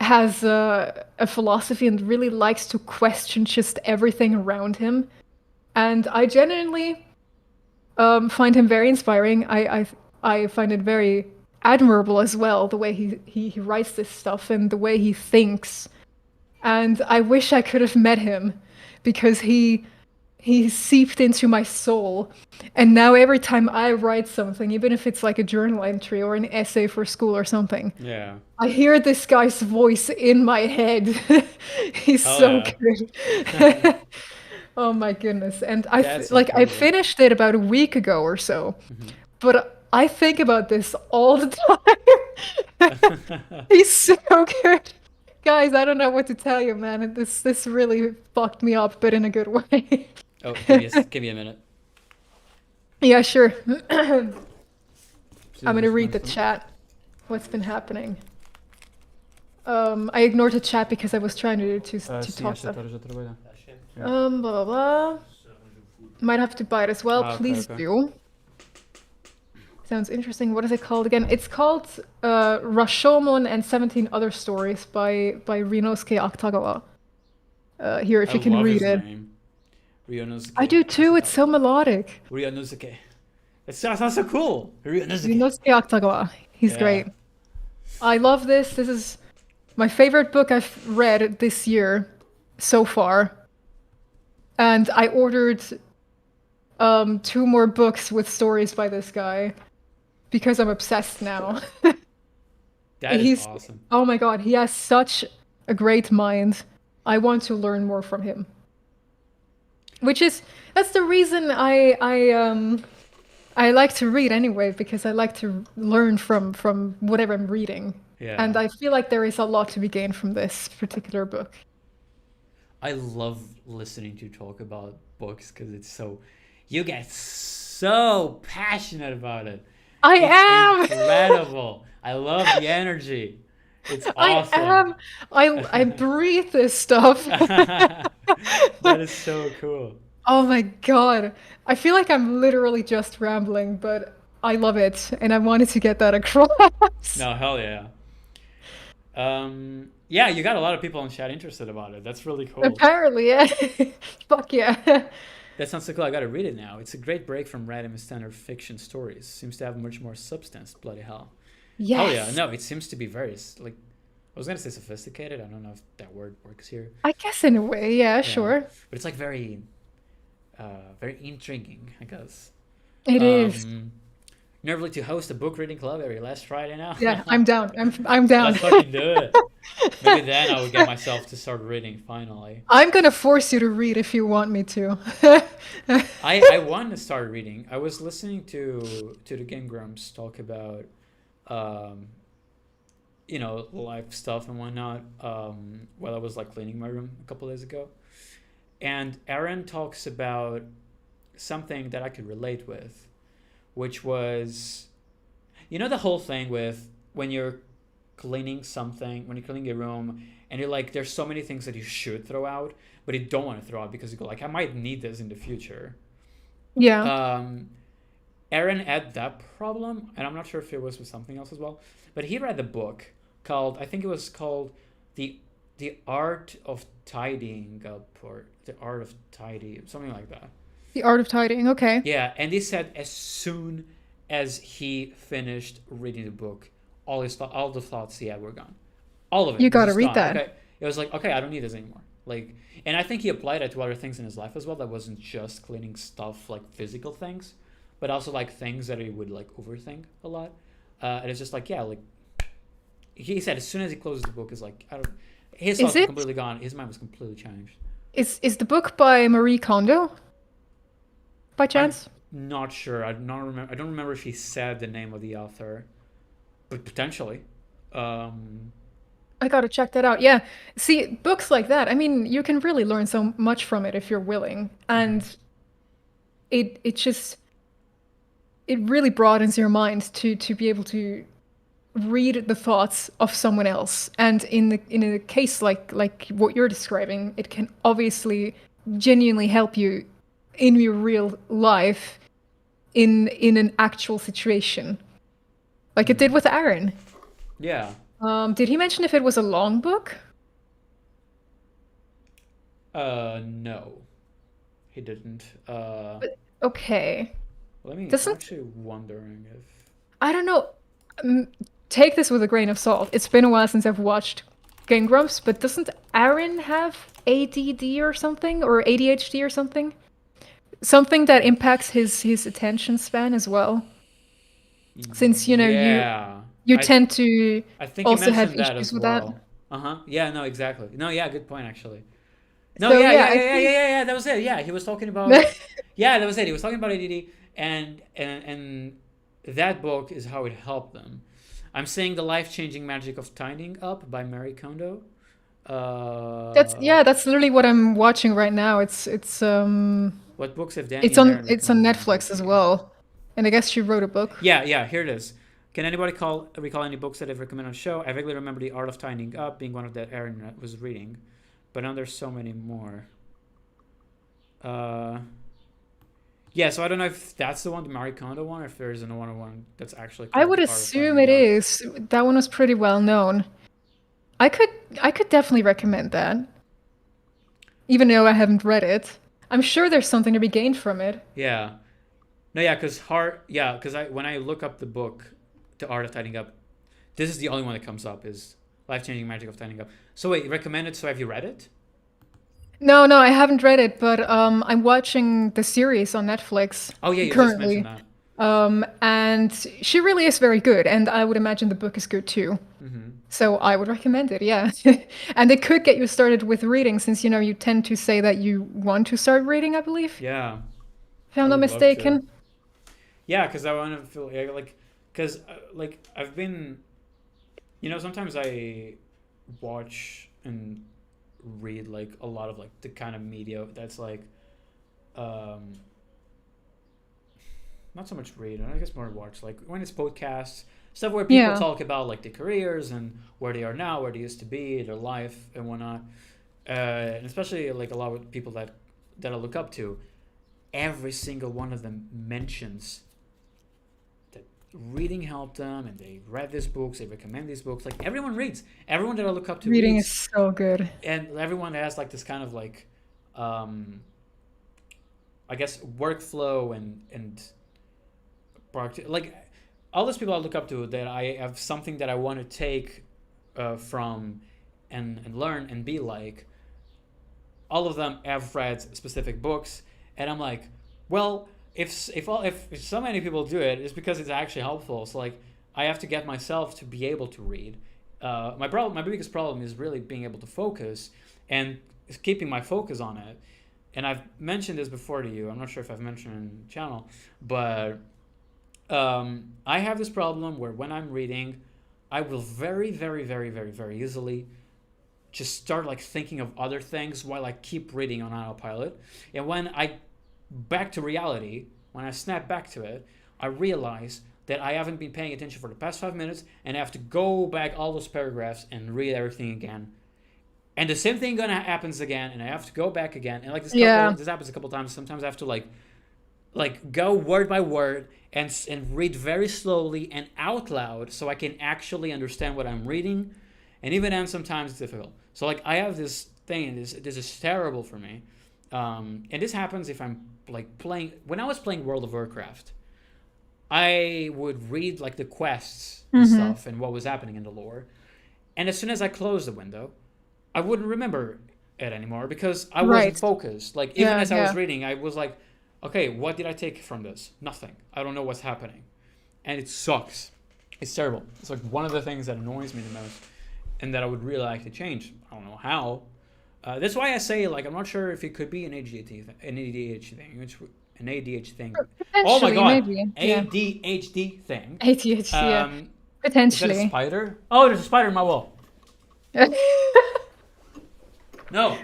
has a philosophy and really likes to question just everything around him. And I genuinely find him very inspiring. I find it very admirable as well, the way he writes this stuff and the way he thinks. And I wish I could have met him, because he seeped into my soul. And now every time I write something, even if it's like a journal entry or an essay for school or something, Yeah. I hear this guy's voice in my head. He's so good. Oh my goodness. And That's I incredible. finished it about a week ago or so. Mhm. But I think about this all the time. He's so good. Guys, I don't know what to tell you, man. This really fucked me up, but in a good way. Oh, give me a minute. Yeah, sure. I'm gonna read the chat. What's been happening? I ignored the chat because I was trying to talk stuff. Blah blah blah. Might have to buy it as well. Ah, okay, Please okay. do. Sounds interesting. What is it called again? It's called Rashomon and 17 Other Stories by Rinosuke Akutagawa. Here, if you can read it. Ryonosuke. I do too. It's so melodic. Ryonosuke. It sounds so cool. Ryonosuke. Rinosuke Akutagawa. He's Yeah. great. I love this. This is my favorite book I've read this year so far. And I ordered 2 more books with stories by this guy because I'm obsessed now. That is He's awesome. oh my god, he has such a great mind. I want to learn more from him. That's the reason I like to read anyway, because I like to learn from whatever I'm reading. Yeah. And I feel like there is a lot to be gained from this particular book. I love listening to you talk about books because it's so, you get so passionate about it. I It's am. incredible. I love the energy. It's I awesome. am. I breathe this stuff. That is so cool. Oh my god. I feel like I'm literally just rambling, but I love it and I wanted to get that across. No, hell yeah. Yeah, you got a lot of people in chat interested about it. That's really cool. Apparently, yeah. Fuck yeah. That sounds so cool. I gotta read it now. It's a great break from random and standard fiction stories. Seems to have much more substance. Bloody hell. Yes. Oh yeah, no, it seems to be very like, I was gonna say sophisticated. I don't know if that word works here. I guess in a way, yeah, sure. But it's like very, very intriguing, I guess. It is. Nervely to host a book reading club every last Friday now. Yeah, I'm down. I'm down. Let's fucking do it. Maybe then I will get myself to start reading finally. I'm gonna force you to read if you want me to. I want to start reading. I was listening to the Game Grumps talk about, life stuff and whatnot, while I was like cleaning my room a couple days ago, and Aaron talks about something that I could relate with, which was, the whole thing with when you're cleaning something, when you're cleaning your room, and you're like, there's so many things that you should throw out, but you don't want to throw out because you go like, I might need this in the future. Yeah. Aaron had that problem, and I'm not sure if it was with something else as well, but he read a book called, I think it was called the Art of Tidying Up, or the Art of Tidy, something like that. The Art of Tidying, okay. Yeah, and he said as soon as he finished reading the book, all the thoughts he had were gone. All of it. You was gotta just read gone. that. Okay. It was like, okay, I don't need this anymore. Like, and I think he applied it to other things in his life as well. That wasn't just cleaning stuff, like physical things, but also like things that he would like overthink a lot. And it's just like, yeah, like he said, as soon as he closes the book, is like, his thoughts were completely gone. His mind was completely changed. Is the book by Marie Kondo? By chance? I'm not sure. I don't remember if he said the name of the author, but potentially. I gotta check that out. Yeah. See, books like that, I mean, you can really learn so much from it if you're willing. And it really broadens your mind to be able to read the thoughts of someone else. And in a case like what you're describing, it can obviously genuinely help you in your real life in an actual situation. Like it did with Aaron. Yeah. Did he mention if it was a long book? No, he didn't. Okay. Let me. Doesn't- I'm actually wondering if. I don't know. Take this with a grain of salt. It's been a while since I've watched Game Grumps, but doesn't Aaron have ADD or something? Or ADHD or something? Something that impacts his attention span as well? Since, Yeah. you tend to I think also you have mentioned that issues as with well. that. Yeah. No. Exactly. No. Yeah. Good point. Actually. No. So, yeah. yeah, I Yeah. think- Yeah. That was it. Yeah. He was talking about. Yeah. That was it. He was talking about ADD, and that book is how it helped them. I'm saying The Life-Changing Magic of Tidying Up by Marie Kondo. That's literally what I'm watching right now. It's What books have Danny? it's and on Aaron it's on recommended? Netflix as well. And I guess she wrote a book. Yeah, here it is. Can anybody recall any books that I've recommended on the show? I vaguely remember The Art of Tidying Up being one of that Aaron was reading, but now there's so many more. Yeah, so I don't know if that's the one, the Marie Kondo one, or if there's another one that's actually I called would The Art of assume it Tidying Up. is. That one was pretty well known. I could definitely recommend that. Even though I haven't read it. I'm sure there's something to be gained from it. Yeah. No, yeah, because when I look up the book, The Art of Tidying Up, this is the only one that comes up, is Life-Changing Magic of Tidying Up. So wait, recommended, so have you read it? No, no, I haven't read it, but I'm watching the series on Netflix Oh yeah, you just mentioned currently. that. And she really is very good, and I would imagine the book is good too. Mm-hmm. So I would recommend it, yeah. And it could get you started with reading, since you tend to say that you want to start reading, I believe, Yeah, if I'm I not would love to. mistaken. Yeah, because I want to feel yeah, like, because like I've been, sometimes I watch and read like a lot of like the kind of media that's like, um, not so much read, I guess more watch like when it's podcasts, stuff where people Yeah. talk about like their careers and where they are now, where they used to be, their life and whatnot. And especially like a lot of people that I look up to, every single one of them mentions that reading helped them and they read these books, they recommend these books. Like everyone reads, everyone that I look up to Reading is reads, so good. and everyone has like this kind of like, um, I guess workflow and like all those people I look up to that I have something that I want to take from and learn and be like. All of them have read specific books, and I'm like, well, if so many people do it, it's because it's actually helpful. So like, I have to get myself to be able to read. My biggest problem is really being able to focus and keeping my focus on it. And I've mentioned this before to you. I'm not sure if I've mentioned it in the channel, but I have this problem where when I'm reading, I will very, very, very, very, very easily just start like thinking of other things while I keep reading on autopilot. And when I back to reality, when I snap back to it, I realize that I haven't been paying attention for the past 5 minutes and I have to go back all those paragraphs and read everything again. And the same thing gonna happens again, and I have to go back again. And like Yeah. this happens a couple times. Sometimes I have to like go word by word and read very slowly and out loud so I can actually understand what I'm reading. And even then, sometimes it's difficult. So like I have this thing. This is terrible for me. And this happens if I'm like playing. When I was playing World of Warcraft, I would read like the quests and Mm-hmm. stuff and what was happening in the lore. And as soon as I closed the window, I wouldn't remember it anymore because I wasn't Right. focused. Like even Yeah, as I was yeah. reading, I was like, okay, what did I take from this? Nothing. I don't know what's happening, and it sucks. It's terrible. It's like one of the things that annoys me the most, and that I would really like to change. I don't know how. That's why I say like I'm not sure if it could be an ADHD thing, an ADHD thing. Oh my Potentially, god, maybe. Yeah. ADHD thing. ADHD, yeah. Is that a Potentially. spider? Oh, there's a spider in my wall. the No,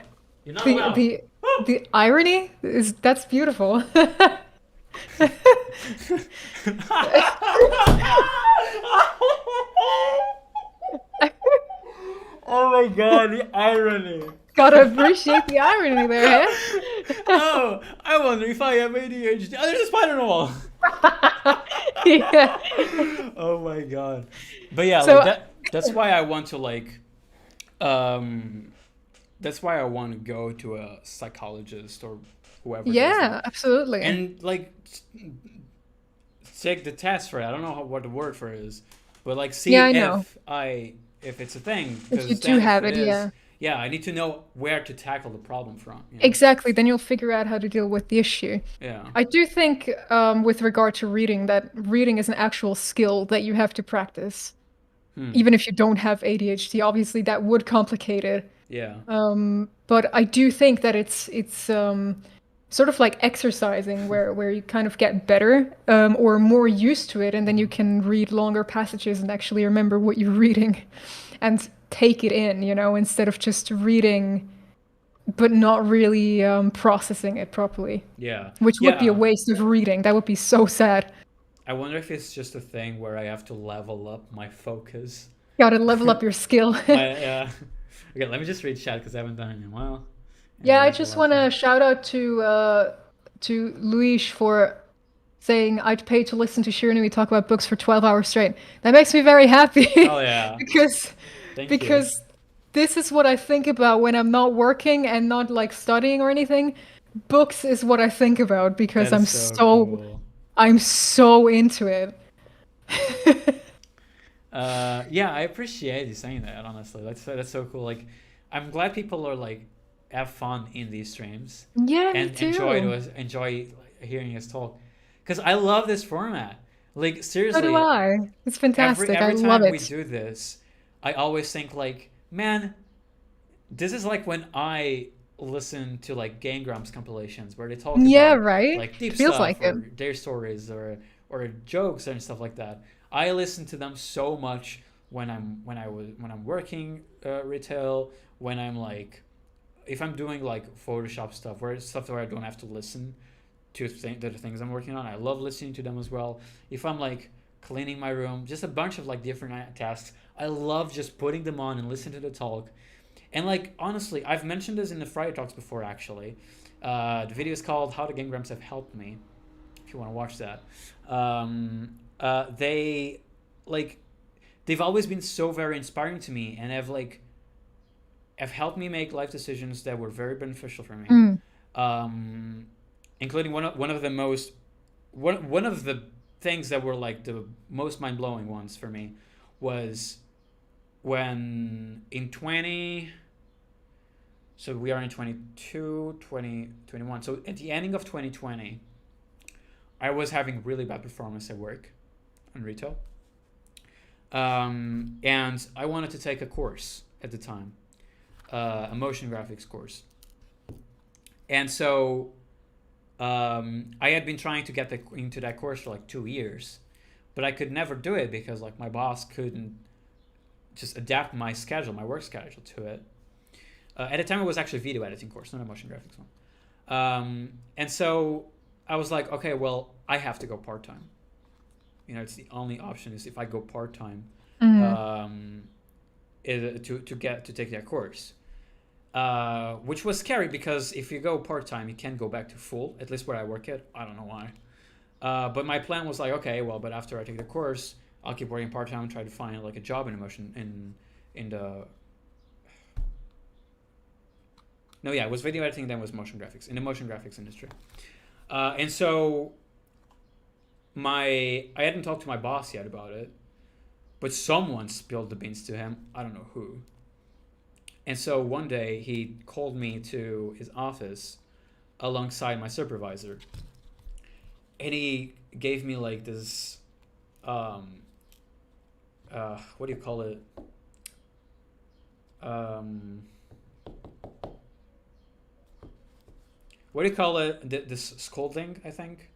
you're not allowed. the the irony is that's beautiful. Oh my god, the irony. Gotta appreciate the irony there, eh? Oh, I wonder if I have ADHD. Oh, there's a spider in the wall. Yeah. Oh my god. But yeah, So- like that's why I want to like that's why I want to go to a psychologist or whoever does Yeah, that. absolutely. And like take the test for it. I don't know what the word for it is, but like see Yeah, I know. if it's a thing. If 'cause you then do have if it, yeah. Yeah, I need to know where to tackle the problem from. Exactly, then you'll figure out how to deal with the issue. Yeah. I do think, with regard to reading, that reading is an actual skill that you have to practice. Even if you don't have ADHD, obviously that would complicate it. Yeah. But I do think that it's sort of like exercising, where you kind of get better, or more used to it, and then you can read longer passages and actually remember what you're reading, and take it in, instead of just reading, but not really processing it properly, Yeah. which would be a Yeah. waste of reading. That would be so sad. I wonder if it's just a thing where I have to level up my focus. Gotta level up your skill. Yeah. Okay, let me just read chat because I haven't done it in a while. Yeah, I And just a lot want to of- shout out to Luis for saying I'd pay to listen to Shiranui talk about books for 12 hours straight. That makes me very happy. Oh yeah. because Thank you. because this is what I think about when I'm not working and not like studying or anything. Books is what I think about because That I'm is so cool. I'm so into it. Yeah, I appreciate you saying that. Honestly, that's so cool. Like, I'm glad people are like have fun in these streams Yeah, me and too. enjoy hearing us talk, because I love this format. Like So do seriously, I. It's fantastic. I every love time we it. do this, I always think like, man, this is like when I listen to like Game Grumps compilations where they talk Yeah, about right? like deep Feels stuff like or it. their stories or jokes and stuff like that. I listen to them so much when I'm working retail, when I'm like, if I'm doing like Photoshop stuff where I don't have to listen to the things I'm working on. I love listening to them as well. If I'm like cleaning my room, just a bunch of like different tasks, I love just putting them on and listening to the talk. And like honestly, I've mentioned this in the Friday talks before actually. The video is called "How the Game Grumps Have Helped Me." If you want to watch that, they like they've always been so very inspiring to me and have helped me make life decisions that were very beneficial for me. Mm. Including one of the most one of the things that were like the most mind-blowing ones for me was when in 20, so we are in 22, 20, 21, so at the ending of 2020 I was having really bad performance at work in retail, and I wanted to take a course at the time, a motion graphics course. And so I had been trying to get into that course for like 2 years, but I could never do it because like my boss couldn't just adapt my schedule, my work schedule to it. At the time, it was actually a video editing course, not a motion graphics one. And so I was like, okay, well, I have to go part-time. You know, it's the only option is if I go part-time to take that course. Which was scary because if you go part-time, you can't go back to full, at least where I work at. I don't know why. But my plan was like, okay, well, but after I take the course, I'll keep working part-time and try to find like a job in it was video editing, then was motion graphics, in the motion graphics industry. And so I hadn't talked to my boss yet about it, but someone spilled the beans to him. I don't know who. And so one day he called me to his office alongside my supervisor. And he gave me like this, what do you call it? What do you call it? This scolding, I think.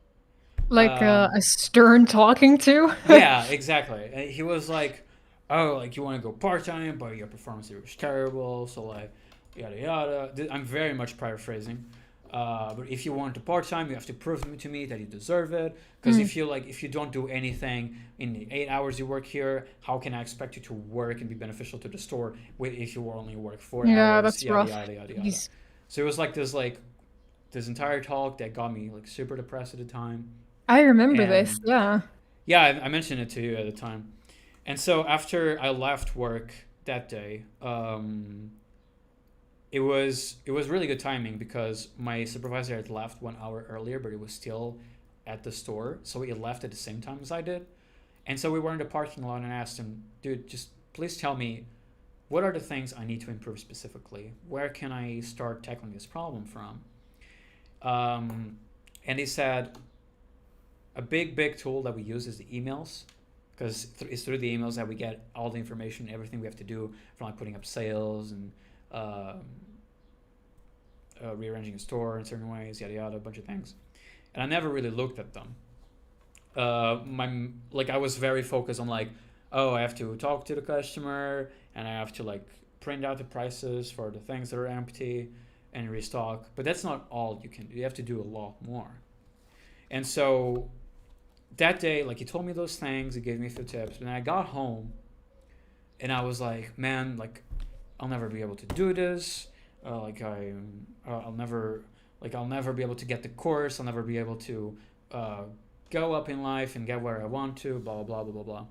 Like a stern talking to. Yeah, exactly. And he was like, oh, like you want to go part-time, but your performance was terrible, so like yada yada. I'm very much paraphrasing, but if you want to part-time, you have to prove to me that you deserve it, because if you don't do anything in the 8 hours you work here, how can I expect you to work and be beneficial to the store if you only work 4 hours? Yeah, that's yada, rough. yada yada yada. So it was like this entire talk that got me like super depressed at the time. I remember this, yeah. Yeah, I mentioned it to you at the time. And so after I left work that day, it was really good timing because my supervisor had left 1 hour earlier, but he was still at the store. So he left at the same time as I did. And so we were in the parking lot and I asked him, dude, just please tell me, what are the things I need to improve specifically? Where can I start tackling this problem from? And he said, a big tool that we use is the emails, because it's through the emails that we get all the information, everything we have to do, from like putting up sales and rearranging a store in certain ways, yada yada, a bunch of things. And I never really looked at them. I was very focused on like, oh, I have to talk to the customer and I have to like print out the prices for the things that are empty and restock. But that's not all you can do. You have to do a lot more. And so that day, like, he told me those things, he gave me a few tips, and then I got home and I was like, man, like, I'll never be able to do this. I'll never be able to get the course. I'll never be able to go up in life and get where I want to, blah, blah, blah, blah,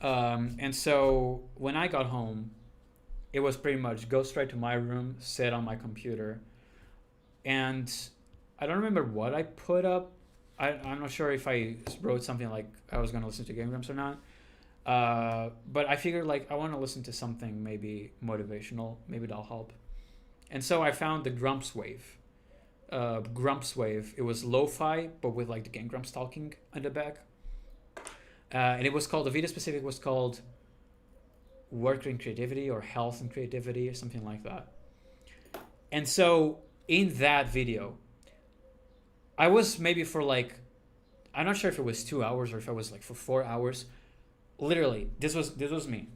blah. And so when I got home, it was pretty much go straight to my room, sit on my computer. And I don't remember what I put up. I'm not sure if I wrote something like I was going to listen to Game Grumps or not. But I figured like I want to listen to something maybe motivational. Maybe that'll help. And so I found the Grumps Wave. Grumps Wave. It was lo-fi, but with like the Game Grumps talking in the back. And it was called, the video specific was called Work and Creativity or Health and Creativity or something like that. And so in that video, I was maybe for like, I'm not sure if it was 2 hours or if I was like for 4 hours. Literally, this was me.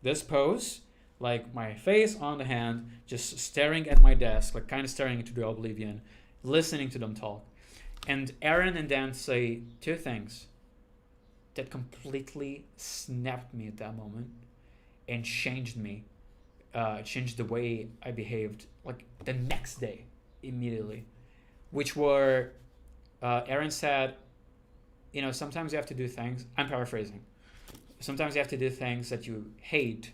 This pose, like my face on the hand, just staring at my desk, like kind of staring into the oblivion, listening to them talk. And Aaron and Dan say two things that completely snapped me at that moment and changed me, changed the way I behaved, like the next day, immediately, which were, Aaron said, sometimes you have to do things, I'm paraphrasing, sometimes you have to do things that you hate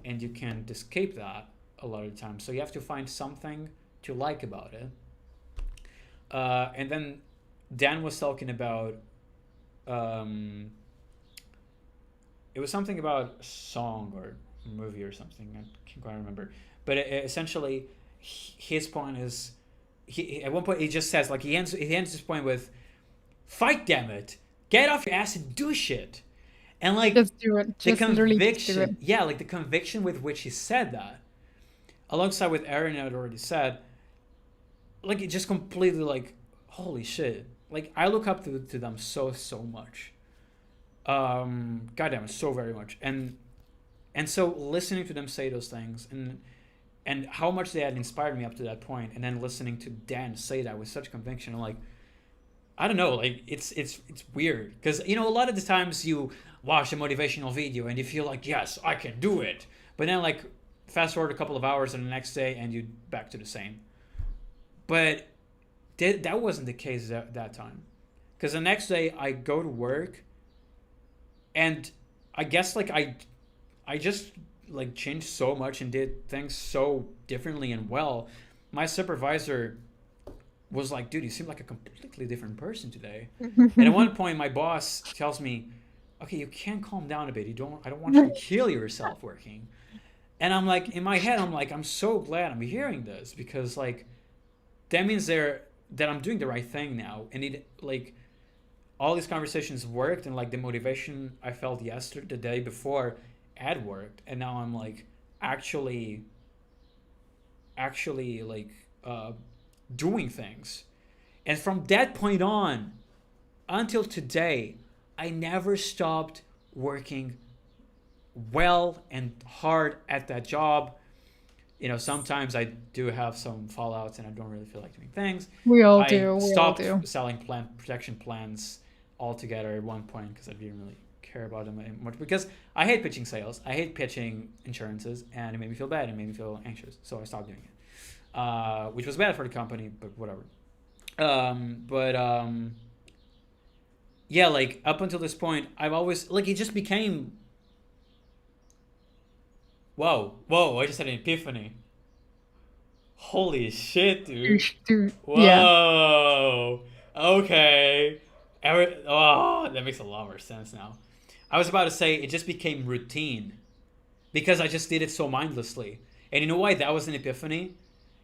and you can't escape that a lot of the time. So you have to find something to like about it. And then Dan was talking about, it was something about a song or a movie or something. I can't quite remember. But essentially, his point is, at one point he just says, like, he ends his point with, "Fight, damn it, get off your ass and do shit." And like Just do it. the Just literally just do conviction, it. yeah, like the conviction with which he said that, alongside with Aaron had already said, like it just completely like, holy shit. Like I look up to them so much. Goddamn, so very much. And so listening to them say those things and how much they had inspired me up to that point, and then listening to Dan say that with such conviction, I'm like, I don't know, like it's weird because a lot of the times you watch a motivational video and you feel like, yes, I can do it, but then like fast forward a couple of hours and the next day and you back to the same. But that wasn't the case that time, because the next day I go to work and I guess like I just like changed so much and did things so differently and well. My supervisor was like, dude, you seem like a completely different person today. And at one point my boss tells me, okay, you can calm down a bit. I don't want you to kill yourself working. And I'm like, in my head, I'm like, I'm so glad I'm hearing this, because like that means that I'm doing the right thing now. And it like all these conversations worked, and like the motivation I felt the day before had worked. And now I'm like actually like doing things. And from that point on until today, I never stopped working well and hard at that job. Sometimes I do have some fallouts and I don't really feel like doing things. We all I do. We all stopped do. selling plant protection plans altogether at one point because I didn't really care about them much, because I hate pitching sales, I hate pitching insurances, and it made me feel bad, it made me feel anxious, so I stopped doing it, which was bad for the company, but whatever. Yeah, like up until this point I've always like, it just became, whoa, I just had an epiphany. Holy shit, dude. Dude, yeah. Whoa. Okay. That makes a lot more sense now. I was about to say it just became routine because I just did it so mindlessly. And you know why that was an epiphany?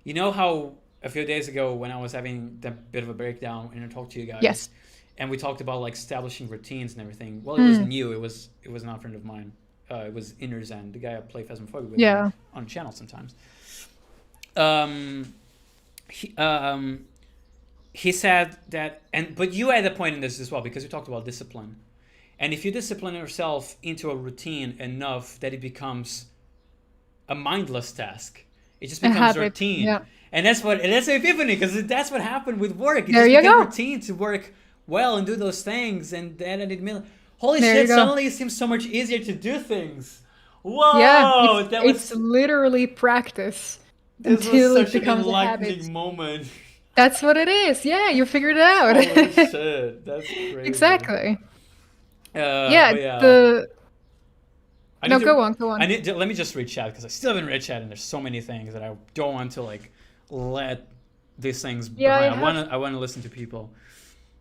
You know how a few days ago when I was having that bit of a breakdown and I talked to you guys, Yes. and we talked about like establishing routines and everything. Well, it wasn't you. It was not a friend of mine. It was Inner Zen, the guy I play Phasmophobia with Yeah. on the channel sometimes. He said that, but you had a point in this as well, because you talked about discipline. And if you discipline yourself into a routine enough that it becomes a mindless task, it just becomes habit, routine. yeah. And that's an epiphany, because that's what happened with work. It There just you became go. routine to work well and do those things, and then I didn't. Holy There shit! you go. Suddenly it seems so much easier to do things. Whoa! Yeah, that it's literally practice this until was it such an becomes a enlightening habit. moment. That's what it is. Yeah, you figured it out. Holy shit! That's crazy. Exactly. But Yeah. I No, need to- go on. I need to, let me just read chat, because I still haven't read chat, and there's so many things that I don't want to like let these things Yeah, behind. I I want to listen to people.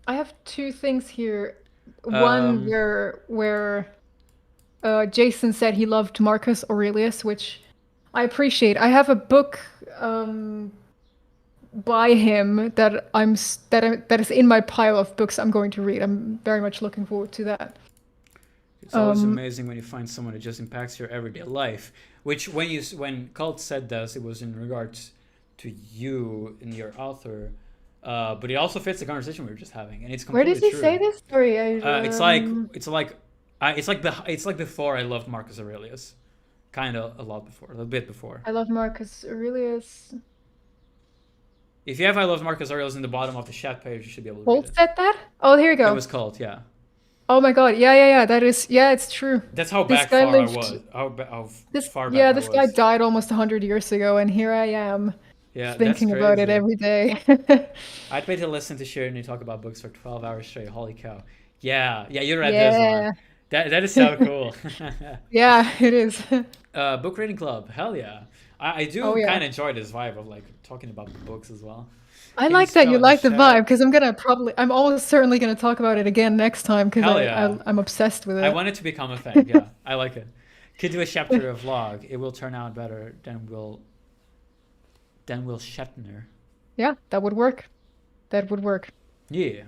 I have two things here. One where Jason said he loved Marcus Aurelius, which I appreciate. I have a book by him that that is in my pile of books I'm going to read. I'm very much looking forward to that. It's always amazing when you find someone that just impacts your everyday life. Which when Cult said this, it was in regards to you and your author, but it also fits the conversation we were just having, and it's Where completely did he say this? Sorry, it's like before I loved Marcus Aurelius, kind of a little bit before. I love Marcus Aurelius. If you have I love Marcus Aurelius in the bottom of the chat page, you should be able to Holt read it. said that? Oh, here we go. It was called, yeah. Oh my god, yeah. That is, yeah, it's true. That's how This back guy far I lived- was. How This, far back yeah, I this guy was. died almost 100 years ago, and here I am Yeah, thinking that's about it crazy. every day. I'd pay to listen to Shiranui talk about books for 12 hours straight. Holy cow. Yeah, you read this Yeah. one. That is so cool. Yeah, it is. Book reading club. Hell yeah. I do Oh, yeah. kind of enjoy this vibe of like talking about books as well. I Can like you that spell you in like the chat? vibe, because I'm almost certainly gonna talk about it again next time, because Hell yeah. I'm obsessed with it. I want it to become a thing. Yeah, I like it. Could do a chapter of vlog. It will turn out better than Will Shatner. Yeah, that would work. That would work. Yeah.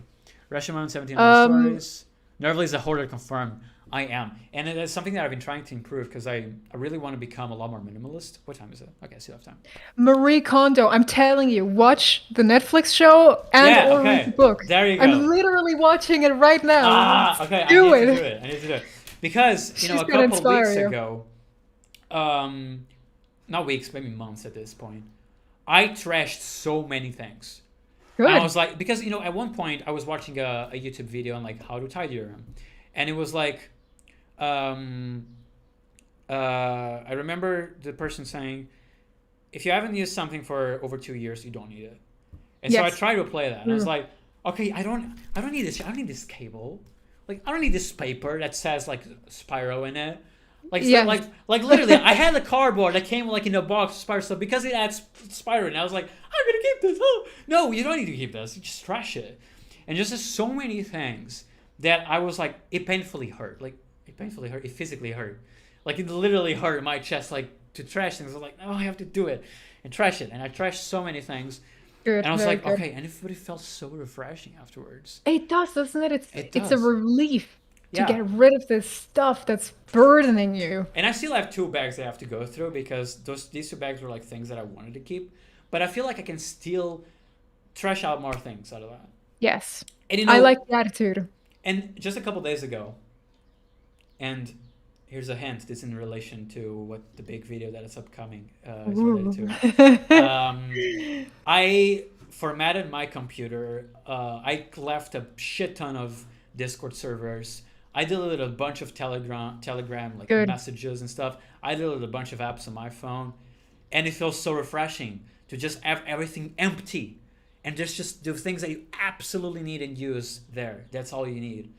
Rashomon 17 stories. Nervally is a hoarder confirmed. I am. And it is something that I've been trying to improve because I really want to become a lot more minimalist. What time is it? Okay, I still have time. Marie Kondo, I'm telling you, watch the Netflix show and or read the book. There you go. I'm literally watching it right now. Okay. I Do need it. to do it. Because, She's a gonna couple inspire weeks you. ago, not weeks, maybe months at this point, I trashed so many things. Good. And I was like, because, at one point I was watching a YouTube video on like how to tidy your room. And it was like, I remember the person saying, if you haven't used something for over 2 years, you don't need it. And so I Yes. tried to apply that. And I was like, okay, I don't need this. I don't need this cable. Like, I don't need this paper that says like Spyro in it. Like, so, Yeah. like literally, I had a cardboard that came like in a box of Spyro stuff because it had Spyro, and I was like, I'm gonna keep this. Oh no, you don't need to keep this. You just trash it. And just there's so many things that I was like, it painfully hurt. Like, it painfully hurt. It physically hurt. Like, it literally hurt my chest. Like, to trash things. I was like, no, I have to do it and trash it. And I trashed so many things. Good. And I was very like, good. okay. And it felt so refreshing afterwards. It does, doesn't it? It's a does. relief to Yeah. get rid of this stuff that's burdening you. And I still have 2 bags that I have to go through because these 2 bags were like things that I wanted to keep. But I feel like I can still trash out more things out of that. Yes. And I like the attitude. And just a couple days ago, and here's a hint. This in relation to what the big video that is upcoming is related to. I formatted my computer. I left a shit ton of Discord servers. I deleted a bunch of Telegram like Good. messages and stuff. I deleted a bunch of apps on my phone, and it feels so refreshing to just have everything empty, and just the things that you absolutely need and use there. That's all you need.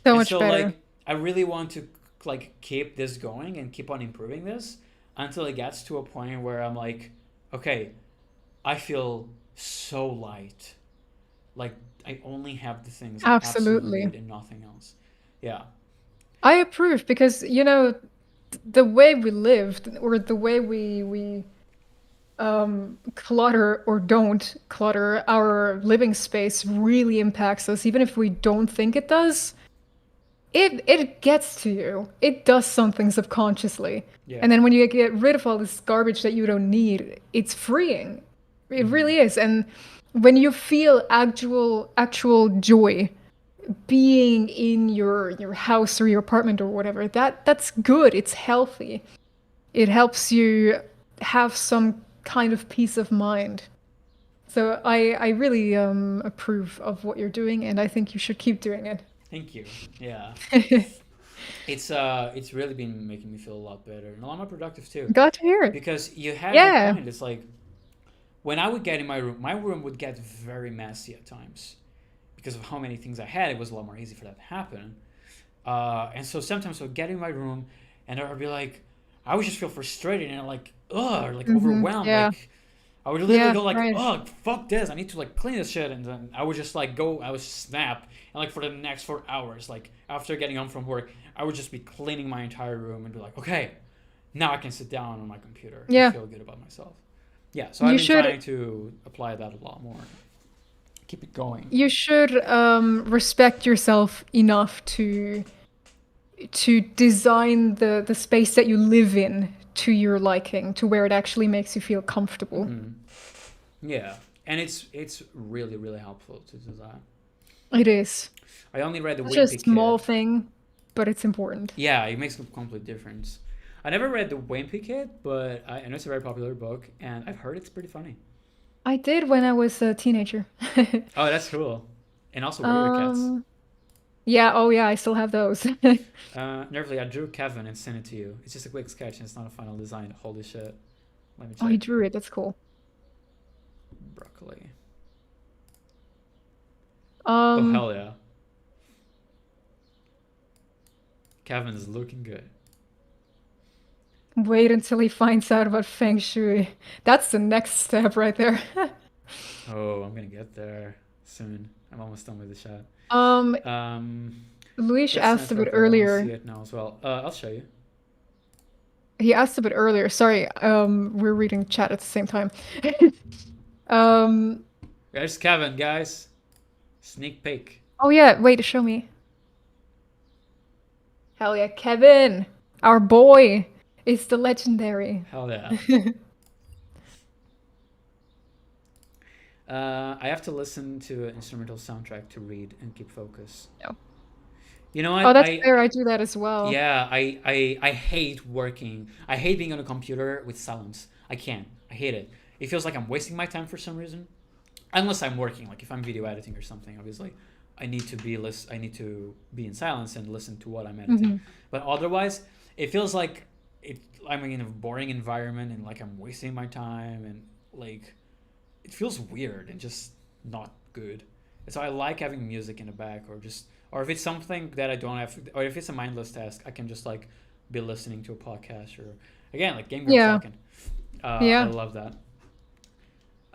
So And much better. like, I really want to like keep this going and keep on improving this until it gets to a point where I'm like, okay, I feel so light. Like, I only have the things I Absolutely. need and nothing else. Yeah. I approve because, the way we lived or the way we clutter or don't clutter our living space really impacts us, even if we don't think it does. It gets to you. It does something subconsciously. Yeah. And then when you get rid of all this garbage that you don't need, it's freeing. It really is. And when you feel actual joy being in your house or your apartment or whatever, that's good. It's healthy. It helps you have some kind of peace of mind. So I really approve of what you're doing, and I think you should keep doing it. Thank you. Yeah. It's really been making me feel a lot better and a lot more productive too. Glad to hear it. Because you had Yeah. a point. It's like when I would get in my room would get very messy at times because of how many things I had. It was a lot more easy for that to happen. And so sometimes I would get in my room and I would be like, I would just feel frustrated and like, overwhelmed. yeah. Like I would literally Yeah, go like, right. oh, fuck this. I need to like clean this shit. And then I would just like I would snap. And like for the next 4 hours, like after getting home from work, I would just be cleaning my entire room and be like, okay, now I can sit down on my computer Yeah. and feel good about myself. Yeah, so You I've been should- trying to apply that a lot more. Keep it going. You should respect yourself enough to design the space that you live in to your liking, to where it actually makes you feel comfortable. Mhm. Yeah, and it's really really helpful to do that. It is. I only read the It's just a Wimpy small Kid. thing, but it's important. Yeah, it makes a complete difference. I never read the Wimpy Kid, but I know it's a very popular book, and I've heard it's pretty funny. I did when I was a teenager. Oh, that's cool. And also Warrior Cats. Yeah, oh yeah, I still have those. Nervely, I drew Kevin and sent it to you. It's just a quick sketch and it's not a final design. Holy shit. Let me Oh, check. you drew it. That's cool. Broccoli. Oh, Um, hell yeah. Kevin is looking good. Wait until he finds out about Feng Shui. That's the next step right there. Oh, I'm gonna get there soon. I'm almost done with the chat. Luis That's asked a nice, bit Broccoli. I wanna see earlier. it now as well. I'll show you. He asked a bit earlier. Sorry, we're reading chat at the same time. Um, There's Kevin, guys. Sneak peek. oh yeah, wait, show me. Hell yeah, Kevin, our boy, is the legendary. Hell yeah. I have to listen to an instrumental soundtrack to read and keep focus. No. You know what? Oh, that's fair. I do that as well. Yeah, I hate working. I hate being on a computer with silence. I can't. I hate it. It feels like I'm wasting my time for some reason. Unless I'm working, like if I'm video editing or something, obviously, I need to be in silence and listen to what I'm editing. But otherwise, it feels like I'm in a boring environment and like I'm wasting my time and like it feels weird and just not good. And so I like having music in the back or if it's something that I don't have, or if it's a mindless task, I can just like be listening to a podcast or again like Game Grumps Yeah. talking. Yeah. I love that.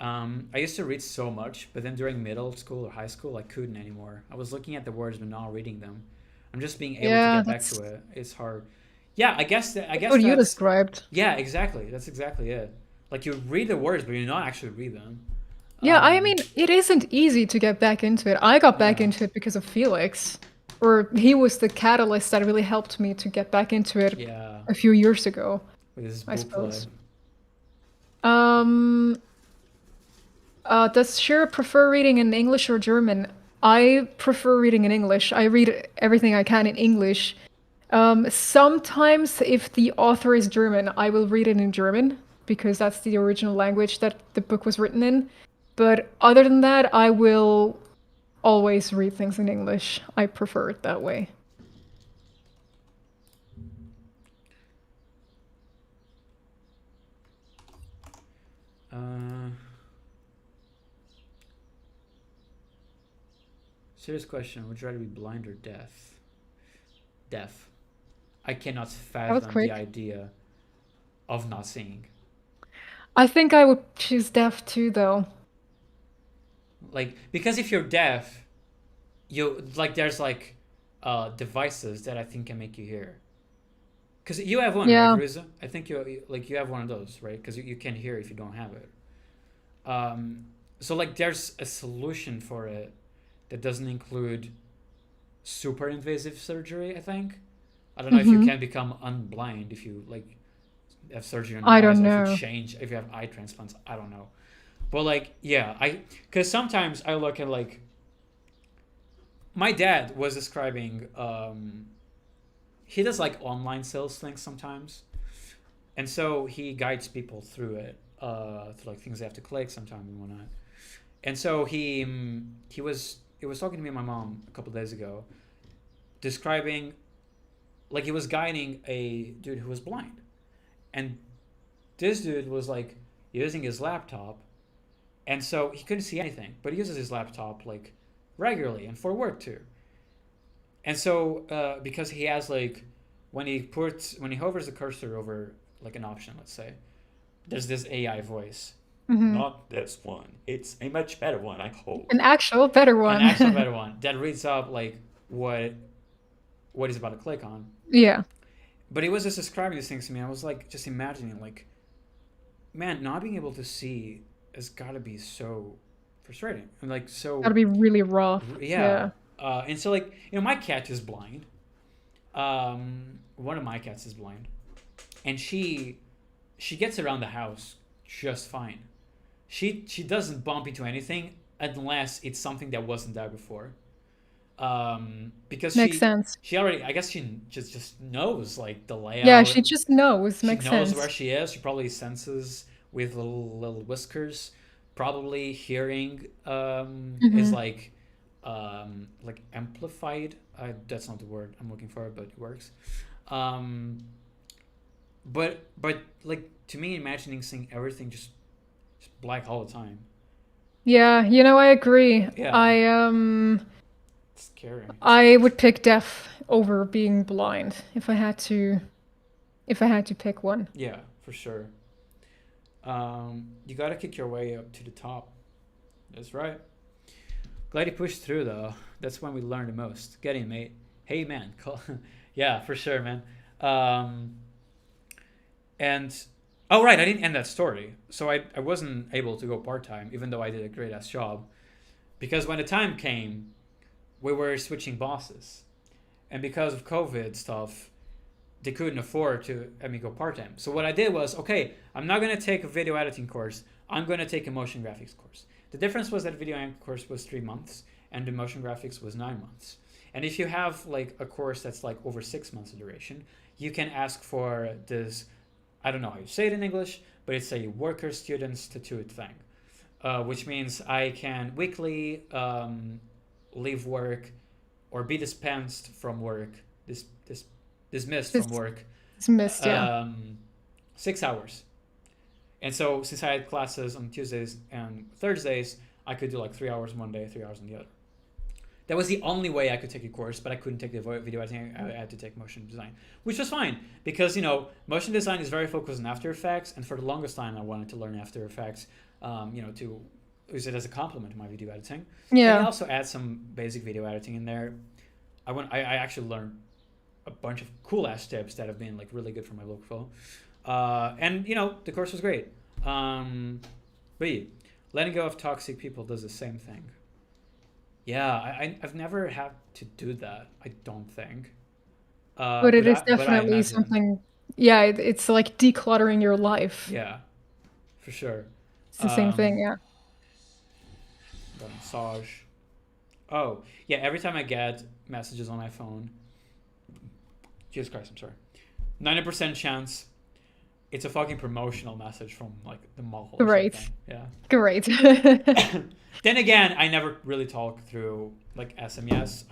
I used to read so much, but then during middle school or high school, I couldn't anymore. I was looking at the words but not reading them. I'm just being able Yeah, to get back to it. It's hard. Yeah, I guess What you that's described. yeah, exactly. That's exactly it. Like you read the words, but you not actually read them. Yeah, I mean, it isn't easy to get back into it. I got back Yeah. into it because of Felix, or he was the catalyst that really helped me to get back into it Yeah, a few years ago. with this I book suppose. club. Does Shira prefer reading in English or German? I prefer reading in English. I read everything I can in English. Sometimes, if the author is German, I will read it in German because that's the original language that the book was written in. But other than that, I will always read things in English. I prefer it that way. Serious question: would you rather be blind or deaf? Deaf. I cannot was fathom quick. the idea of not seeing. I think I would choose deaf too, though. Like because if you're deaf, you like there's like devices that I think can make you hear. Because you have one, Yeah. right, Riza? I think you have one of those, right? Because you can't hear if you don't have it. So like there's a solution for it that doesn't include super invasive surgery. I think. I don't know if you can become unblind if you like have surgery on your I eyes don't or know. if you have eye transplants. I don't know. But like, yeah, because sometimes I look at like, my dad was describing, he does like online sales things sometimes, and so he guides people through it, through like things they have to click sometime and whatnot. And so he was talking to me and my mom a couple days ago, describing, like he was guiding a dude who was blind, and this dude was like using his laptop. And so he couldn't see anything, but he uses his laptop like regularly and for work too. And so because he has like when he hovers the cursor over like an option, let's say, there's this AI voice, Not this one. It's a much better one, I hope. An actual better one. an actual better one that reads up like what he's about to click on. Yeah. but he was just describing these things to me. I was like, just imagining, like, man, not being able to see has got to be so frustrating and like so. Gotta be really rough. Yeah. And so like my cat is blind. One of my cats is blind, and she gets around the house just fine. She doesn't bump into anything unless it's something that wasn't there before. Because Makes sense. she already, I guess she just knows like the layout. Yeah, she just knows. She Makes knows sense. where she is. She probably senses with little whiskers. Probably hearing is like amplified. That's not the word I'm looking for, but it works. But like to me, imagining seeing everything just black all the time. Yeah, I agree. Yeah. It's scary. I would pick deaf over being blind if I had to pick one. Yeah, for sure. You gotta kick your way up to the top. That's right. Glad you pushed through though. That's when we learn the most. Get in, mate. Hey man. Yeah, for sure, man. And oh right, I didn't end that story. So I wasn't able to go part-time, even though I did a great ass job. Because when the time came, we were switching bosses. And because of COVID stuff, they couldn't afford to let me go part-time. So what I did was, okay, I'm not going to take a video editing course. I'm going to take a motion graphics course. The difference was that video editing course was 3 months and the motion graphics was 9 months. And if you have like a course that's like over 6 months of duration, you can ask for this, I don't know how you say it in English, but it's a worker student statute thing, which means I can weekly leave work or be dispensed from work, dismissed from work. Dismissed, yeah. 6 hours. And so since I had classes on Tuesdays and Thursdays, I could do like 3 hours one day, 3 hours on the other. That was the only way I could take a course, but I couldn't take the video editing. I had to take motion design, which was fine because, motion design is very focused on After Effects. And for the longest time, I wanted to learn After Effects, to use it as a complement to my video editing. Yeah. And I also add some basic video editing in there. I actually learned a bunch of cool ass tips that have been like really good for my workflow. And the course was great. But yeah, letting go of toxic people does the same thing. Yeah, I've never had to do that, I don't think. But it is definitely something. Yeah, it's like decluttering your life. Yeah, for sure. It's the same thing, yeah. The massage. Oh, yeah, every time I get messages on my phone, Jesus Christ, I'm sorry. 90% chance it's a fucking promotional message from like the mall. Great. Yeah. Great. Then again, I never really talk through like SMS.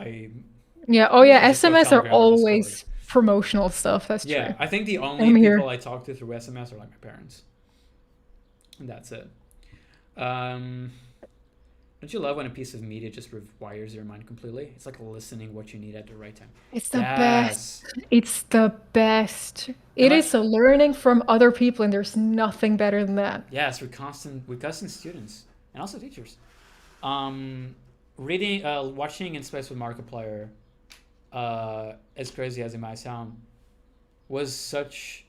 Yeah. Oh yeah. SMS are always promotional stuff. That's true. Yeah. I think the only people I talk to through SMS are like my parents. And that's it. Don't you love when a piece of media just rewires your mind completely? It's like listening what you need at the right time. It's the best. It's the best. It is a learning from other people, and there's nothing better than that. Yes, we're constant students and also teachers. Reading, watching in Space with Markiplier, as crazy as it might sound, was such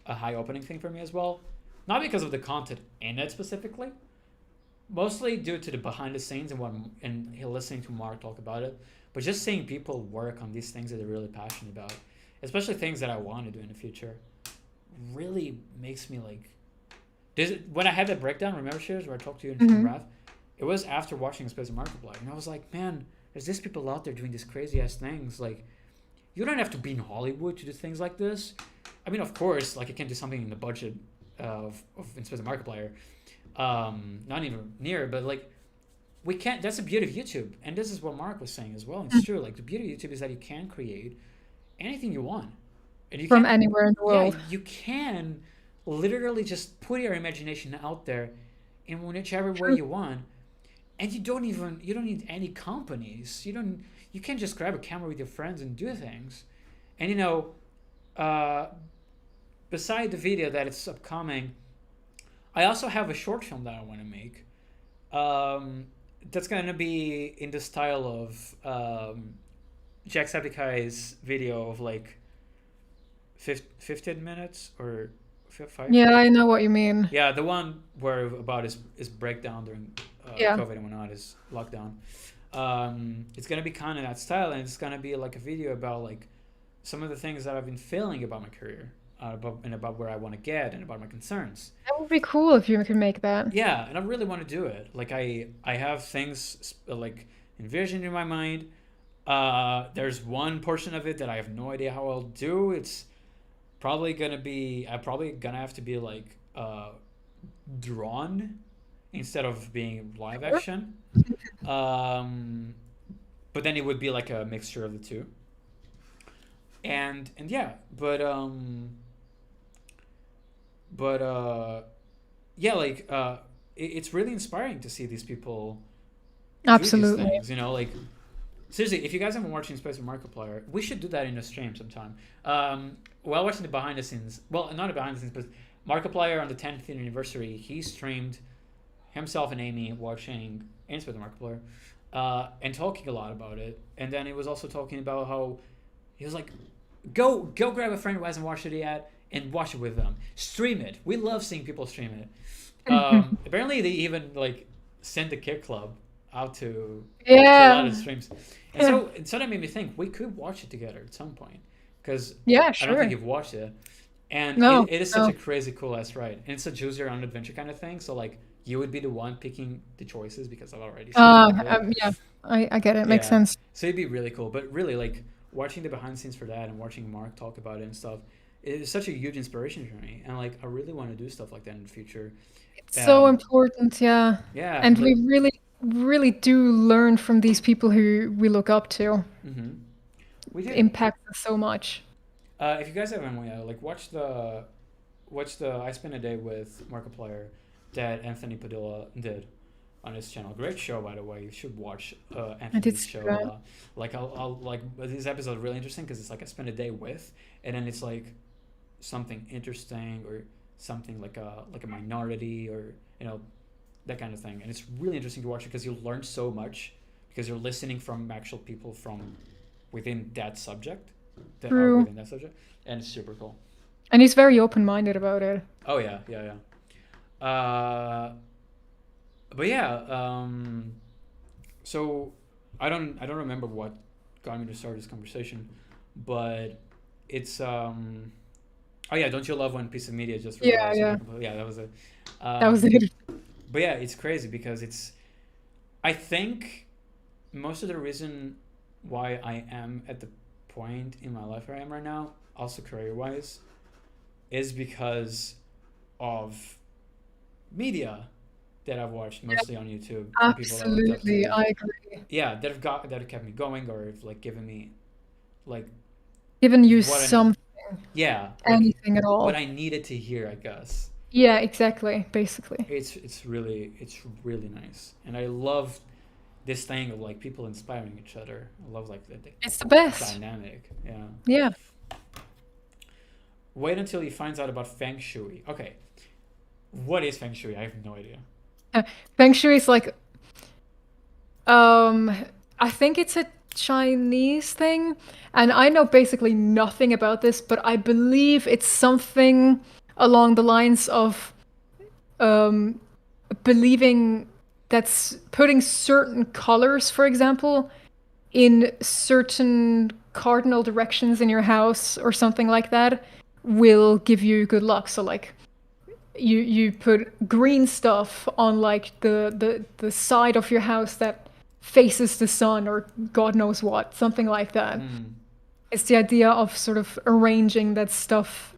a high-opening thing for me as well. Not because of the content in it specifically, mostly due to the behind the scenes and listening to Mark talk about it, but just seeing people work on these things that they're really passionate about, especially things that I want to do in the future, really makes me like. When I had that breakdown, remember, Shears, where I talked to you in Wrath, it was after watching Space and Markiplier, and I was like, man, there's these people out there doing these crazy ass things. Like, you don't have to be in Hollywood to do things like this. I mean, of course, like I can do something in the budget of Space and Markiplier. Not even near, but like we can't. That's the beauty of YouTube, and this is what Mark was saying as well. It's true. Like the beauty of YouTube is that you can create anything you want, and you from anywhere in the world. Yeah, you can literally just put your imagination out there in whichever way you want, and you don't need any companies. You can just grab a camera with your friends and do things, and beside the video that it's upcoming, I also have a short film that I want to make. That's going to be in the style of Jacksepticeye's video of like 15 minutes or 5. Yeah, I know what you mean. Yeah, the one where about is breakdown during Yeah. COVID and whatnot, is lockdown. It's gonna be kind of that style, and it's gonna be like a video about like some of the things that I've been feeling about my career, about where I want to get and about my concerns. That would be cool if you could make that. Yeah, and I really want to do it. Like I have things like envisioned in my mind. There's one portion of it that I have no idea how I'll do. It's probably gonna be I'm probably gonna have to be like drawn instead of being live action. But then it would be like a mixture of the two. And yeah, yeah, like it's really inspiring to see these people do these Absolutely. things. You know, like seriously, if you guys haven't watched Space with Markiplier, we should do that in a stream sometime. While watching the behind the scenes, well, not the behind the scenes, but Markiplier on the 10th anniversary, he streamed himself and Amy watching Space with Markiplier, and talking a lot about it. And then he was also talking about how he was like, go grab a friend who hasn't watched it yet and watch it with them. Stream it. We love seeing people stream it. Apparently, they even like sent the Kick Club out to a lot of streams. And so that made me think we could watch it together at some point, because Yeah, I don't sure. think you've watched it, and No, it is such a no. crazy cool ass ride, and it's a choose your own adventure kind of thing. So like you would be the one picking the choices because I've already seen it. Yeah, I get it. Makes Yeah. sense. So it'd be really cool. But really, like watching the behind the scenes for that and watching Mark talk about it and stuff, it is such a huge inspiration for me. And like I really want to do stuff like that in the future. It's so Um, important, yeah. Yeah, And like, we really do learn from these people who we look up to. we It do. impacts us so much. If you guys haven't, like watch the I Spent a Day with Markiplier that Anthony Padilla did on his channel. Great show, by the way. You should watch Anthony's see show. that. Like I'll like this episode is really interesting because it's like I spent a day with, and then it's like something interesting or something like a minority, or you know, that kind of thing. And it's really interesting to watch because you'll learn so much because you're listening from actual people from within that subject that are True. within that subject, and it's super cool. And he's very open-minded about it. Oh yeah. But yeah, so I don't remember what got me to start this conversation, but it's oh yeah, don't you love when piece of media just Yeah, realized yeah. yeah, that was it. That was it. But yeah, it's crazy because I think most of the reason why I am at the point in my life where I am right now, also career-wise, is because of media that I've watched mostly on YouTube. From people that I looked up Absolutely, to. I agree. Yeah, that have kept me going, or have like given me like Given you what I- something, yeah, like, anything at all. what I needed to hear, I guess. Yeah, exactly, basically. It's really nice, and I love this thing of like people inspiring each other. I love like the It's the best. dynamic. Yeah. Yeah. Wait until he finds out about Feng Shui. Okay, what is Feng Shui? I have no idea. Feng Shui is like, I think it's a Chinese thing, and I know basically nothing about this, but I believe it's something along the lines of believing that's putting certain colors, for example, in certain cardinal directions in your house or something like that will give you good luck. So like you put green stuff on like the side of your house that faces the sun, or God knows what, something like that. It's the idea of sort of arranging that stuff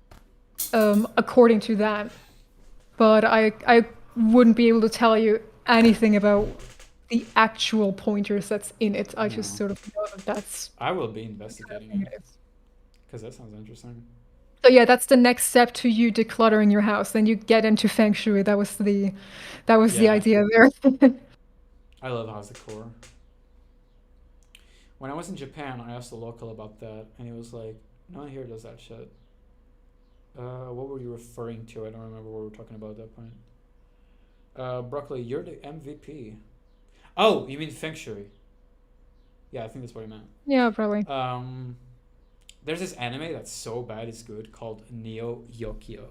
according to that. But I wouldn't be able to tell you anything about the actual pointers that's in it. I just No. sort of know that that's I will be investigating it it is. because that sounds interesting. So yeah, that's the next step to you decluttering your house. Then you get into Feng Shui. That was the Yeah. idea there. I love house decor. When I was in Japan, I asked a local about that, and he was like, "No one here does that shit." What were you referring to? I don't remember what we were talking about at that point. Broccoli, you're the MVP. Oh, you mean Feng Shui? Yeah, I think that's what he meant. Yeah, probably. there's this anime that's so bad it's good called Neo Yokio.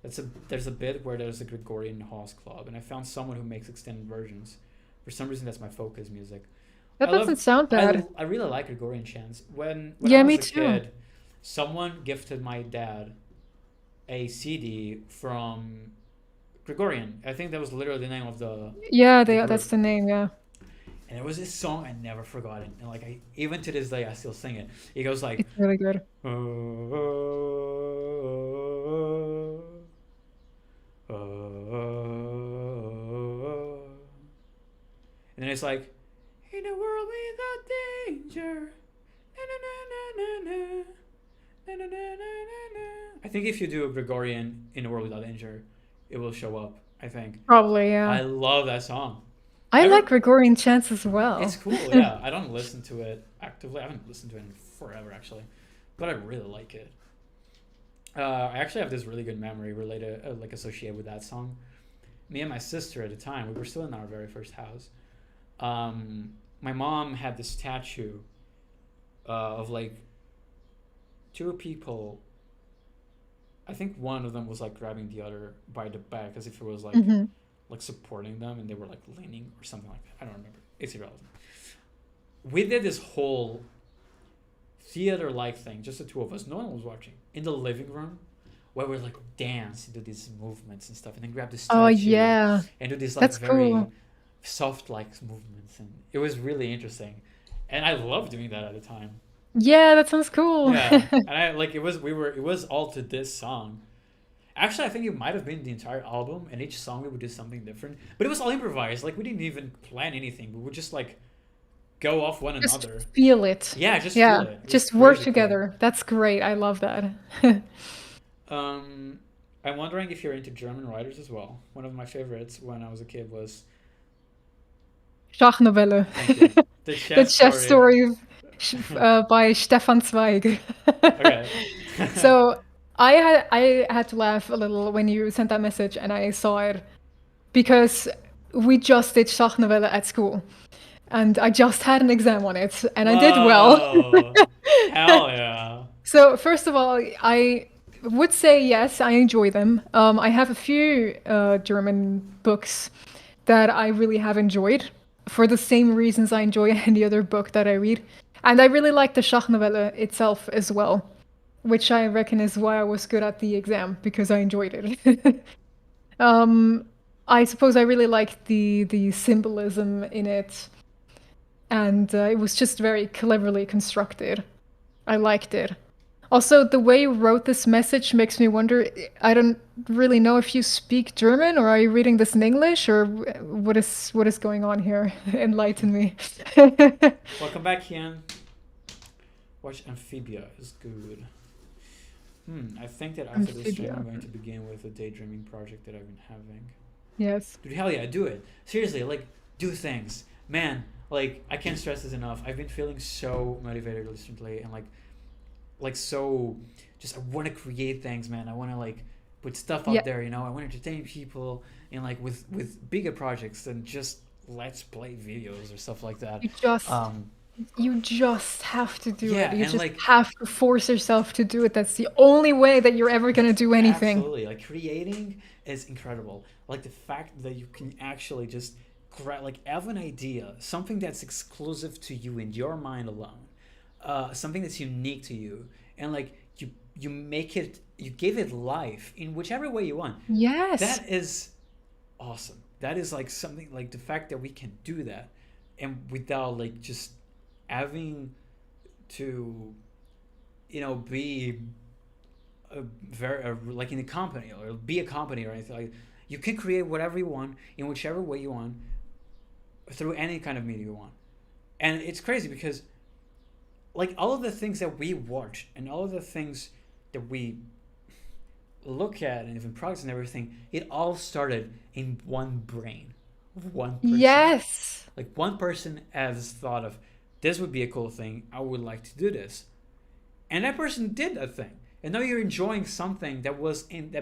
There's a bit where there's a Gregorian House Club, and I found someone who makes extended versions. For some reason, that's my focus music. That I love- doesn't sound bad. I really like Gregorian chants. When Yeah, I was me a too. kid, someone gifted my dad a CD from Gregorian. I think that was literally the name of the Yeah, the that's group. the name. Yeah. And it was this song I never forgotten. And like even to this day I still sing it. It goes like It's really good. and then it's like in a world without danger. Na, na, na, na, na, na. Na, na, na, na, na, na. I think if you do a Gregorian in a world without danger, it will show up, I think. Probably, yeah. I love that song. I Never- like Gregorian chants as well. It's cool, yeah. I don't listen to it actively. I haven't listened to it in forever, actually. But I really like it. I actually have this really good memory related, like associated with that song. Me and my sister at the time, we were still in our very first house. My mom had this statue of like two people. I think one of them was like grabbing the other by the back as if it was like Mhm. like supporting them, and they were like leaning or something like that. I don't remember. It's irrelevant. We did this whole theater-like thing, just the two of us. No one was watching, in the living room, where we like dance and do these movements and stuff, and then grab the statue Oh yeah, and do these like That's very cool. soft-like movements, and it was really interesting. And I loved doing that at the time. yeah, that sounds cool. Yeah, and I like it was all to this song. Actually, I think it might have been the entire album, and each song we would do something different. But it was all improvised. Like we didn't even plan anything. We would just like go off one Just another. feel it. Yeah, just Yeah, feel it. It was just work crazy cool. together. That's great. I love that. I'm wondering if you're into German writers as well. One of my favorites when I was a kid was Schachnovelle. thank you, the The chess chess story. story by Stefan Zweig. Okay. So I had to laugh a little when you sent that message and I saw it because we just did Schachnovelle at school and I just had an exam on it and I did well. Whoa. Hell yeah. So first of all, I would say yes, I enjoy them. I have a few German books that I really have enjoyed for the same reasons I enjoy any other book that I read. And I really like the Schachnovelle itself as well, which I reckon is why I was good at the exam, because I enjoyed it. I suppose I really liked the symbolism in it, and it was just very cleverly constructed. I liked it. Also, the way you wrote this message makes me wonder, I don't really know if you speak German or are you reading this in English or what is going on here? Enlighten me. Welcome back, Kian. Watch Amphibia is good. I think that after this stream, Amphibia. I'm going to begin with a daydreaming project that I've been having. Yes. Dude, hell yeah, do it. Seriously, like, do things. Man, like, I can't stress this enough. I've been feeling so motivated recently and, like so, just, I want to create things, man. I want to, like, put stuff out Yeah. there, you know? I want to entertain people and, like, with bigger projects than just let's play videos or stuff like that. You just have to do Yeah, it. You and, just like- have to force yourself to do it. That's the only way that you're ever gonna do anything. Absolutely. Like, creating is incredible. Like, the fact that you can actually just like have an idea, something that's exclusive to you in your mind alone, something that's unique to you, and like you make it, you give it life in whichever way you want. Yes. That is awesome. That is like something, like the fact that we can do that, and without like just having to, you know, be a very like in a company or be a company or anything. Like, you can create whatever you want in whichever way you want through any kind of media you want. And it's crazy because like all of the things that we watch and all of the things that we look at and even products and everything, it all started in one brain of one person. Yes. Like one person has thought of, this would be a cool thing, I would like to do this, and that person did that thing, and now you're enjoying something that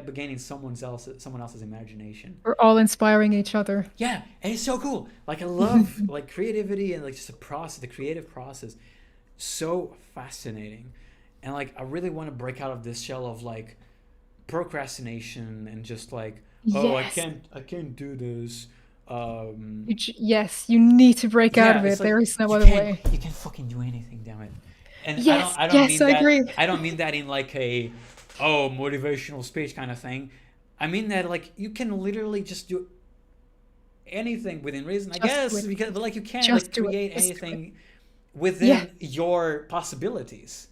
began in someone else's imagination. We're all inspiring each other. Yeah, and it's so cool. Like I love like creativity and like just the creative process, so fascinating. And like I really want to break out of this shell of like procrastination and just like, oh, Yes. I can't do this. Yes, you need to break out Yeah, of it's it. There like is no other way. you can't fucking do anything, damn it. And Yes, I don't yes, mean I that agree. I don't mean that in like a motivational speech kind of thing. I mean that like you can literally just do anything within reason, I Just guess, do it. because like you can't Just like do it. create Just do it. anything within Yeah. your possibilities.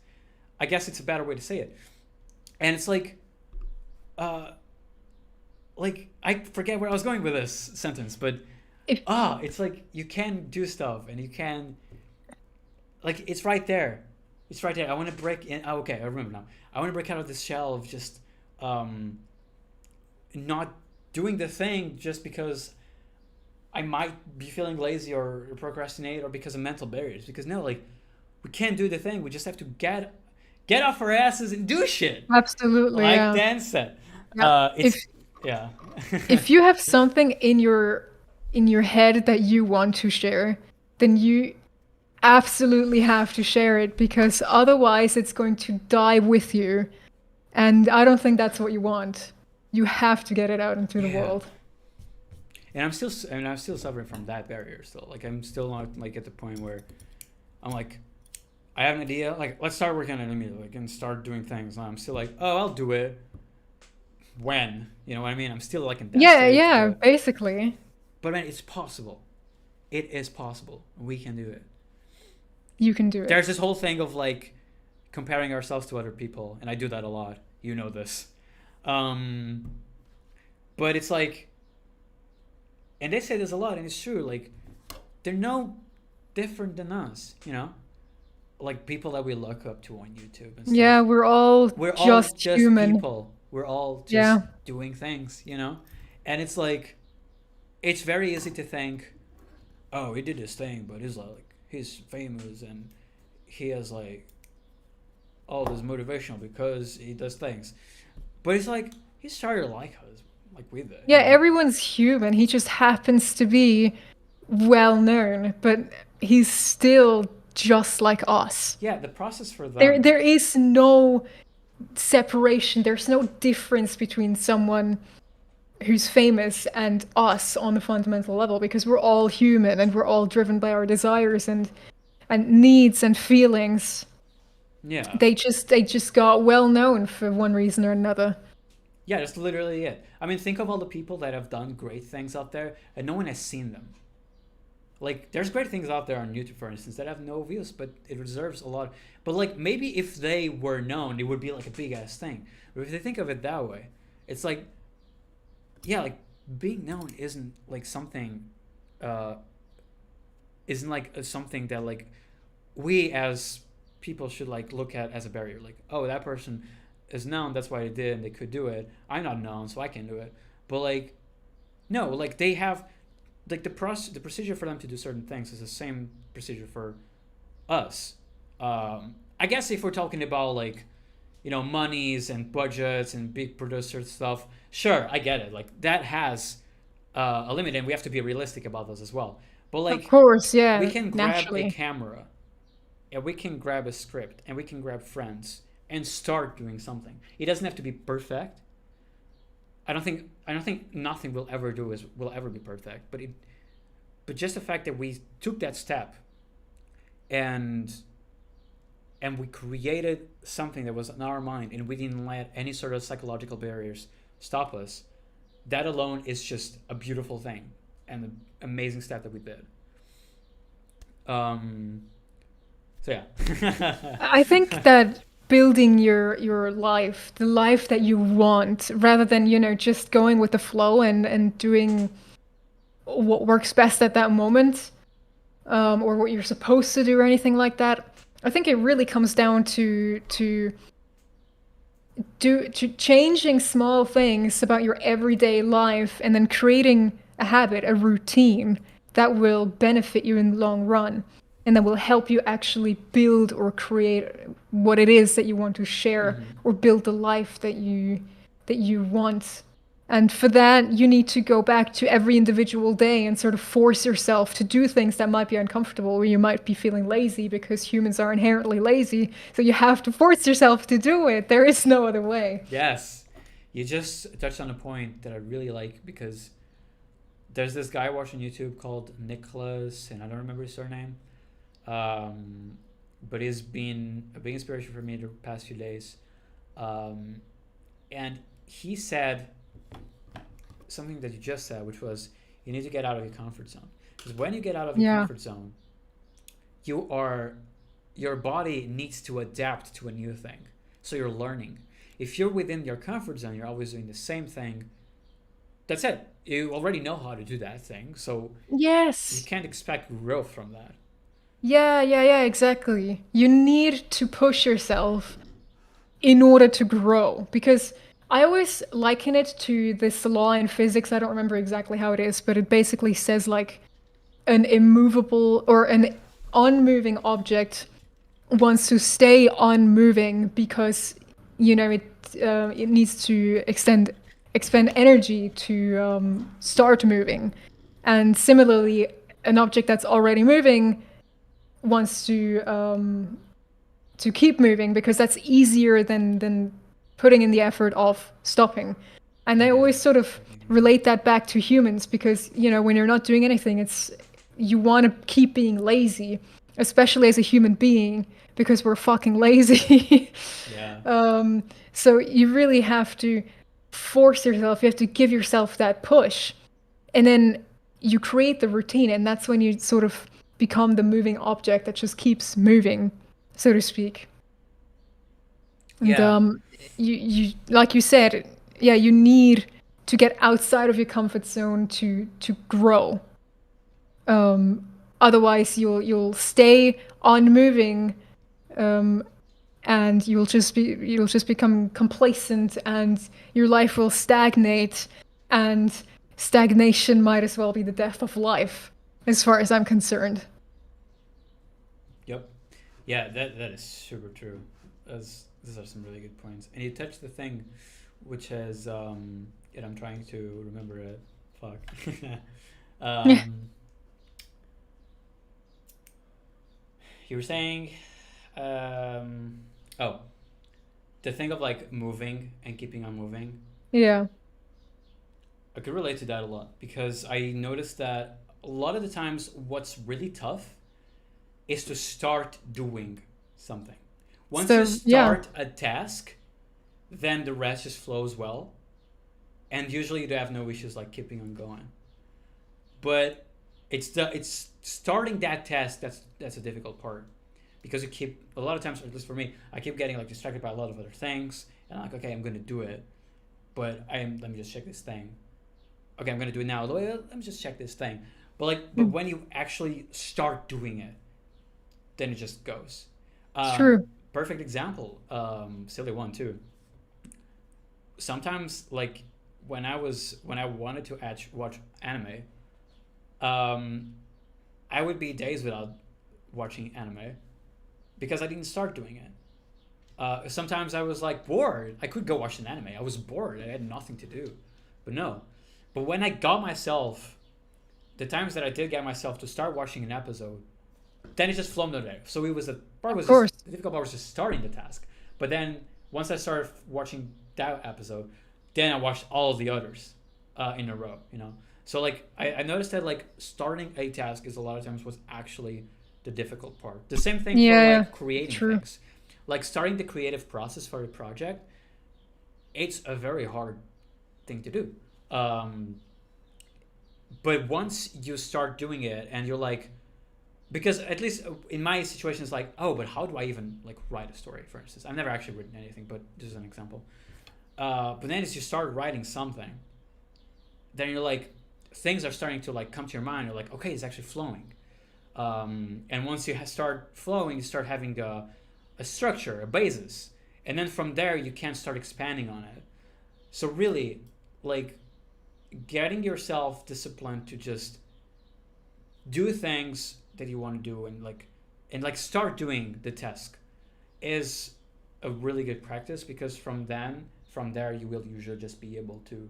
I guess it's a better way to say it. And it's like I forget where I was going with this sentence, but it's like you can do stuff and you can like it's right there. It's right there. I want to break in. Oh, okay, I remember now. I want to break out of this shell of just not doing the thing just because I might be feeling lazy or procrastinate or because of mental barriers. Because no, like we can't do the thing. We just have to get off our asses and do shit. Absolutely. Like Yeah. Dan said. Yeah. Yeah. If you have something in your head that you want to share, then you absolutely have to share it, because otherwise it's going to die with you. And I don't think that's what you want. You have to get it out into the Yeah. world. And I'm still suffering from that barrier still. Like I'm still not like at the point where I'm like, I have an idea. Like let's start working on it immediately. Like, and start doing things. And I'm still like, oh, I'll do it when. You know what I mean? I'm still like in that Yeah, stage, yeah, but- basically. But man, it's possible. It is possible. We can do it. You can do it. There's this whole thing of like comparing ourselves to other people, and I do that a lot. You know this. But it's like, and they say this a lot, and it's true. Like, they're no different than us, you know. Like people that we look up to on YouTube and stuff. Yeah, we're all We're just all just human. people. We're all just Yeah. doing things, you know. And it's like, it's very easy to think, oh, he did this thing, but he's famous and he has like all this motivational because he does things. But it's like he started like us, like we did. Yeah, you know? everyone's human. He just happens to be well known, but he's still just like us. Yeah, the process for them. There is no separation. There's no difference between someone who's famous and us on a fundamental level, because we're all human and we're all driven by our desires and needs and feelings. Yeah. They just got well known for one reason or another. Yeah, that's literally it. I mean, think of all the people that have done great things out there and no one has seen them. Like, there's great things out there on YouTube, for instance, that have no views, but it deserves a lot. But, like, maybe if they were known, it would be, like, a big-ass thing. But if they think of it that way, it's like, yeah, like, being known isn't, like, something, something that, like, we as people should, like, look at as a barrier. Like, oh, that person is known, that's why they did, and they could do it. I'm not known, so I can't do it. But, like, no, like, they have... Like the procedure for them to do certain things is the same procedure for us. I guess if we're talking about like, you know, monies and budgets and big producer stuff, sure, I get it. Like that has a limit, and we have to be realistic about those as well. But like, Of course, yeah. we can grab naturally. a camera, and we can grab a script, and we can grab friends and start doing something. It doesn't have to be perfect. I don't think nothing will ever be perfect, but just the fact that we took that step and we created something that was in our mind and we didn't let any sort of psychological barriers stop us, that alone is just a beautiful thing and an amazing step that we did. So yeah. I think that building your life, the life that you want, rather than, you know, just going with the flow and doing what works best at that moment, or what you're supposed to do or anything like that. I think it really comes down to changing small things about your everyday life and then creating a habit, a routine that will benefit you in the long run and that will help you actually build or create what it is that you want to share, or build the life that you want And for that, you need to go back to every individual day and sort of force yourself to do things that might be uncomfortable, or you might be feeling lazy because humans are inherently lazy. So you have to force yourself to do it. There is no other way. Yes. You just touched on a point that I really like, because there's this guy watching YouTube called Nicholas, and I don't remember his surname. But he's been a big inspiration for me the past few days. And he said something that you just said, which was you need to get out of your comfort zone. Because when you get out of your Yeah. comfort zone, your body needs to adapt to a new thing. So you're learning. If you're within your comfort zone, you're always doing the same thing. That's it. You already know how to do that thing, so you Yes. can't expect growth from that. Yeah, exactly. You need to push yourself in order to grow, because I always liken it to this law in physics. I don't remember exactly how it is, but it basically says like an immovable or an unmoving object wants to stay unmoving because it needs to expend energy to start moving, and similarly, an object that's already moving wants to keep moving because that's easier than putting in the effort of stopping. And I always sort of relate that back to humans because, when you're not doing anything, you want to keep being lazy, especially as a human being, because we're fucking lazy. Yeah. So you really have to force yourself, you have to give yourself that push. And then you create the routine, and that's when you sort of become the moving object that just keeps moving, so to speak. And Yeah. you like you said, yeah, you need to get outside of your comfort zone to grow. Otherwise, you'll stay unmoving, and you'll just become complacent, and your life will stagnate, and stagnation might as well be the death of life, as far as I'm concerned. Yep. Yeah, that is super true. These are some really good points. And you touched the thing, which is, and I'm trying to remember it. Fuck. You were saying, oh, the thing of like moving and keeping on moving. Yeah. I could relate to that a lot, because I noticed that a lot of the times what's really tough is to start doing something. Once So, you yeah. start a task, then the rest just flows well. And usually you have no issues like keeping on going. But it's starting that task that's a difficult part. Because you keep, a lot of times, at least for me, I keep getting like distracted by a lot of other things. And I'm like, okay, I'm gonna do it. But let me just check this thing. Okay, I'm gonna do it now. Let me just check this thing. But when you actually start doing it, then it just goes. True. Perfect example. Silly one too. Sometimes like when I wanted to watch anime, I would be days without watching anime because I didn't start doing it. Sometimes I was like bored. I could go watch an anime. I was bored. I had nothing to do. But no. But when I got myself, the times that I did get myself to start watching an episode, then it just flowed there. So it was the difficult part was just starting the task. But then once I started watching that episode, then I watched all of the others in a row. So like I noticed that like starting a task is a lot of times was actually the difficult part. The same thing for like creating things. Like starting the creative process for a project, it's a very hard thing to do. But once you start doing it and you're like, because at least in my situation it's like, oh, but how do I even like write a story, for instance? I've never actually written anything, but this is an example. But then as you start writing something, then you're like, things are starting to like come to your mind. You're like, okay, it's actually flowing. And once you start flowing, you start having a structure, a basis. And then from there, you can start expanding on it. So really, like, getting yourself disciplined to just do things that you want to do and start doing the task is a really good practice, because from there you will usually just be able to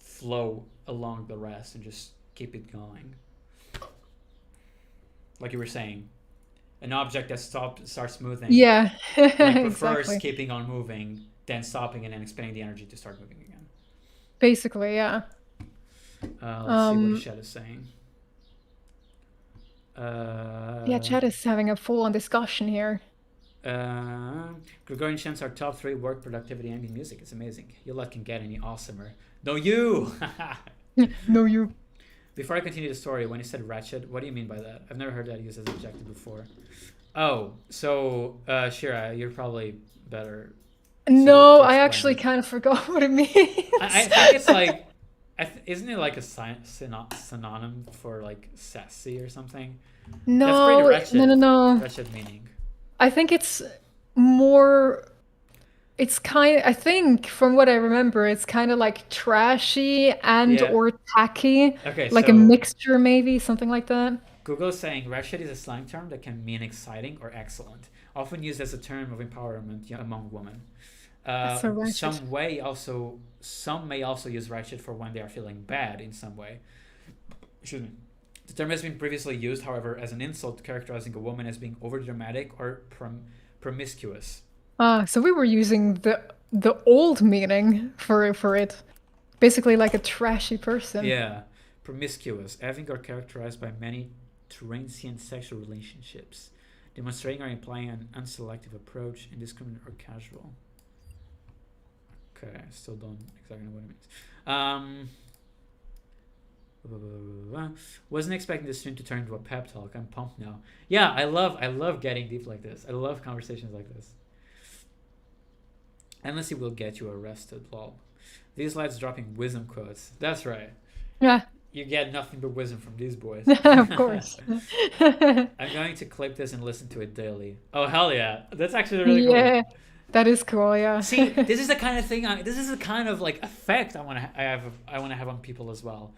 flow along the rest and just keep it going. Like you were saying, an object that starts moving Yeah, like prefers exactly. keeping on moving than stopping and then expending the energy to start moving again. Basically, yeah. Let's see what Shed is saying. Yeah, Chad is having a full-on discussion here. Gregorian chants are top 3 work productivity ambient music. It's amazing. Your luck can get any awesomer. No, you! No, you. Before I continue the story, when you said wretched, what do you mean by that? I've never heard that used as an adjective before. Oh, so Shira, you're probably better. No, to I explain actually it. kind of forgot what it means. I think it's like, isn't it like a synonym for like sassy or something? No, That's pretty wretched. no. Wretched meaning. I think it's more. It's I think from what I remember, it's kind of like trashy and Yeah. or tacky, Okay, like a so mixture maybe, something like that. Google is saying wretched is a slang term that can mean exciting or excellent, often used as a term of empowerment among women. That's so wretched. Some may also use wretched for when they are feeling bad in some way. Excuse me. The term has been previously used, however, as an insult characterizing a woman as being overdramatic or promiscuous. So we were using the old meaning for it, basically like a trashy person. Yeah, promiscuous, having or characterized by many transient sexual relationships, demonstrating or implying an unselective approach, indiscriminate or casual. Okay, I still don't exactly know what it means. Wasn't expecting this stream to turn into a pep talk. I'm pumped now. Yeah, I love getting deep like this. I love conversations like this. Unless it will get you arrested, lol. These lads dropping wisdom quotes. That's right. Yeah, You get nothing but wisdom from these boys. of course. I'm going to clip this and listen to it daily. Oh hell yeah, that's actually really cool. Yeah, that is cool. Yeah. See, this is the kind of thing. This is the kind of like effect I want to have on people as well.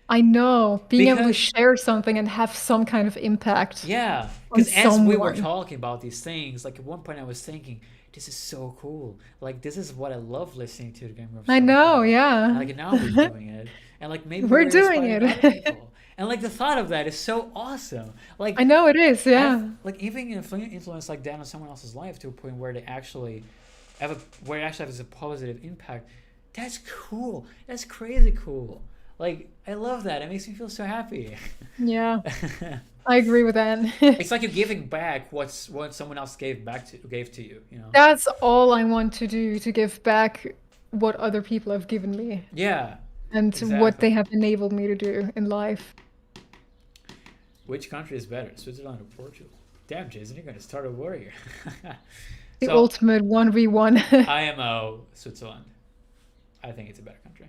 I know, being able to Because- share something and have some kind of impact. Yeah, On because as we were someone. talking about these things, like at one point I was thinking, this is so cool. Like this is what I love listening to. The Game of I know, And, yeah. like now we're doing it, and like maybe We're doing inspiring it. other people. And like the thought of that is so awesome. Like I know it is, yeah. like even influence like that on someone else's life to a point where they actually where it actually has a positive impact. That's cool. That's crazy cool. Like I love that. It makes me feel so happy. Yeah, I agree with that. It's like you're giving back what someone else gave to you. You know. That's all I want to do, to give back what other people have given me Yeah. and Exactly. what they have enabled me to do in life. Which country is better, Switzerland or Portugal? Damn, Jason, you're gonna start a war here. The So, ultimate 1v1. IMO, Switzerland. I think it's a better country.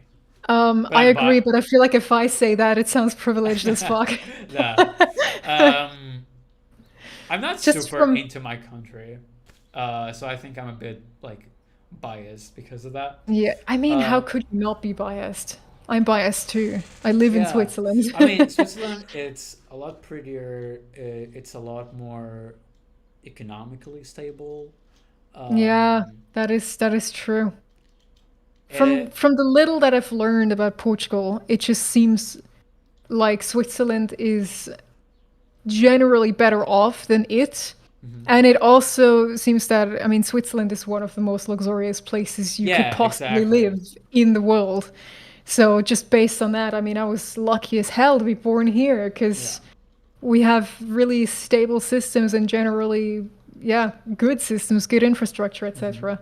I I'm agree, bi- but I feel like if I say that, it sounds privileged as fuck. Nah. I'm not Just super from- into my country, so I think I'm a bit like biased because of that. Yeah, I mean, how Uh, could you not be biased? I'm biased too. I live in Yeah. Switzerland. I mean, Switzerland, it's a lot prettier. It's a lot more economically stable. Yeah, Um, that is true. eh, From the little that I've learned about Portugal, it just seems like Switzerland is generally better off than it. mhm. And it also seems that, I mean, Switzerland is one of the most luxurious places you Yeah, could possibly exactly. live in the world. So just based on that, I mean, I was lucky as hell to be born here because we have really stable systems and generally, yeah, good systems, good infrastructure, etc.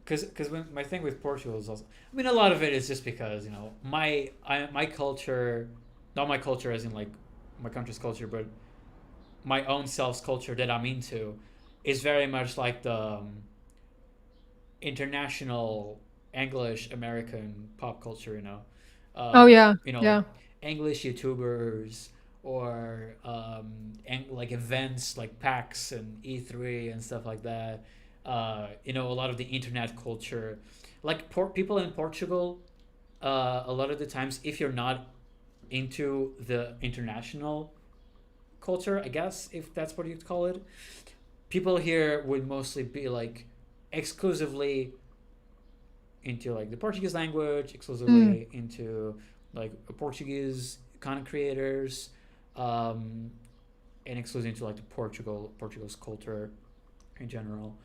Because my thing with Portugal is also, I mean, a lot of it is just because my culture, not my culture as in like my country's culture, but my own self's culture that I'm into, is very much like the international English American pop culture. You know. Oh yeah, You know, yeah. like English YouTubers or like events like PAX and E3 and stuff like that. You know, a lot of the internet culture, like people in Portugal, a lot of the times, if you're not into the international culture, I guess, if that's what you'd call it, people here would mostly be like exclusively into like the Portuguese language, exclusively into like Portuguese content creators, and exclusively into like the Portugal's culture in general.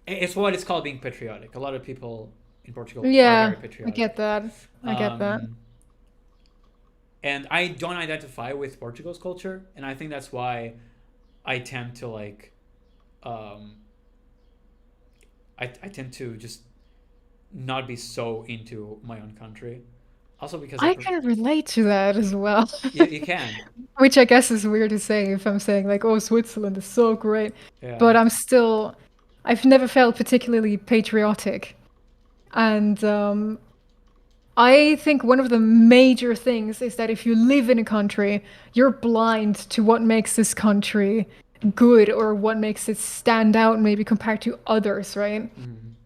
It's what it's called being patriotic. A lot of people in Portugal are Yeah, very I patriotic. get that. I get that. And I don't identify with Portugal's culture, and I think that's why I tend to like, I tend to just not be so into my own country. Also because I can relate to that as well. you can. Which I guess is weird to say if I'm saying like, oh, Switzerland is so great. Yeah. But I've never felt particularly patriotic. And I think one of the major things is that if you live in a country, you're blind to what makes this country good or what makes it stand out maybe compared to others, right?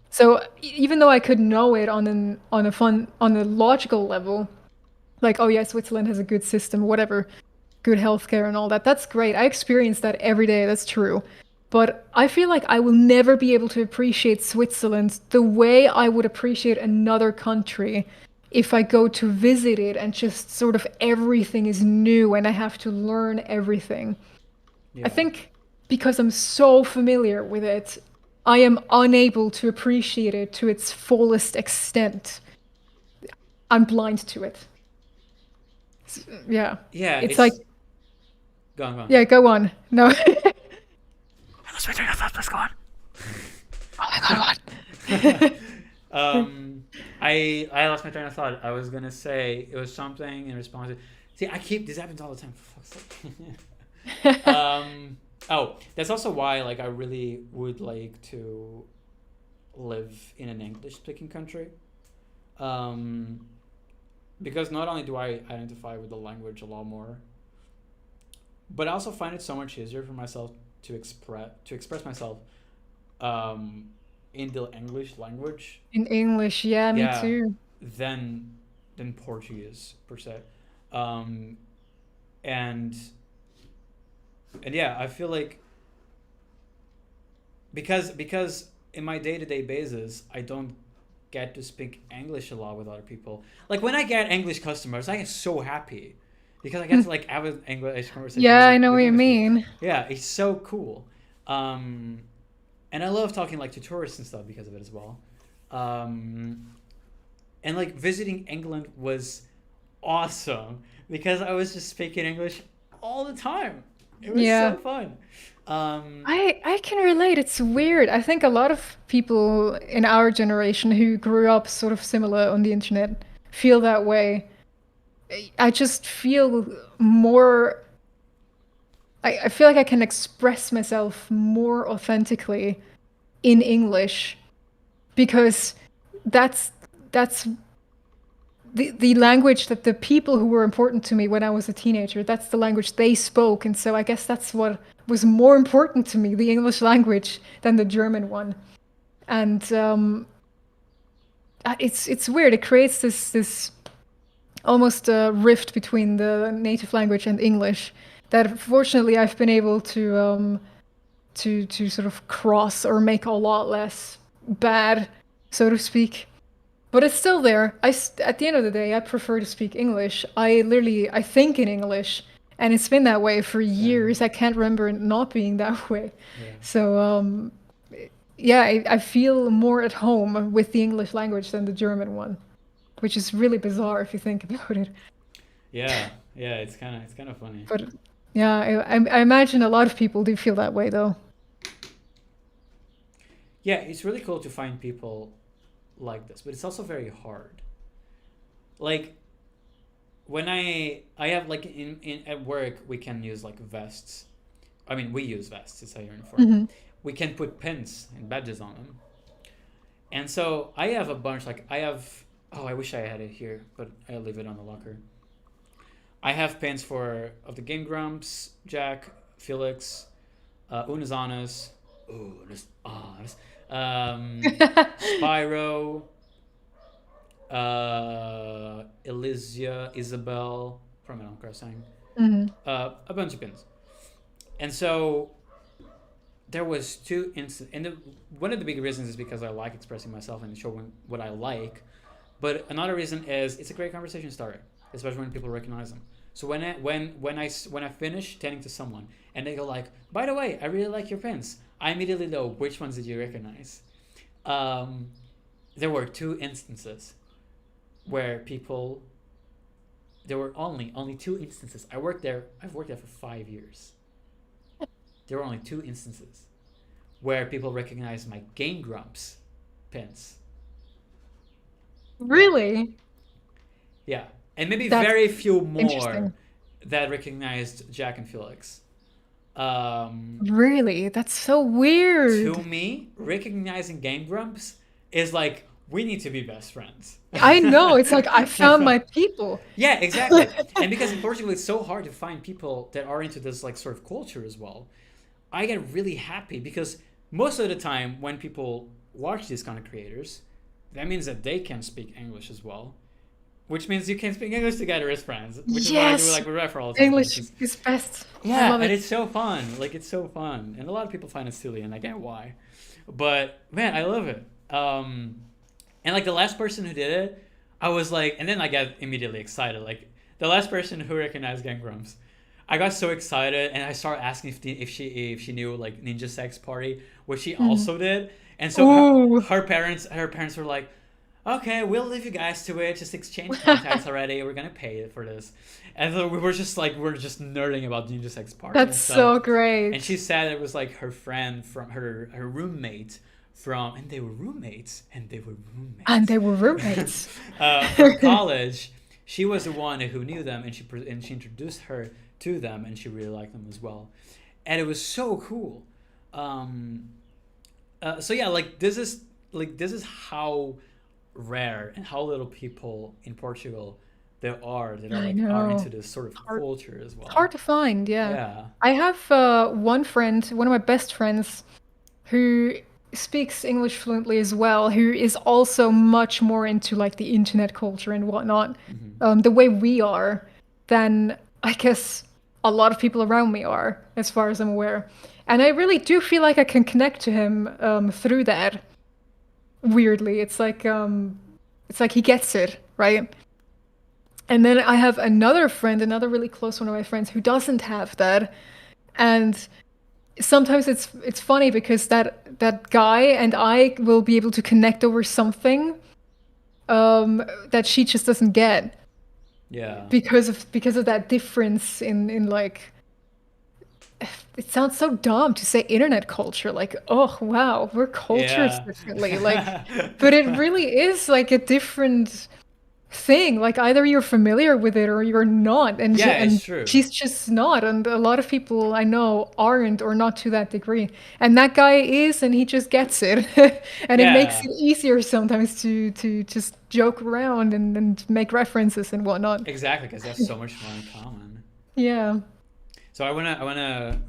So even though I could know it on a logical level, like, oh yeah, Switzerland has a good system, whatever, good healthcare and all that. That's great. I experience that every day. That's true. But I feel like I will never be able to appreciate Switzerland the way I would appreciate another country if I go to visit it and just sort of everything is new and I have to learn everything. Yeah. I think because I'm so familiar with it, I am unable to appreciate it to its fullest extent. I'm blind to it. Yeah. Yeah. It's like, go on. yeah, go on. No. Let's return our thoughts. Let's go on. Oh my god, what? I lost my train of thought. I was gonna say it was something in response to. See, this happens all the time. For fuck's sake. Oh, that's also why like I really would like to live in an English-speaking country. Because not only do I identify with the language a lot more, but I also find it so much easier for myself to express myself in the English language. In English, yeah, me too. Than Portuguese per se, and yeah, I feel like because in my day-to-day basis I don't get to speak English a lot with other people. Like when I get English customers, I get so happy because I get to like have an English conversation. Yeah, I know with what you English people. mean. Yeah, it's so cool. And I love talking like to tourists and stuff because of it as well. And like visiting England was awesome because I was just speaking English all the time. It was so fun. I can relate. It's weird. I think a lot of people in our generation who grew up sort of similar on the internet feel that way. I just feel more. I feel like I can express myself more authentically in English because that's the language that the people who were important to me when I was a teenager, that's the language they spoke. And so I guess that's what was more important to me, the English language, than the German one. And it's weird. It creates this almost a rift between the native language and English that fortunately I've been able to sort of cross or make a lot less bad, so to speak. But it's still there. At the end of the day, I prefer to speak English. I think in English, and it's been that way for years. I can't remember it not being that way. Yeah. So, I feel more at home with the English language than the German one, which is really bizarre if you think about it. Yeah, it's kind of funny. But yeah, I imagine a lot of people do feel that way, though. Yeah, it's really cool to find people like this, but it's also very hard. Like when I have like in at work we can use like vests. I mean, we use vests. It's a uniform. Mm-hmm. We can put pins and badges on them. And so I have a bunch. Like I have. Oh, I wish I had it here, but I leave it on the locker. I have pins of the Game Grumps, Jack, Felix, Unazanas. Ooh, Spyro, Elysia, Isabel from Animal Crossing, Mm-hmm. a bunch of pins. And so there was two instances, and one of the big reasons is because I like expressing myself and showing what I like. But another reason is it's a great conversation starter, especially when people recognize them. So when I finish tending to someone and they go like, by the way, I really like your pins, I immediately know which ones did you recognize. There were two instances where people. There were only two instances. I've worked there for 5 years. There were only two instances where people recognized my Game Grumps pins. Really? Yeah, and maybe That's very few more interesting. that recognized Jack and Felix. Really? That's so weird. To me, recognizing Game Grumps is like we need to be best friends. I know. It's like I found my people. Yeah, exactly. And because in Portugal it's so hard to find people that are into this like sort of culture as well, I get really happy because most of the time when people watch these kind of creators, that means that they can speak English as well, which means you can speak English together as friends, which is what I do like with referrals. English is best. I Yeah, love and it. it's so fun. Like it's so fun, and a lot of people find it silly, and I get why. But man, I love it. And like the last person who did it, I was like, and then I got immediately excited. Like the last person who recognized Gang Grumps, I got so excited, and I started asking if she knew like Ninja Sex Party, which she also did. And so Ooh. her parents were like, okay, we'll leave you guys to it. Just exchange contacts already. We're gonna pay for this. And so we're just nerding about Ninja Sex Party. That's and stuff. so great. And she said it was like her friend from her roommate from, and they were roommates. And they were roommates. From college. She was the one who knew them, and she introduced her to them, and she really liked them as well. And it was so cool. So yeah, like this is how rare and how little people in Portugal there are that I are know. into this sort of culture as well. It's hard to find, yeah. Yeah. I have one friend, one of my best friends, who speaks English fluently as well, who is also much more into like the internet culture and whatnot, the way we are, than I guess a lot of people around me are, as far as I'm aware. And I really do feel like I can connect to him through that. Weirdly, it's like he gets it, right? And then I have another friend, another really close one of my friends, who doesn't have that, and sometimes it's funny because that guy and I will be able to connect over something that she just doesn't get Yeah. because of that difference in like, it sounds so dumb to say internet culture, like, oh wow, we're cultured Yeah. differently, like, but it really is like a different thing. Like either you're familiar with it or you're not, and Yeah, and it's true. she's just not, and a lot of people I know aren't, or not to that degree, and that guy is, and he just gets it. And it makes Yeah. it easier sometimes to just joke around and make references and whatnot. Exactly, because that's so much more in common. Yeah. So I wanna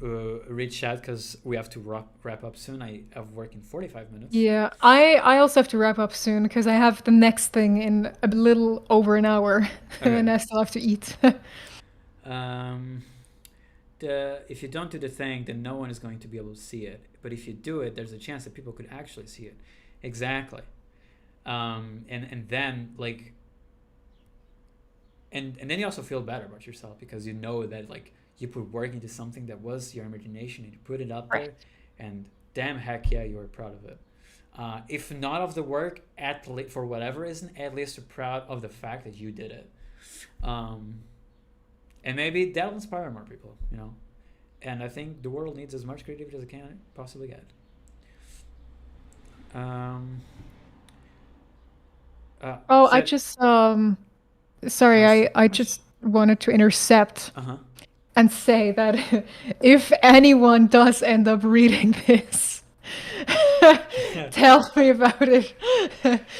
read chat because we have to wrap up soon. I have work in 45 minutes. Yeah, I also have to wrap up soon because I have the next thing in a little over an hour, and I still have to eat. If you don't do the thing, then no one is going to be able to see it. But if you do it, there's a chance that people could actually see it. Exactly. And then like, and then you also feel better about yourself because you know that like you put work into something that was your imagination and you put it out there, and damn heck yeah, you are proud of it. If not of the work, for whatever reason, at least you're proud of the fact that you did it. And maybe that'll inspire more people, you know. And I think the world needs as much creativity as it can possibly get. I just sorry, I just wanted to intercept and say that if anyone does end up reading this, tell me about it.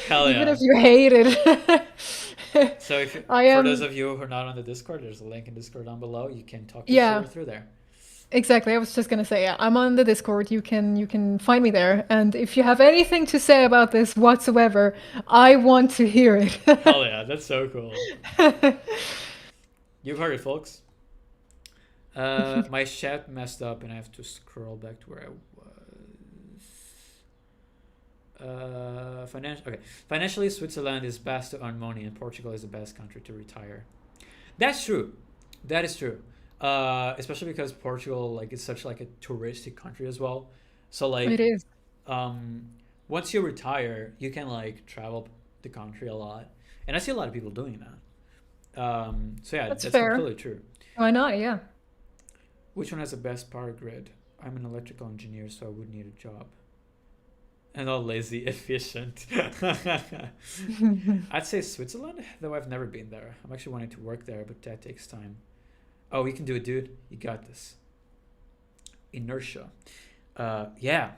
Hell Even yeah. if you hate it. So if I for am those of you who are not on the Discord, there's a link in Discord down below. You can talk to Yeah. Shira through there. exactly. I was just gonna say, yeah, I'm on the Discord. You can find me there. And if you have anything to say about this whatsoever, I want to hear it. Hell yeah, that's so cool. You've heard it, folks. My chat messed up, and I have to scroll back to where I was. Financially, Switzerland is best to earn money, and Portugal is the best country to retire. That's true. That is true. Especially because Portugal like is such like a touristic country as well. So It like is. um, once you retire, you can like travel the country a lot, and I see a lot of people doing that. So yeah, That's that's fair. completely true. Why not? Yeah. Which one has the best power grid? I'm an electrical engineer, so I would need a job. And all lazy, efficient. I'd say Switzerland, though I've never been there. I'm actually wanting to work there, but that takes time. Oh, you can do it, dude. You got this. Inertia. Yeah.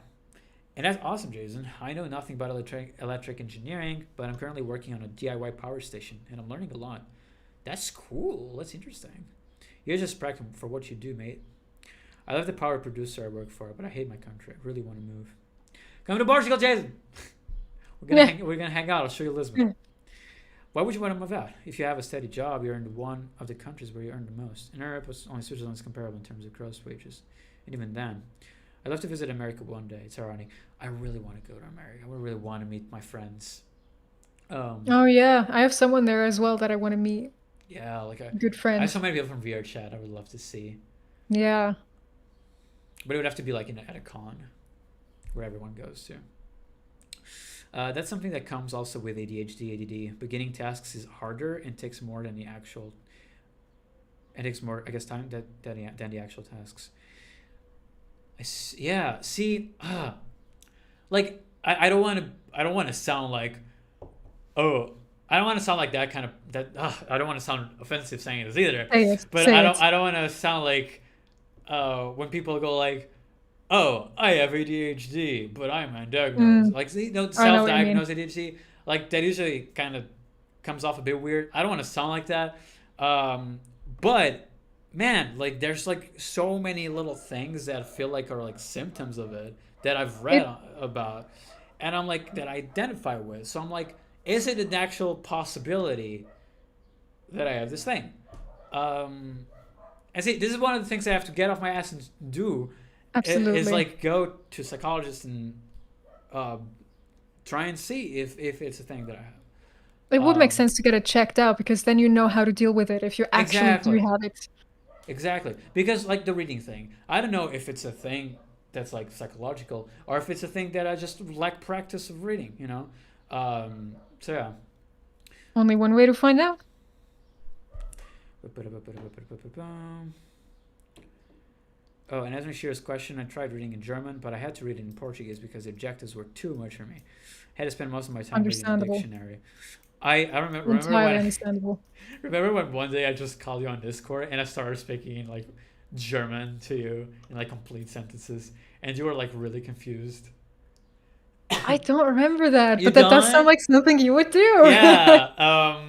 And that's awesome, Jason. I know nothing about electric engineering, but I'm currently working on a DIY power station, and I'm learning a lot. That's cool. That's interesting. You're just pregnant for what you do, mate. I love the power producer I work for, but I hate my country. I really want to move. Come to Portugal, Jason. We're gonna hang out. I'll show you Lisbon. Why would you want to move out? If you have a steady job, you're in one of the countries where you earn the most. In Europe, only Switzerland is comparable in terms of gross wages, and even then, I'd love to visit America one day. It's ironic. I really want to go to America. I really want to meet my friends. Oh yeah, I have someone there as well that I want to meet. Yeah, like Good I friend. have so many people from VR chat I would love to see, Yeah. but it would have to be like at a con where everyone goes to. That's something that comes also with ADHD, ADD. Beginning tasks is harder and takes more than the actual. It takes more, I guess, time than the actual tasks. Yeah. See, like I don't want to. I don't want to sound like, oh, I don't want to sound like that kind of that. I don't want to sound offensive saying this either. Say it. But Say I don't. it. I don't want to sound like, when people go like, oh, I have ADHD, but I'm undiagnosed. Like, see, I know what you self-diagnosed ADHD, like that usually kind of comes off a bit weird. I don't want to sound like that, but man, like there's like so many little things that feel like are like symptoms of it that I've read about, and I'm like that I identify with. So I'm like, is it an actual possibility that I have this thing? And see, this is one of the things I have to get off my ass and do. Absolutely. Is like go to psychologists and try and see if it's a thing that I have. It would make sense to get it checked out because then you know how to deal with it if you actually Exactly. do have it. Exactly. Because like the reading thing, I don't know if it's a thing that's like psychological or if it's a thing that I just lack practice of reading, you know? So yeah. Only one way to find out. Oh, and answering Shira's question, I tried reading in German, but I had to read it in Portuguese because the objectives were too much for me. I had to spend most of my time reading the Understandable. dictionary. I remember Entirely when understandable. remember when one day I just called you on Discord and I started speaking in like German to you in like complete sentences, and you were like really confused. I don't remember that, You but that does don't? sound like something you would do. Yeah.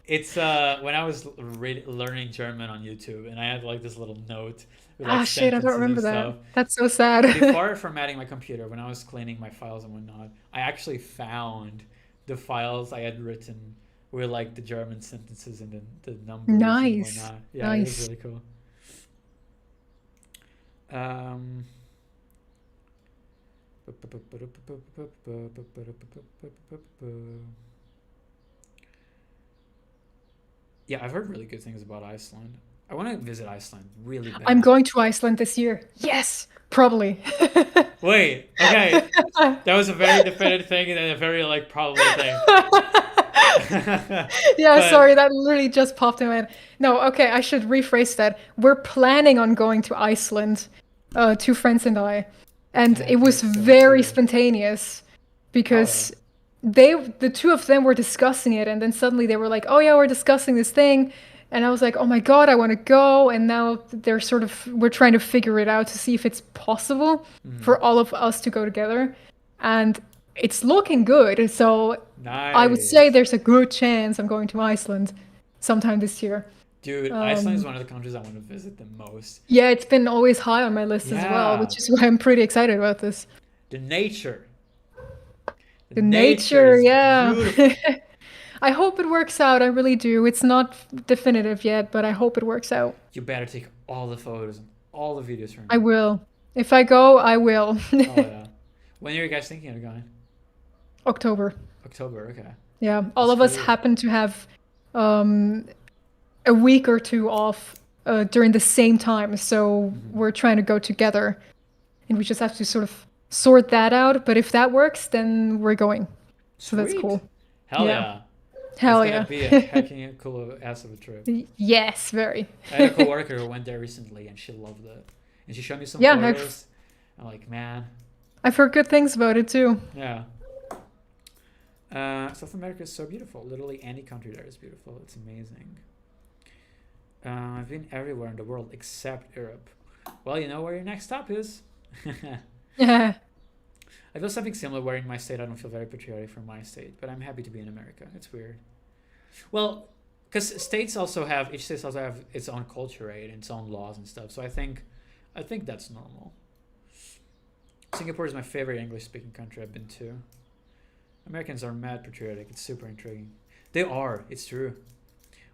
It's when I was learning German on YouTube, and I had like this little note with like Shit, I don't sentences and remember that. stuff. That's so sad. Before formatting my computer, when I was cleaning my files and whatnot, I actually found the files I had written with like the German sentences and the numbers Nice. and whatnot. Yeah, it was Nice. really cool. Yeah, I've heard really good things about Iceland. I want to visit Iceland really bad. I'm going to Iceland this year. Yes, probably. Wait, okay. That was a very definitive thing and then a very like probable thing. Yeah, But- sorry, that literally just popped in my head. No, okay, I should rephrase that. We're planning on going to Iceland, two friends and I, and Yeah, it was that's so very true. spontaneous because the two of them were discussing it, and then suddenly they were like, "Oh yeah, we're discussing this thing," and I was like, "Oh my god, I want to go!" And now we're trying to figure it out to see if it's possible for all of us to go together, and it's looking good. So Nice. I would say there's a good chance I'm going to Iceland sometime this year. Dude, Iceland is one of the countries I want to visit the most. Yeah, it's been always high on my list as well, Yeah. which is why I'm pretty excited about this. The nature. The nature, is yeah. beautiful. I hope it works out. I really do. It's not definitive yet, but I hope it works out. You better take all the photos and all the videos from I will. If I go, I will. Oh yeah. When are you guys thinking of going? October. October. Okay. Yeah, all That's of us cool. happen to have a week or two off during the same time, so we're trying to go together, and we just have to sort of sort that out. But if that works, then we're going. So that's Sweet. cool. Hell Yeah. yeah. Hell It's gonna yeah. be a hecking cool ass of a trip. Yes, very. I had a coworker who went there recently and she loved it. And she showed me some Yeah, photos. I'm like, man, I've heard good things about it too. yeah. South America is so beautiful. Literally any country there is beautiful. It's amazing. I've been everywhere in the world except Europe. Well, you know where your next stop is. Yeah. I feel something similar where in my state I don't feel very patriotic for my state, but I'm happy to be in America. It's weird. Well, because each state also have its own culture, right, and its own laws and stuff. So I think that's normal. Singapore is my favorite English-speaking country I've been to. Americans are mad patriotic. It's super intriguing. They are. It's true.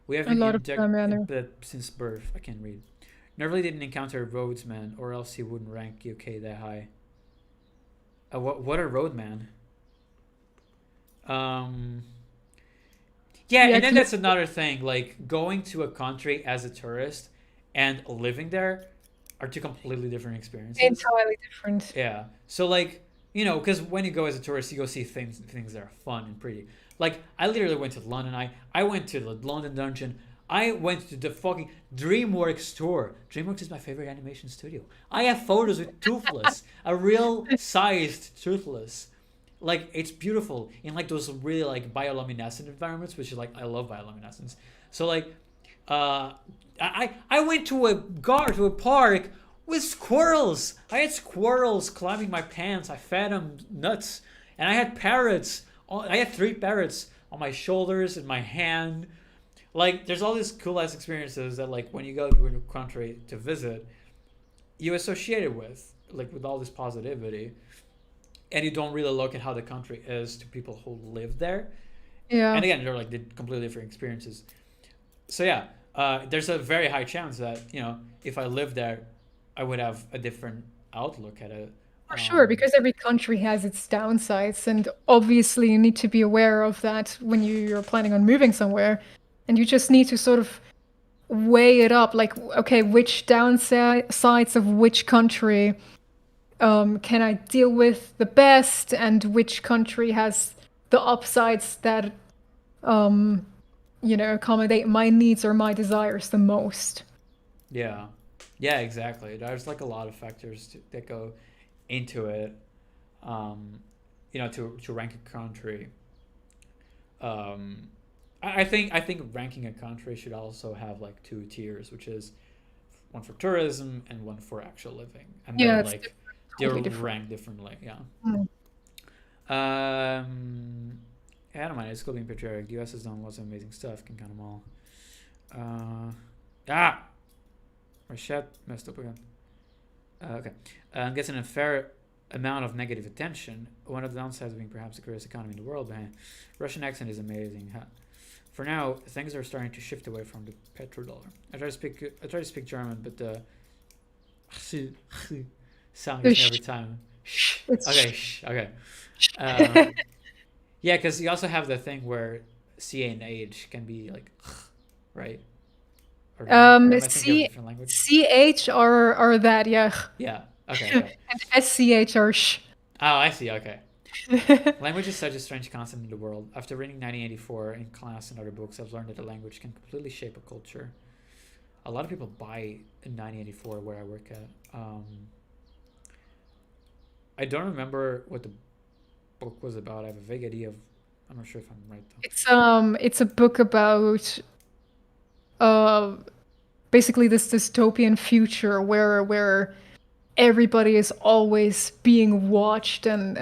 We have A lot of them, yeah, no. since birth. I can't read. Never didn't encounter a roadsman, or else he wouldn't rank UK that high. What a roadman. Yeah, and then that's another thing. Like going to a country as a tourist and living there are two completely different experiences. Entirely different. Yeah. So like, because when you go as a tourist, you go see things that are fun and pretty. Like I literally went to London. I went to the London Dungeon. I went to the fucking DreamWorks store. DreamWorks is my favorite animation studio. I have photos with Toothless, a real sized Toothless. Like it's beautiful in like those really like bioluminescent environments, which is like I love bioluminescence. So like, I went to a park with squirrels. I had squirrels climbing my pants. I fed them nuts, and I had parrots. I had 3 parrots on my shoulders and my hand. Like there's all these cool ass experiences that like when you go to a country to visit, you associate it with all this positivity, and you don't really look at how the country is to people who live there. Yeah. And again, they're like completely different experiences. So yeah, there's a very high chance that if I lived there, I would have a different outlook at it. For sure, because every country has its downsides, and obviously you need to be aware of that when you're planning on moving somewhere. And you just need to sort of weigh it up, like, okay, which downsides of which country can I deal with the best, and which country has the upsides that, accommodate my needs or my desires the most. Yeah, exactly. There's like a lot of factors that go into it, to rank a country. I think ranking a country should also have like 2 tiers, which is one for tourism and one for actual living, and Yeah, then it's like totally they're different. ranked differently. Yeah. Mm. I don't mind. It's cool being patriotic. The US has done lots of amazing stuff. Can count them all. My chat messed up again. Okay. Gets an unfair amount of negative attention. One of the downsides being perhaps the greatest economy in the world. Man, Russian accent is amazing. Huh? For now, things are starting to shift away from the petrodollar. I try to speak German, but the sound gets me every time. Okay. Yeah, because you also have the thing where C and H can be like, right? Or am I thinking of a different language? CH are that, yeah. Yeah. Okay. And SCH are sh. Oh, I see. Okay. Language is such a strange concept in the world. After reading 1984 in class and other books, I've learned that a language can completely shape a culture. A lot of people buy in 1984 where I work at. I don't remember what the book was about. I have a vague idea of. I'm not sure if I'm right though. It's a book about basically this dystopian future where everybody is always being watched, and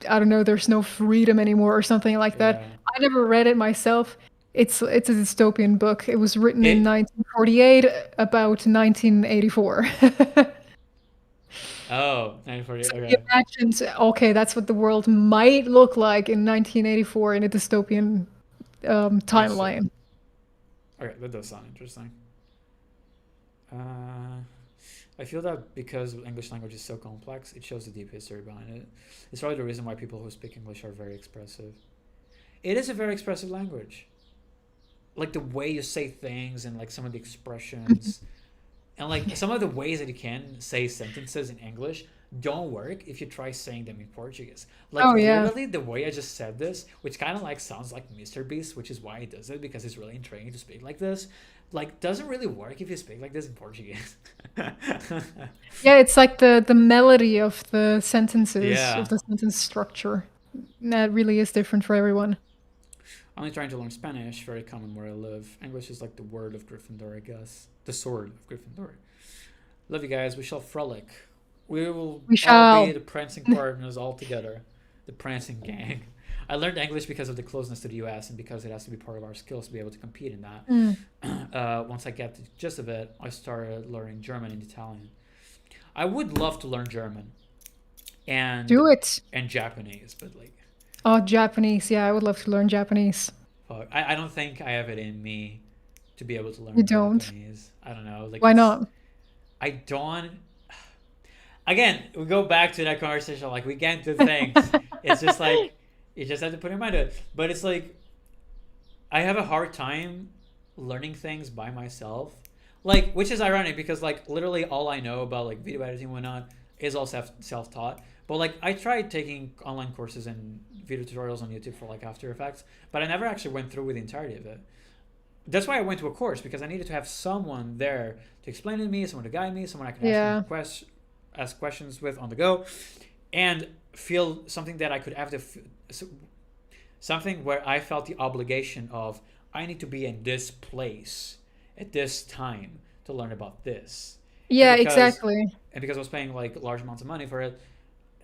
I don't know, there's no freedom anymore or something like that. Yeah. I never read it myself. It's a dystopian book. It was written in 1948 about 1984. Oh, 1948. So Okay. he imagined, okay, that's what the world might look like in 1984 in a dystopian timeline. Okay, that does sound interesting. I feel that because English language is so complex, it shows the deep history behind it. It's probably the reason why people who speak English are very expressive. It is a very expressive language. Like the way you say things and like some of the expressions and like some of the ways that you can say sentences in English don't work if you try saying them in Portuguese. Like Oh yeah. literally the way I just said this, which kind of like sounds like Mr. Beast, which is why he does it because he's really trained to speak like this. Like doesn't really work if you speak like this in Portuguese. Yeah, it's like the melody of the sentences, Yeah. of the sentence structure. That really is different for everyone. I'm only trying to learn Spanish, very common where I live. English is like the word of Gryffindor, I guess. The sword of Gryffindor. Love you guys. We shall frolic. We will We all shall. be the prancing partners all together. The prancing gang. I learned English because of the closeness to the US and because it has to be part of our skills to be able to compete in that. Once I get the gist of it, I started learning German and Italian. I would love to learn German and Do it. and Japanese, but like Oh, Japanese. Yeah, I would love to learn Japanese. fuck. I don't think I have it in me to be able to learn You don't? Japanese. I don't know. Like Why it's- not? I don't. Again, we go back to that conversation. Like we can't do things. It's just like you just have to put your mind to it. But it's like I have a hard time learning things by myself. Like, which is ironic because like literally all I know about like video editing and whatnot is all self taught. But like I tried taking online courses and video tutorials on YouTube for like After Effects, but I never actually went through with the entirety of it. That's why I went to a course because I needed to have someone there to explain it to me, someone to guide me, someone I could Yeah. ask questions with on the go, and feel something that I could have something where I felt the obligation of I need to be in this place at this time to learn about this. Yeah, because- exactly. And because I was paying like large amounts of money for it,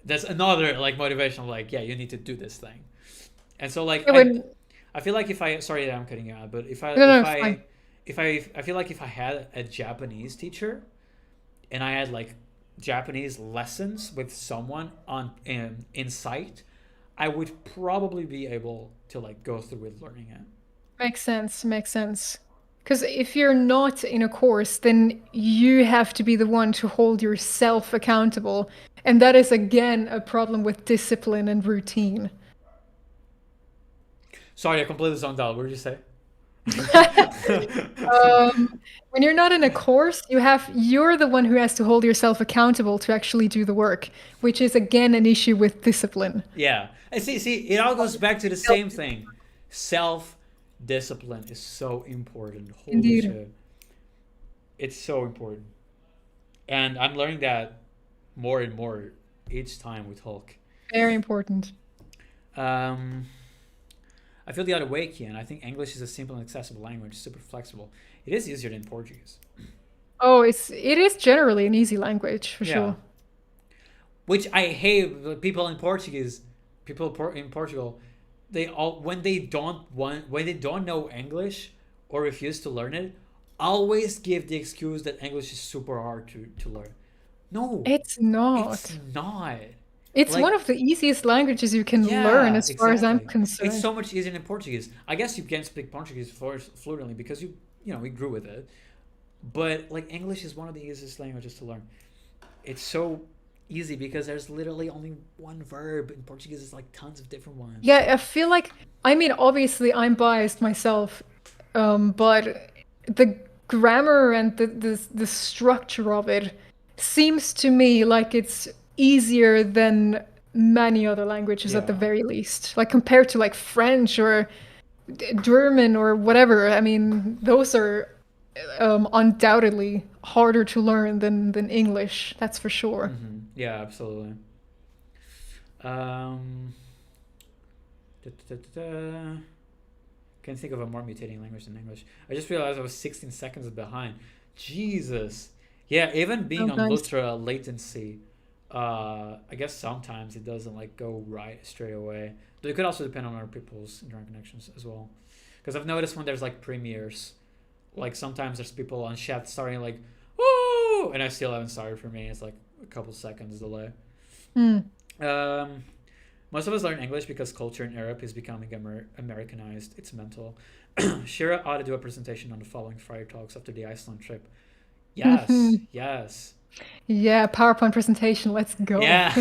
that's another like motivation of like, yeah, you need to do this thing. And so like Yeah, when- I feel like if I sorry that I'm cutting you out, but if I No, if it's I fine. if I feel like if I had a Japanese teacher and I had like Japanese lessons with someone on in sight, I would probably be able to like go through with learning it. Makes sense. Makes sense. Because if you're not in a course, then you have to be the one to hold yourself accountable. And that is, again, a problem with discipline and routine. Sorry, I completely zoned out. What did you say? When you're not in a course, you're the one who has to hold yourself accountable to actually do the work, which is, again, an issue with discipline. Yeah. I see, it all goes back to the same thing. Self-discipline is so important. Holy Indeed. shit. It's so important. And I'm learning that more and more each time with Hulk. Very important. I feel the other way, Kian. I think English is a simple and accessible language, super flexible. It is easier than Portuguese. Oh, it is generally an easy language, for sure. Which I hate. The people in Portuguese, in Portugal, they all when they don't know English or refuse to learn it, always give the excuse that English is super hard to learn. No, It's not. it's not. It's like- one of the easiest languages you can Yeah, learn, as far as I'm exactly. concerned. It's so much easier than Portuguese. I guess you can speak Portuguese fluently because we grew with it. But like English is one of the easiest languages to learn. It's so easy because there's literally only one verb. In Portuguese, it's like tons of different ones. Yeah, I feel like, I mean, obviously I'm biased myself, but the grammar and the structure of it seems to me like it's easier than many other languages at the Yeah. very least. Like compared to like French or German or whatever. I mean, those are undoubtedly harder to learn than English. That's for sure. Mhm. Yeah, absolutely. Can't think of a more mutating language than English. I just realized I was 16 seconds behind. Jesus. Yeah, even being on Sometimes. ultra latency, I guess sometimes it doesn't like go right straight away. But it could also depend on other people's internet connections as well. Because I've noticed when there's like premieres, like sometimes there's people on chat starting like, woo, and I still haven't started for me. It's like a couple seconds delay. Hmm. Most of us learn English because culture in Europe is becoming Americanized. It's mental. Shira ought to do a presentation on the following Friday Talks after the Iceland trip. Yes, yes. Yeah, PowerPoint presentation. Let's go. Yeah.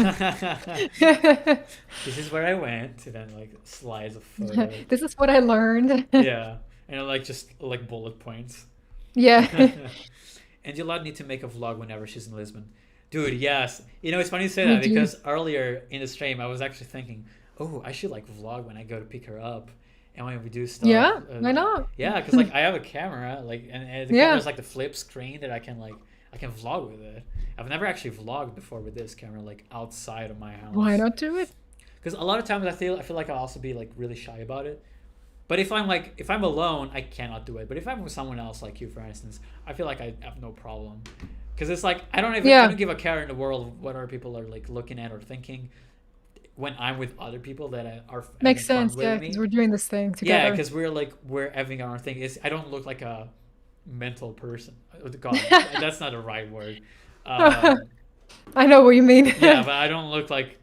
This is where I went, and then like slides of photos. This is what I learned. Yeah, and like just like bullet points. Yeah. And Yolanda need to make a vlog whenever she's in Lisbon. Dude, yes. You know, it's funny you say We that do. because earlier in the stream I was actually thinking, oh, I should like vlog when I go to pick her up and when we do stuff. Yeah, why not? Yeah, because like I have a camera, like, and the Yeah. camera's like the flip screen that I can vlog with it. I've never actually vlogged before with this camera, like outside of my house. Why not do it? Because a lot of times I feel like I'll also be like really shy about it. But if I'm alone, I cannot do it. But if I'm with someone else, like you, for instance, I feel like I have no problem. Because it's like I don't give a care in the world what other people are like looking at or thinking when I'm with other people that are Makes having fun sense, with yeah, me. because we're doing this thing together. Yeah, because we're having our thing. I don't look like a mental person. Oh, God, that's not the right word. I know what you mean. Yeah, but I don't look like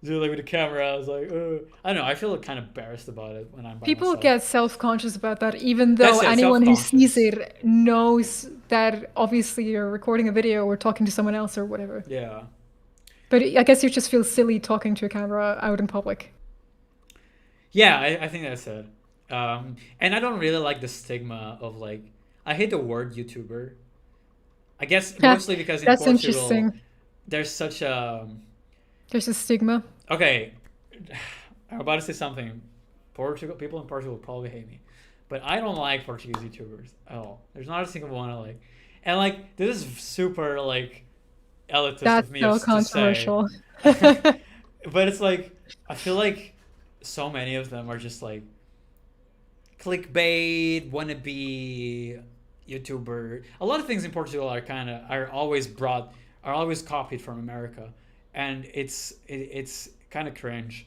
with the camera. I was like, I don't know. I feel kind of embarrassed about it when I'm by People myself. get self-conscious about that, even though That's it, anyone who sees self-conscious. it knows that obviously you're recording a video or talking to someone else or whatever. Yeah. But I guess you just feel silly talking to a camera out in public. Yeah, I think that's it. And I don't really like the stigma of like, I hate the word YouTuber. I guess mostly because in That's Portugal, interesting. there's such a... There's a stigma. Okay, I'm about to say something. People in Portugal will probably hate me. But I don't like Portuguese YouTubers at all. There's not a single one I like. And like, this is super like elitist That's of me so to say. controversial. But it's like, I feel like so many of them are just like clickbait, wannabe YouTuber. A lot of things in Portugal are always copied from America, and it's kind of cringe.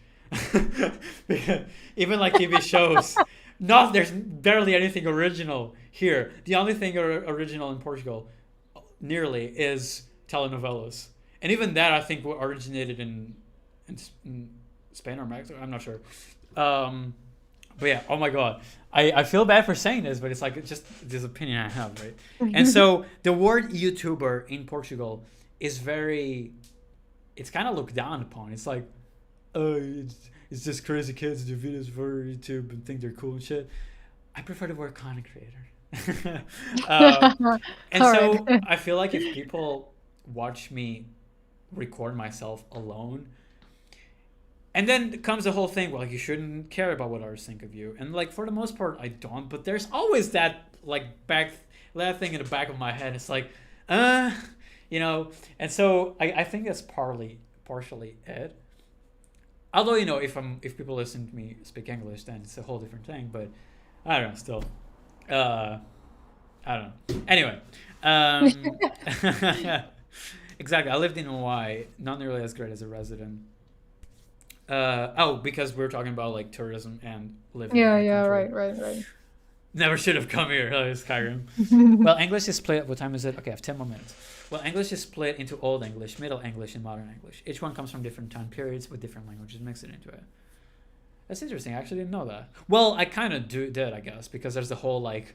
Even like TV shows, there's barely anything original here. The only thing original in Portugal, nearly, is telenovelas, and even that I think originated in Spain or Mexico. I'm not sure. But yeah, oh my God. I feel bad for saying this, but it's like, it's just this opinion I have, right? And so the word YouTuber in Portugal is it's kind of looked down upon. It's like, oh, it's just crazy kids do videos for YouTube and think they're cool and shit. I prefer the word content creator. And so I feel like if people watch me record myself alone, and then comes the whole thing, well, you shouldn't care about what others think of you. And like, for the most part, I don't. But there's always that like that thing in the back of my head. It's like, you know. And so I think that's partially it. Although, you know, if people listen to me speak English, then it's a whole different thing. But I don't know. Still, I don't know. Anyway, exactly. I lived in Hawaii, not nearly as great as a resident. Because we're talking about like tourism and living. Yeah, in the country. right. Never should have come here. Skyrim. Well, English is split. What time is it? Okay, I have 10 more minutes. Well, English is split into Old English, Middle English, and Modern English. Each one comes from different time periods with different languages mixed into it. That's interesting. I actually didn't know that. Well, I kind of did, I guess, because there's the whole like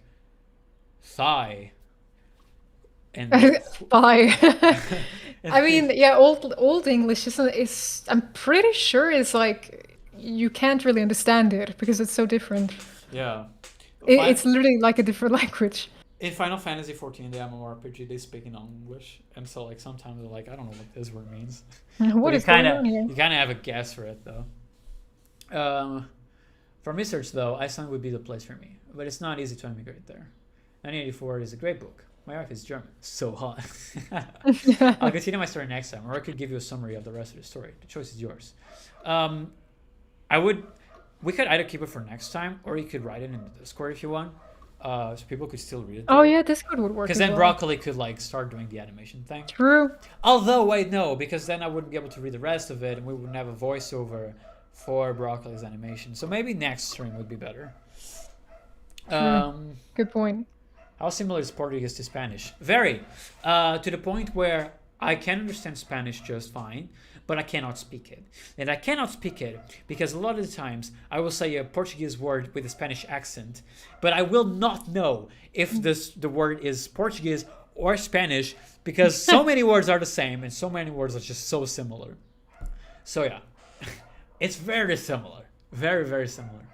thigh. And Bye. and I mean, yeah, old English is I'm pretty sure it's like you can't really understand it because it's so different. yeah. It's literally like a different language. In Final Fantasy 14, the MMORPG, they speak in English, and so like sometimes they're like, I don't know what this word means. What is going on here? You kind of have a guess for it though. For research though, Iceland would be the place for me, but it's not easy to immigrate there. 1984 is a great book. My wife is German. So hot. I'll continue my story next time, or I could give you a summary of the rest of the story. The choice is yours. We could either keep it for next time, or you could write it in the Discord if you want, so people could still read it. Oh yeah, Discord would work. Because as then well. Broccoli could like start doing the animation thing. True. Although, wait, no, because then I wouldn't be able to read the rest of it, and we wouldn't have a voiceover for Broccoli's animation. So maybe next stream would be better. Good point. How similar is Portuguese to Spanish? Very. To the point where I can understand Spanish just fine, but I cannot speak it. And I cannot speak it because a lot of the times I will say a Portuguese word with a Spanish accent, but I will not know if the word is Portuguese or Spanish, because so many words are the same and so many words are just so similar. So yeah, it's very similar, very, very similar.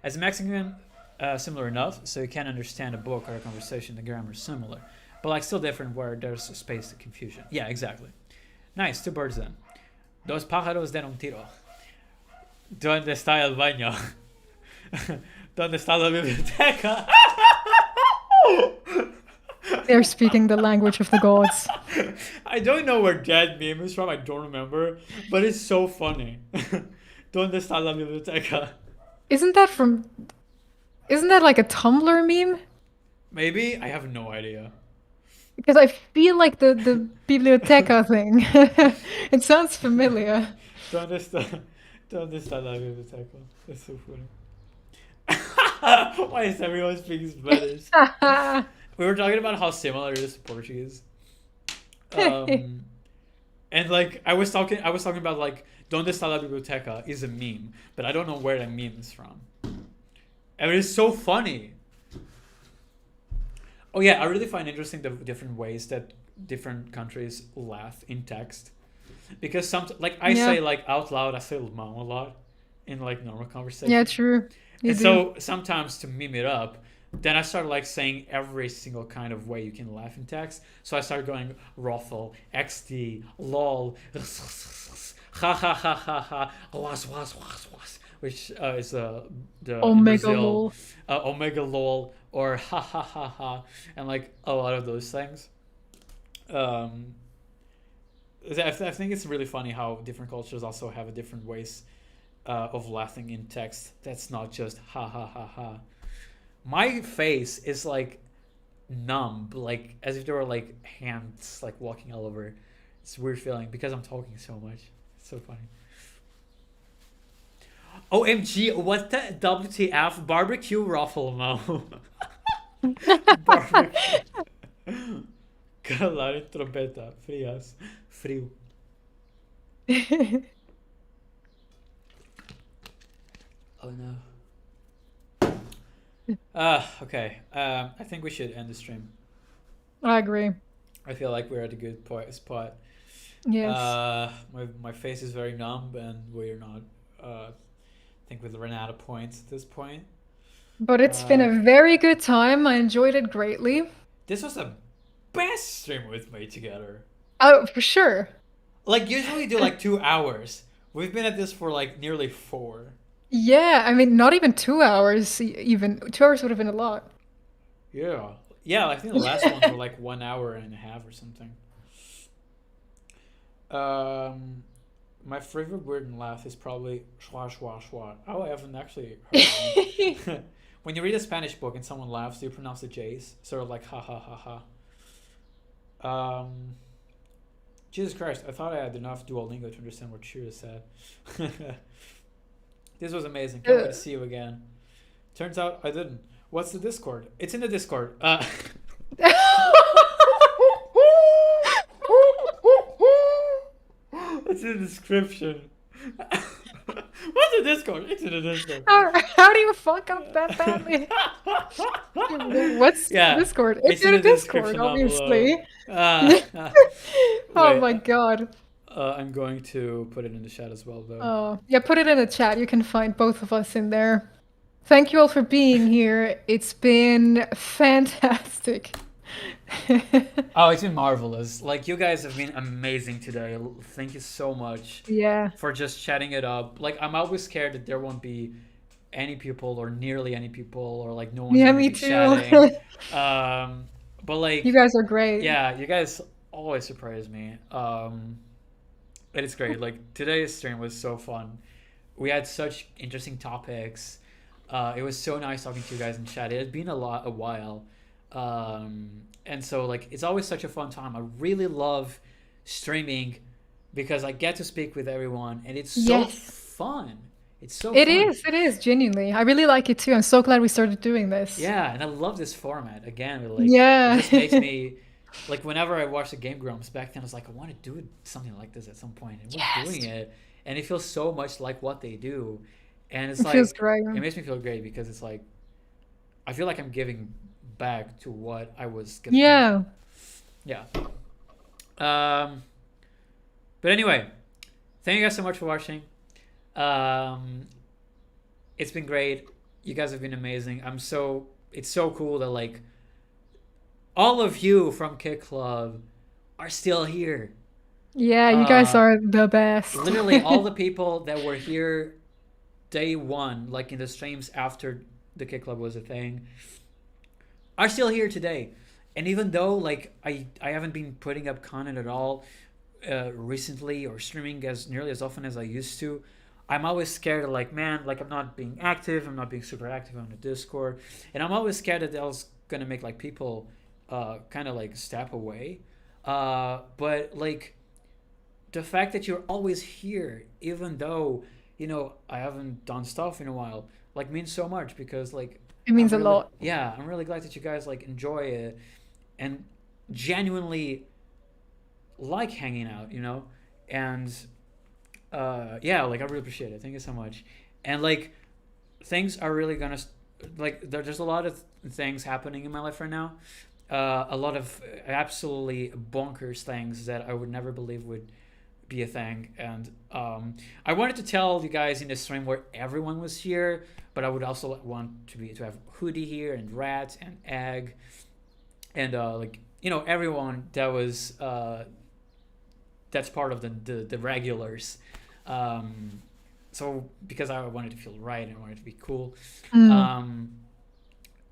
As Mexican, similar enough, so you can understand a book or a conversation, the grammar is similar. But like still different where there's a space to confusion. Yeah, exactly. Nice, 2 birds then. Dos pájaros de un tiro. ¿Dónde está el baño? ¿Dónde está la biblioteca? They're speaking the language of the gods. I don't know where that meme is from, I don't remember, but it's so funny. ¿Dónde está la biblioteca? Isn't that like a Tumblr meme? Maybe? I have no idea. Because I feel like the biblioteca thing. It sounds familiar. ¿Dónde está la biblioteca? That's so funny. Why is everyone speaking Spanish? We were talking about how similar it is to Portuguese. And like I was talking about like ¿Dónde está la biblioteca is a meme, but I don't know where that meme is from. And it is so funny. Oh yeah, I really find interesting the different ways that different countries laugh in text. Because like I say like out loud, I say "mom" a lot in like normal conversation. Yeah, true. You And do. so sometimes to meme it up, then I start like saying every single kind of way you can laugh in text. So I started going ruffle, XD, lol, ha ha ha ha ha, was, which is the in Omega Brazil, lol. omega lol, or ha ha ha ha, and like a lot of those things. I think it's really funny how different cultures also have a different ways of laughing in text. That's not just ha ha ha ha. My face is like numb, like as if there were like hands like walking all over. It's a weird feeling because I'm talking so much. It's so funny. OMG, what the WTF? Barbecue ruffle, Mo. Barbecue. Calar em trompeta. Frias. Frio. Oh no. Okay. I think we should end the stream. I agree. I feel like we're at a good spot. Yes. My face is very numb, and we're not. I think we've run out of points at this point. But it's been a very good time. I enjoyed it greatly. This was the best stream we've made together. Oh, for sure. Like usually we do like 2 hours. We've been at this for like nearly 4. Yeah, I mean, not even 2 hours. Even 2 hours would have been a lot. Yeah. Yeah, I think the last ones were like 1 hour and a half or something. My favorite word in laugh is probably schwa schwa schwa. Oh, I haven't actually heard one. When you read a Spanish book and someone laughs, do you pronounce the J's? Sort of like ha ha ha ha. Jesus Christ, I thought I had enough Duolingo to understand what Shira said. This was amazing. Can't wait to see you again. Turns out I didn't. What's the Discord? It's in the Discord. It's in the description. What's the Discord? It's in the Discord. How do you fuck up that badly? What's Discord? It's in the Discord, description obviously. Oh My god. I'm going to put it in the chat as well, though. Oh, yeah, put it in the chat. You can find both of us in there. Thank you all for being here. It's been fantastic. Oh, it's been marvelous. Like, you guys have been amazing today. Thank you so much Yeah. for just chatting it up. Like, I'm always scared that there won't be any people or nearly any people or like no one's Yeah, gonna me be too. chatting. But like, You guys are great. yeah, you guys always surprise me. It is great. Like, today's stream was so fun. We had such interesting topics. It was so nice talking to you guys in chat. It had been a while. And so like it's always such a fun time. I really love streaming because I get to speak with everyone and it's so fun. It's so fun. It is, genuinely. I really like it too. I'm so glad we started doing this. Yeah, and I love this format. Again, like, Yeah. it just makes me like whenever I watched the Game Grumps back then, I was like, I want to do something like this at some point. And we're doing it. And it feels so much like what they do. And it's It like feels great. it makes me feel great because it's like I feel like I'm giving back to what I was giving. Yeah. Yeah. But anyway, thank you guys so much for watching. It's been great. You guys have been amazing. It's so cool that like all of you from Kid Club are still here. Yeah, you guys are the best. Literally all the people that were here day one, like in the streams after the Kid Club was a thing, are still here today. And even though like I haven't been putting up content at all recently or streaming as nearly as often as I used to, I'm always scared of like, man, like I'm not being active, I'm not being super active on the Discord, and I'm always scared that was gonna make like people kind of like step away. But like the fact that you're always here, even though I haven't done stuff in a while, like means so much because like It means I'm a really- lot. Yeah, I'm really glad that you guys like enjoy it and genuinely like hanging out, and yeah, like I really appreciate it. Thank you so much. And like things are really gonna like there's a lot of things happening in my life right now. A lot of absolutely bonkers things that I would never believe would be a thing. And I wanted to tell you guys in the stream where everyone was here, but I would also want to have Hoodie here and Rat and Egg and like everyone that was that's part of the regulars. So because I wanted to feel right and I wanted to be cool.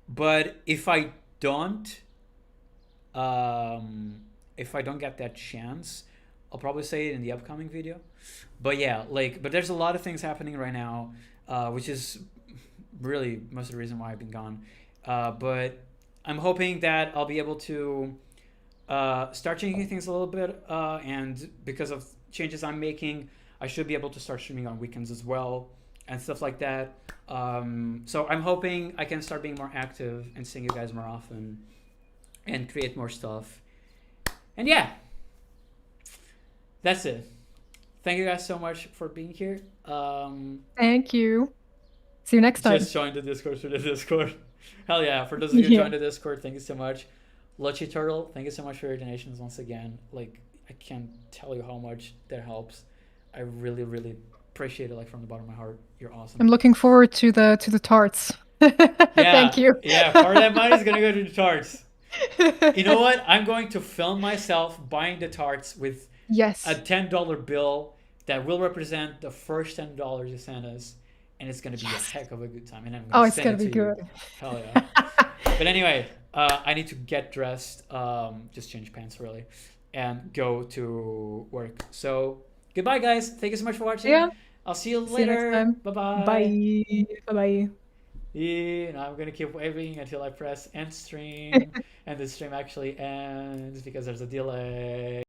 But if I don't get that chance, I'll probably say it in the upcoming video. But yeah, but there's a lot of things happening right now, which is really most of the reason why I've been gone. But I'm hoping that I'll be able to start changing things a little bit, and because of changes I'm making, I should be able to start streaming on weekends as well and stuff like that. So I'm hoping I can start being more active and seeing you guys more often and create more stuff. And yeah, that's it. Thank you guys so much for being here. Thank you. See you next time. Just join the Discord through the Discord. Hell yeah. For those of you who joined the Discord, thank you so much. Luchi Turtle, thank you so much for your donations once again. Like, I can't tell you how much that helps. I really, really appreciate it, like from the bottom of my heart. You're awesome. I'm looking forward to the tarts. Thank you. Yeah, part of that money is gonna go to the tarts. You know what? I'm going to film myself buying the tarts with Yes. a $10 bill that will represent the first $10 you sent us, and it's gonna be a heck of a good time. And I'm gonna it's send gonna it be to good. you. Hell yeah. But anyway, I need to get dressed, just change pants really, and go to work. So goodbye, guys. Thank you so much for watching. Yeah. I'll see you See you next later. time. Bye-bye. Bye. Bye-bye. Yeah, and I'm gonna keep waving until I press end stream, and the stream actually ends because there's a delay.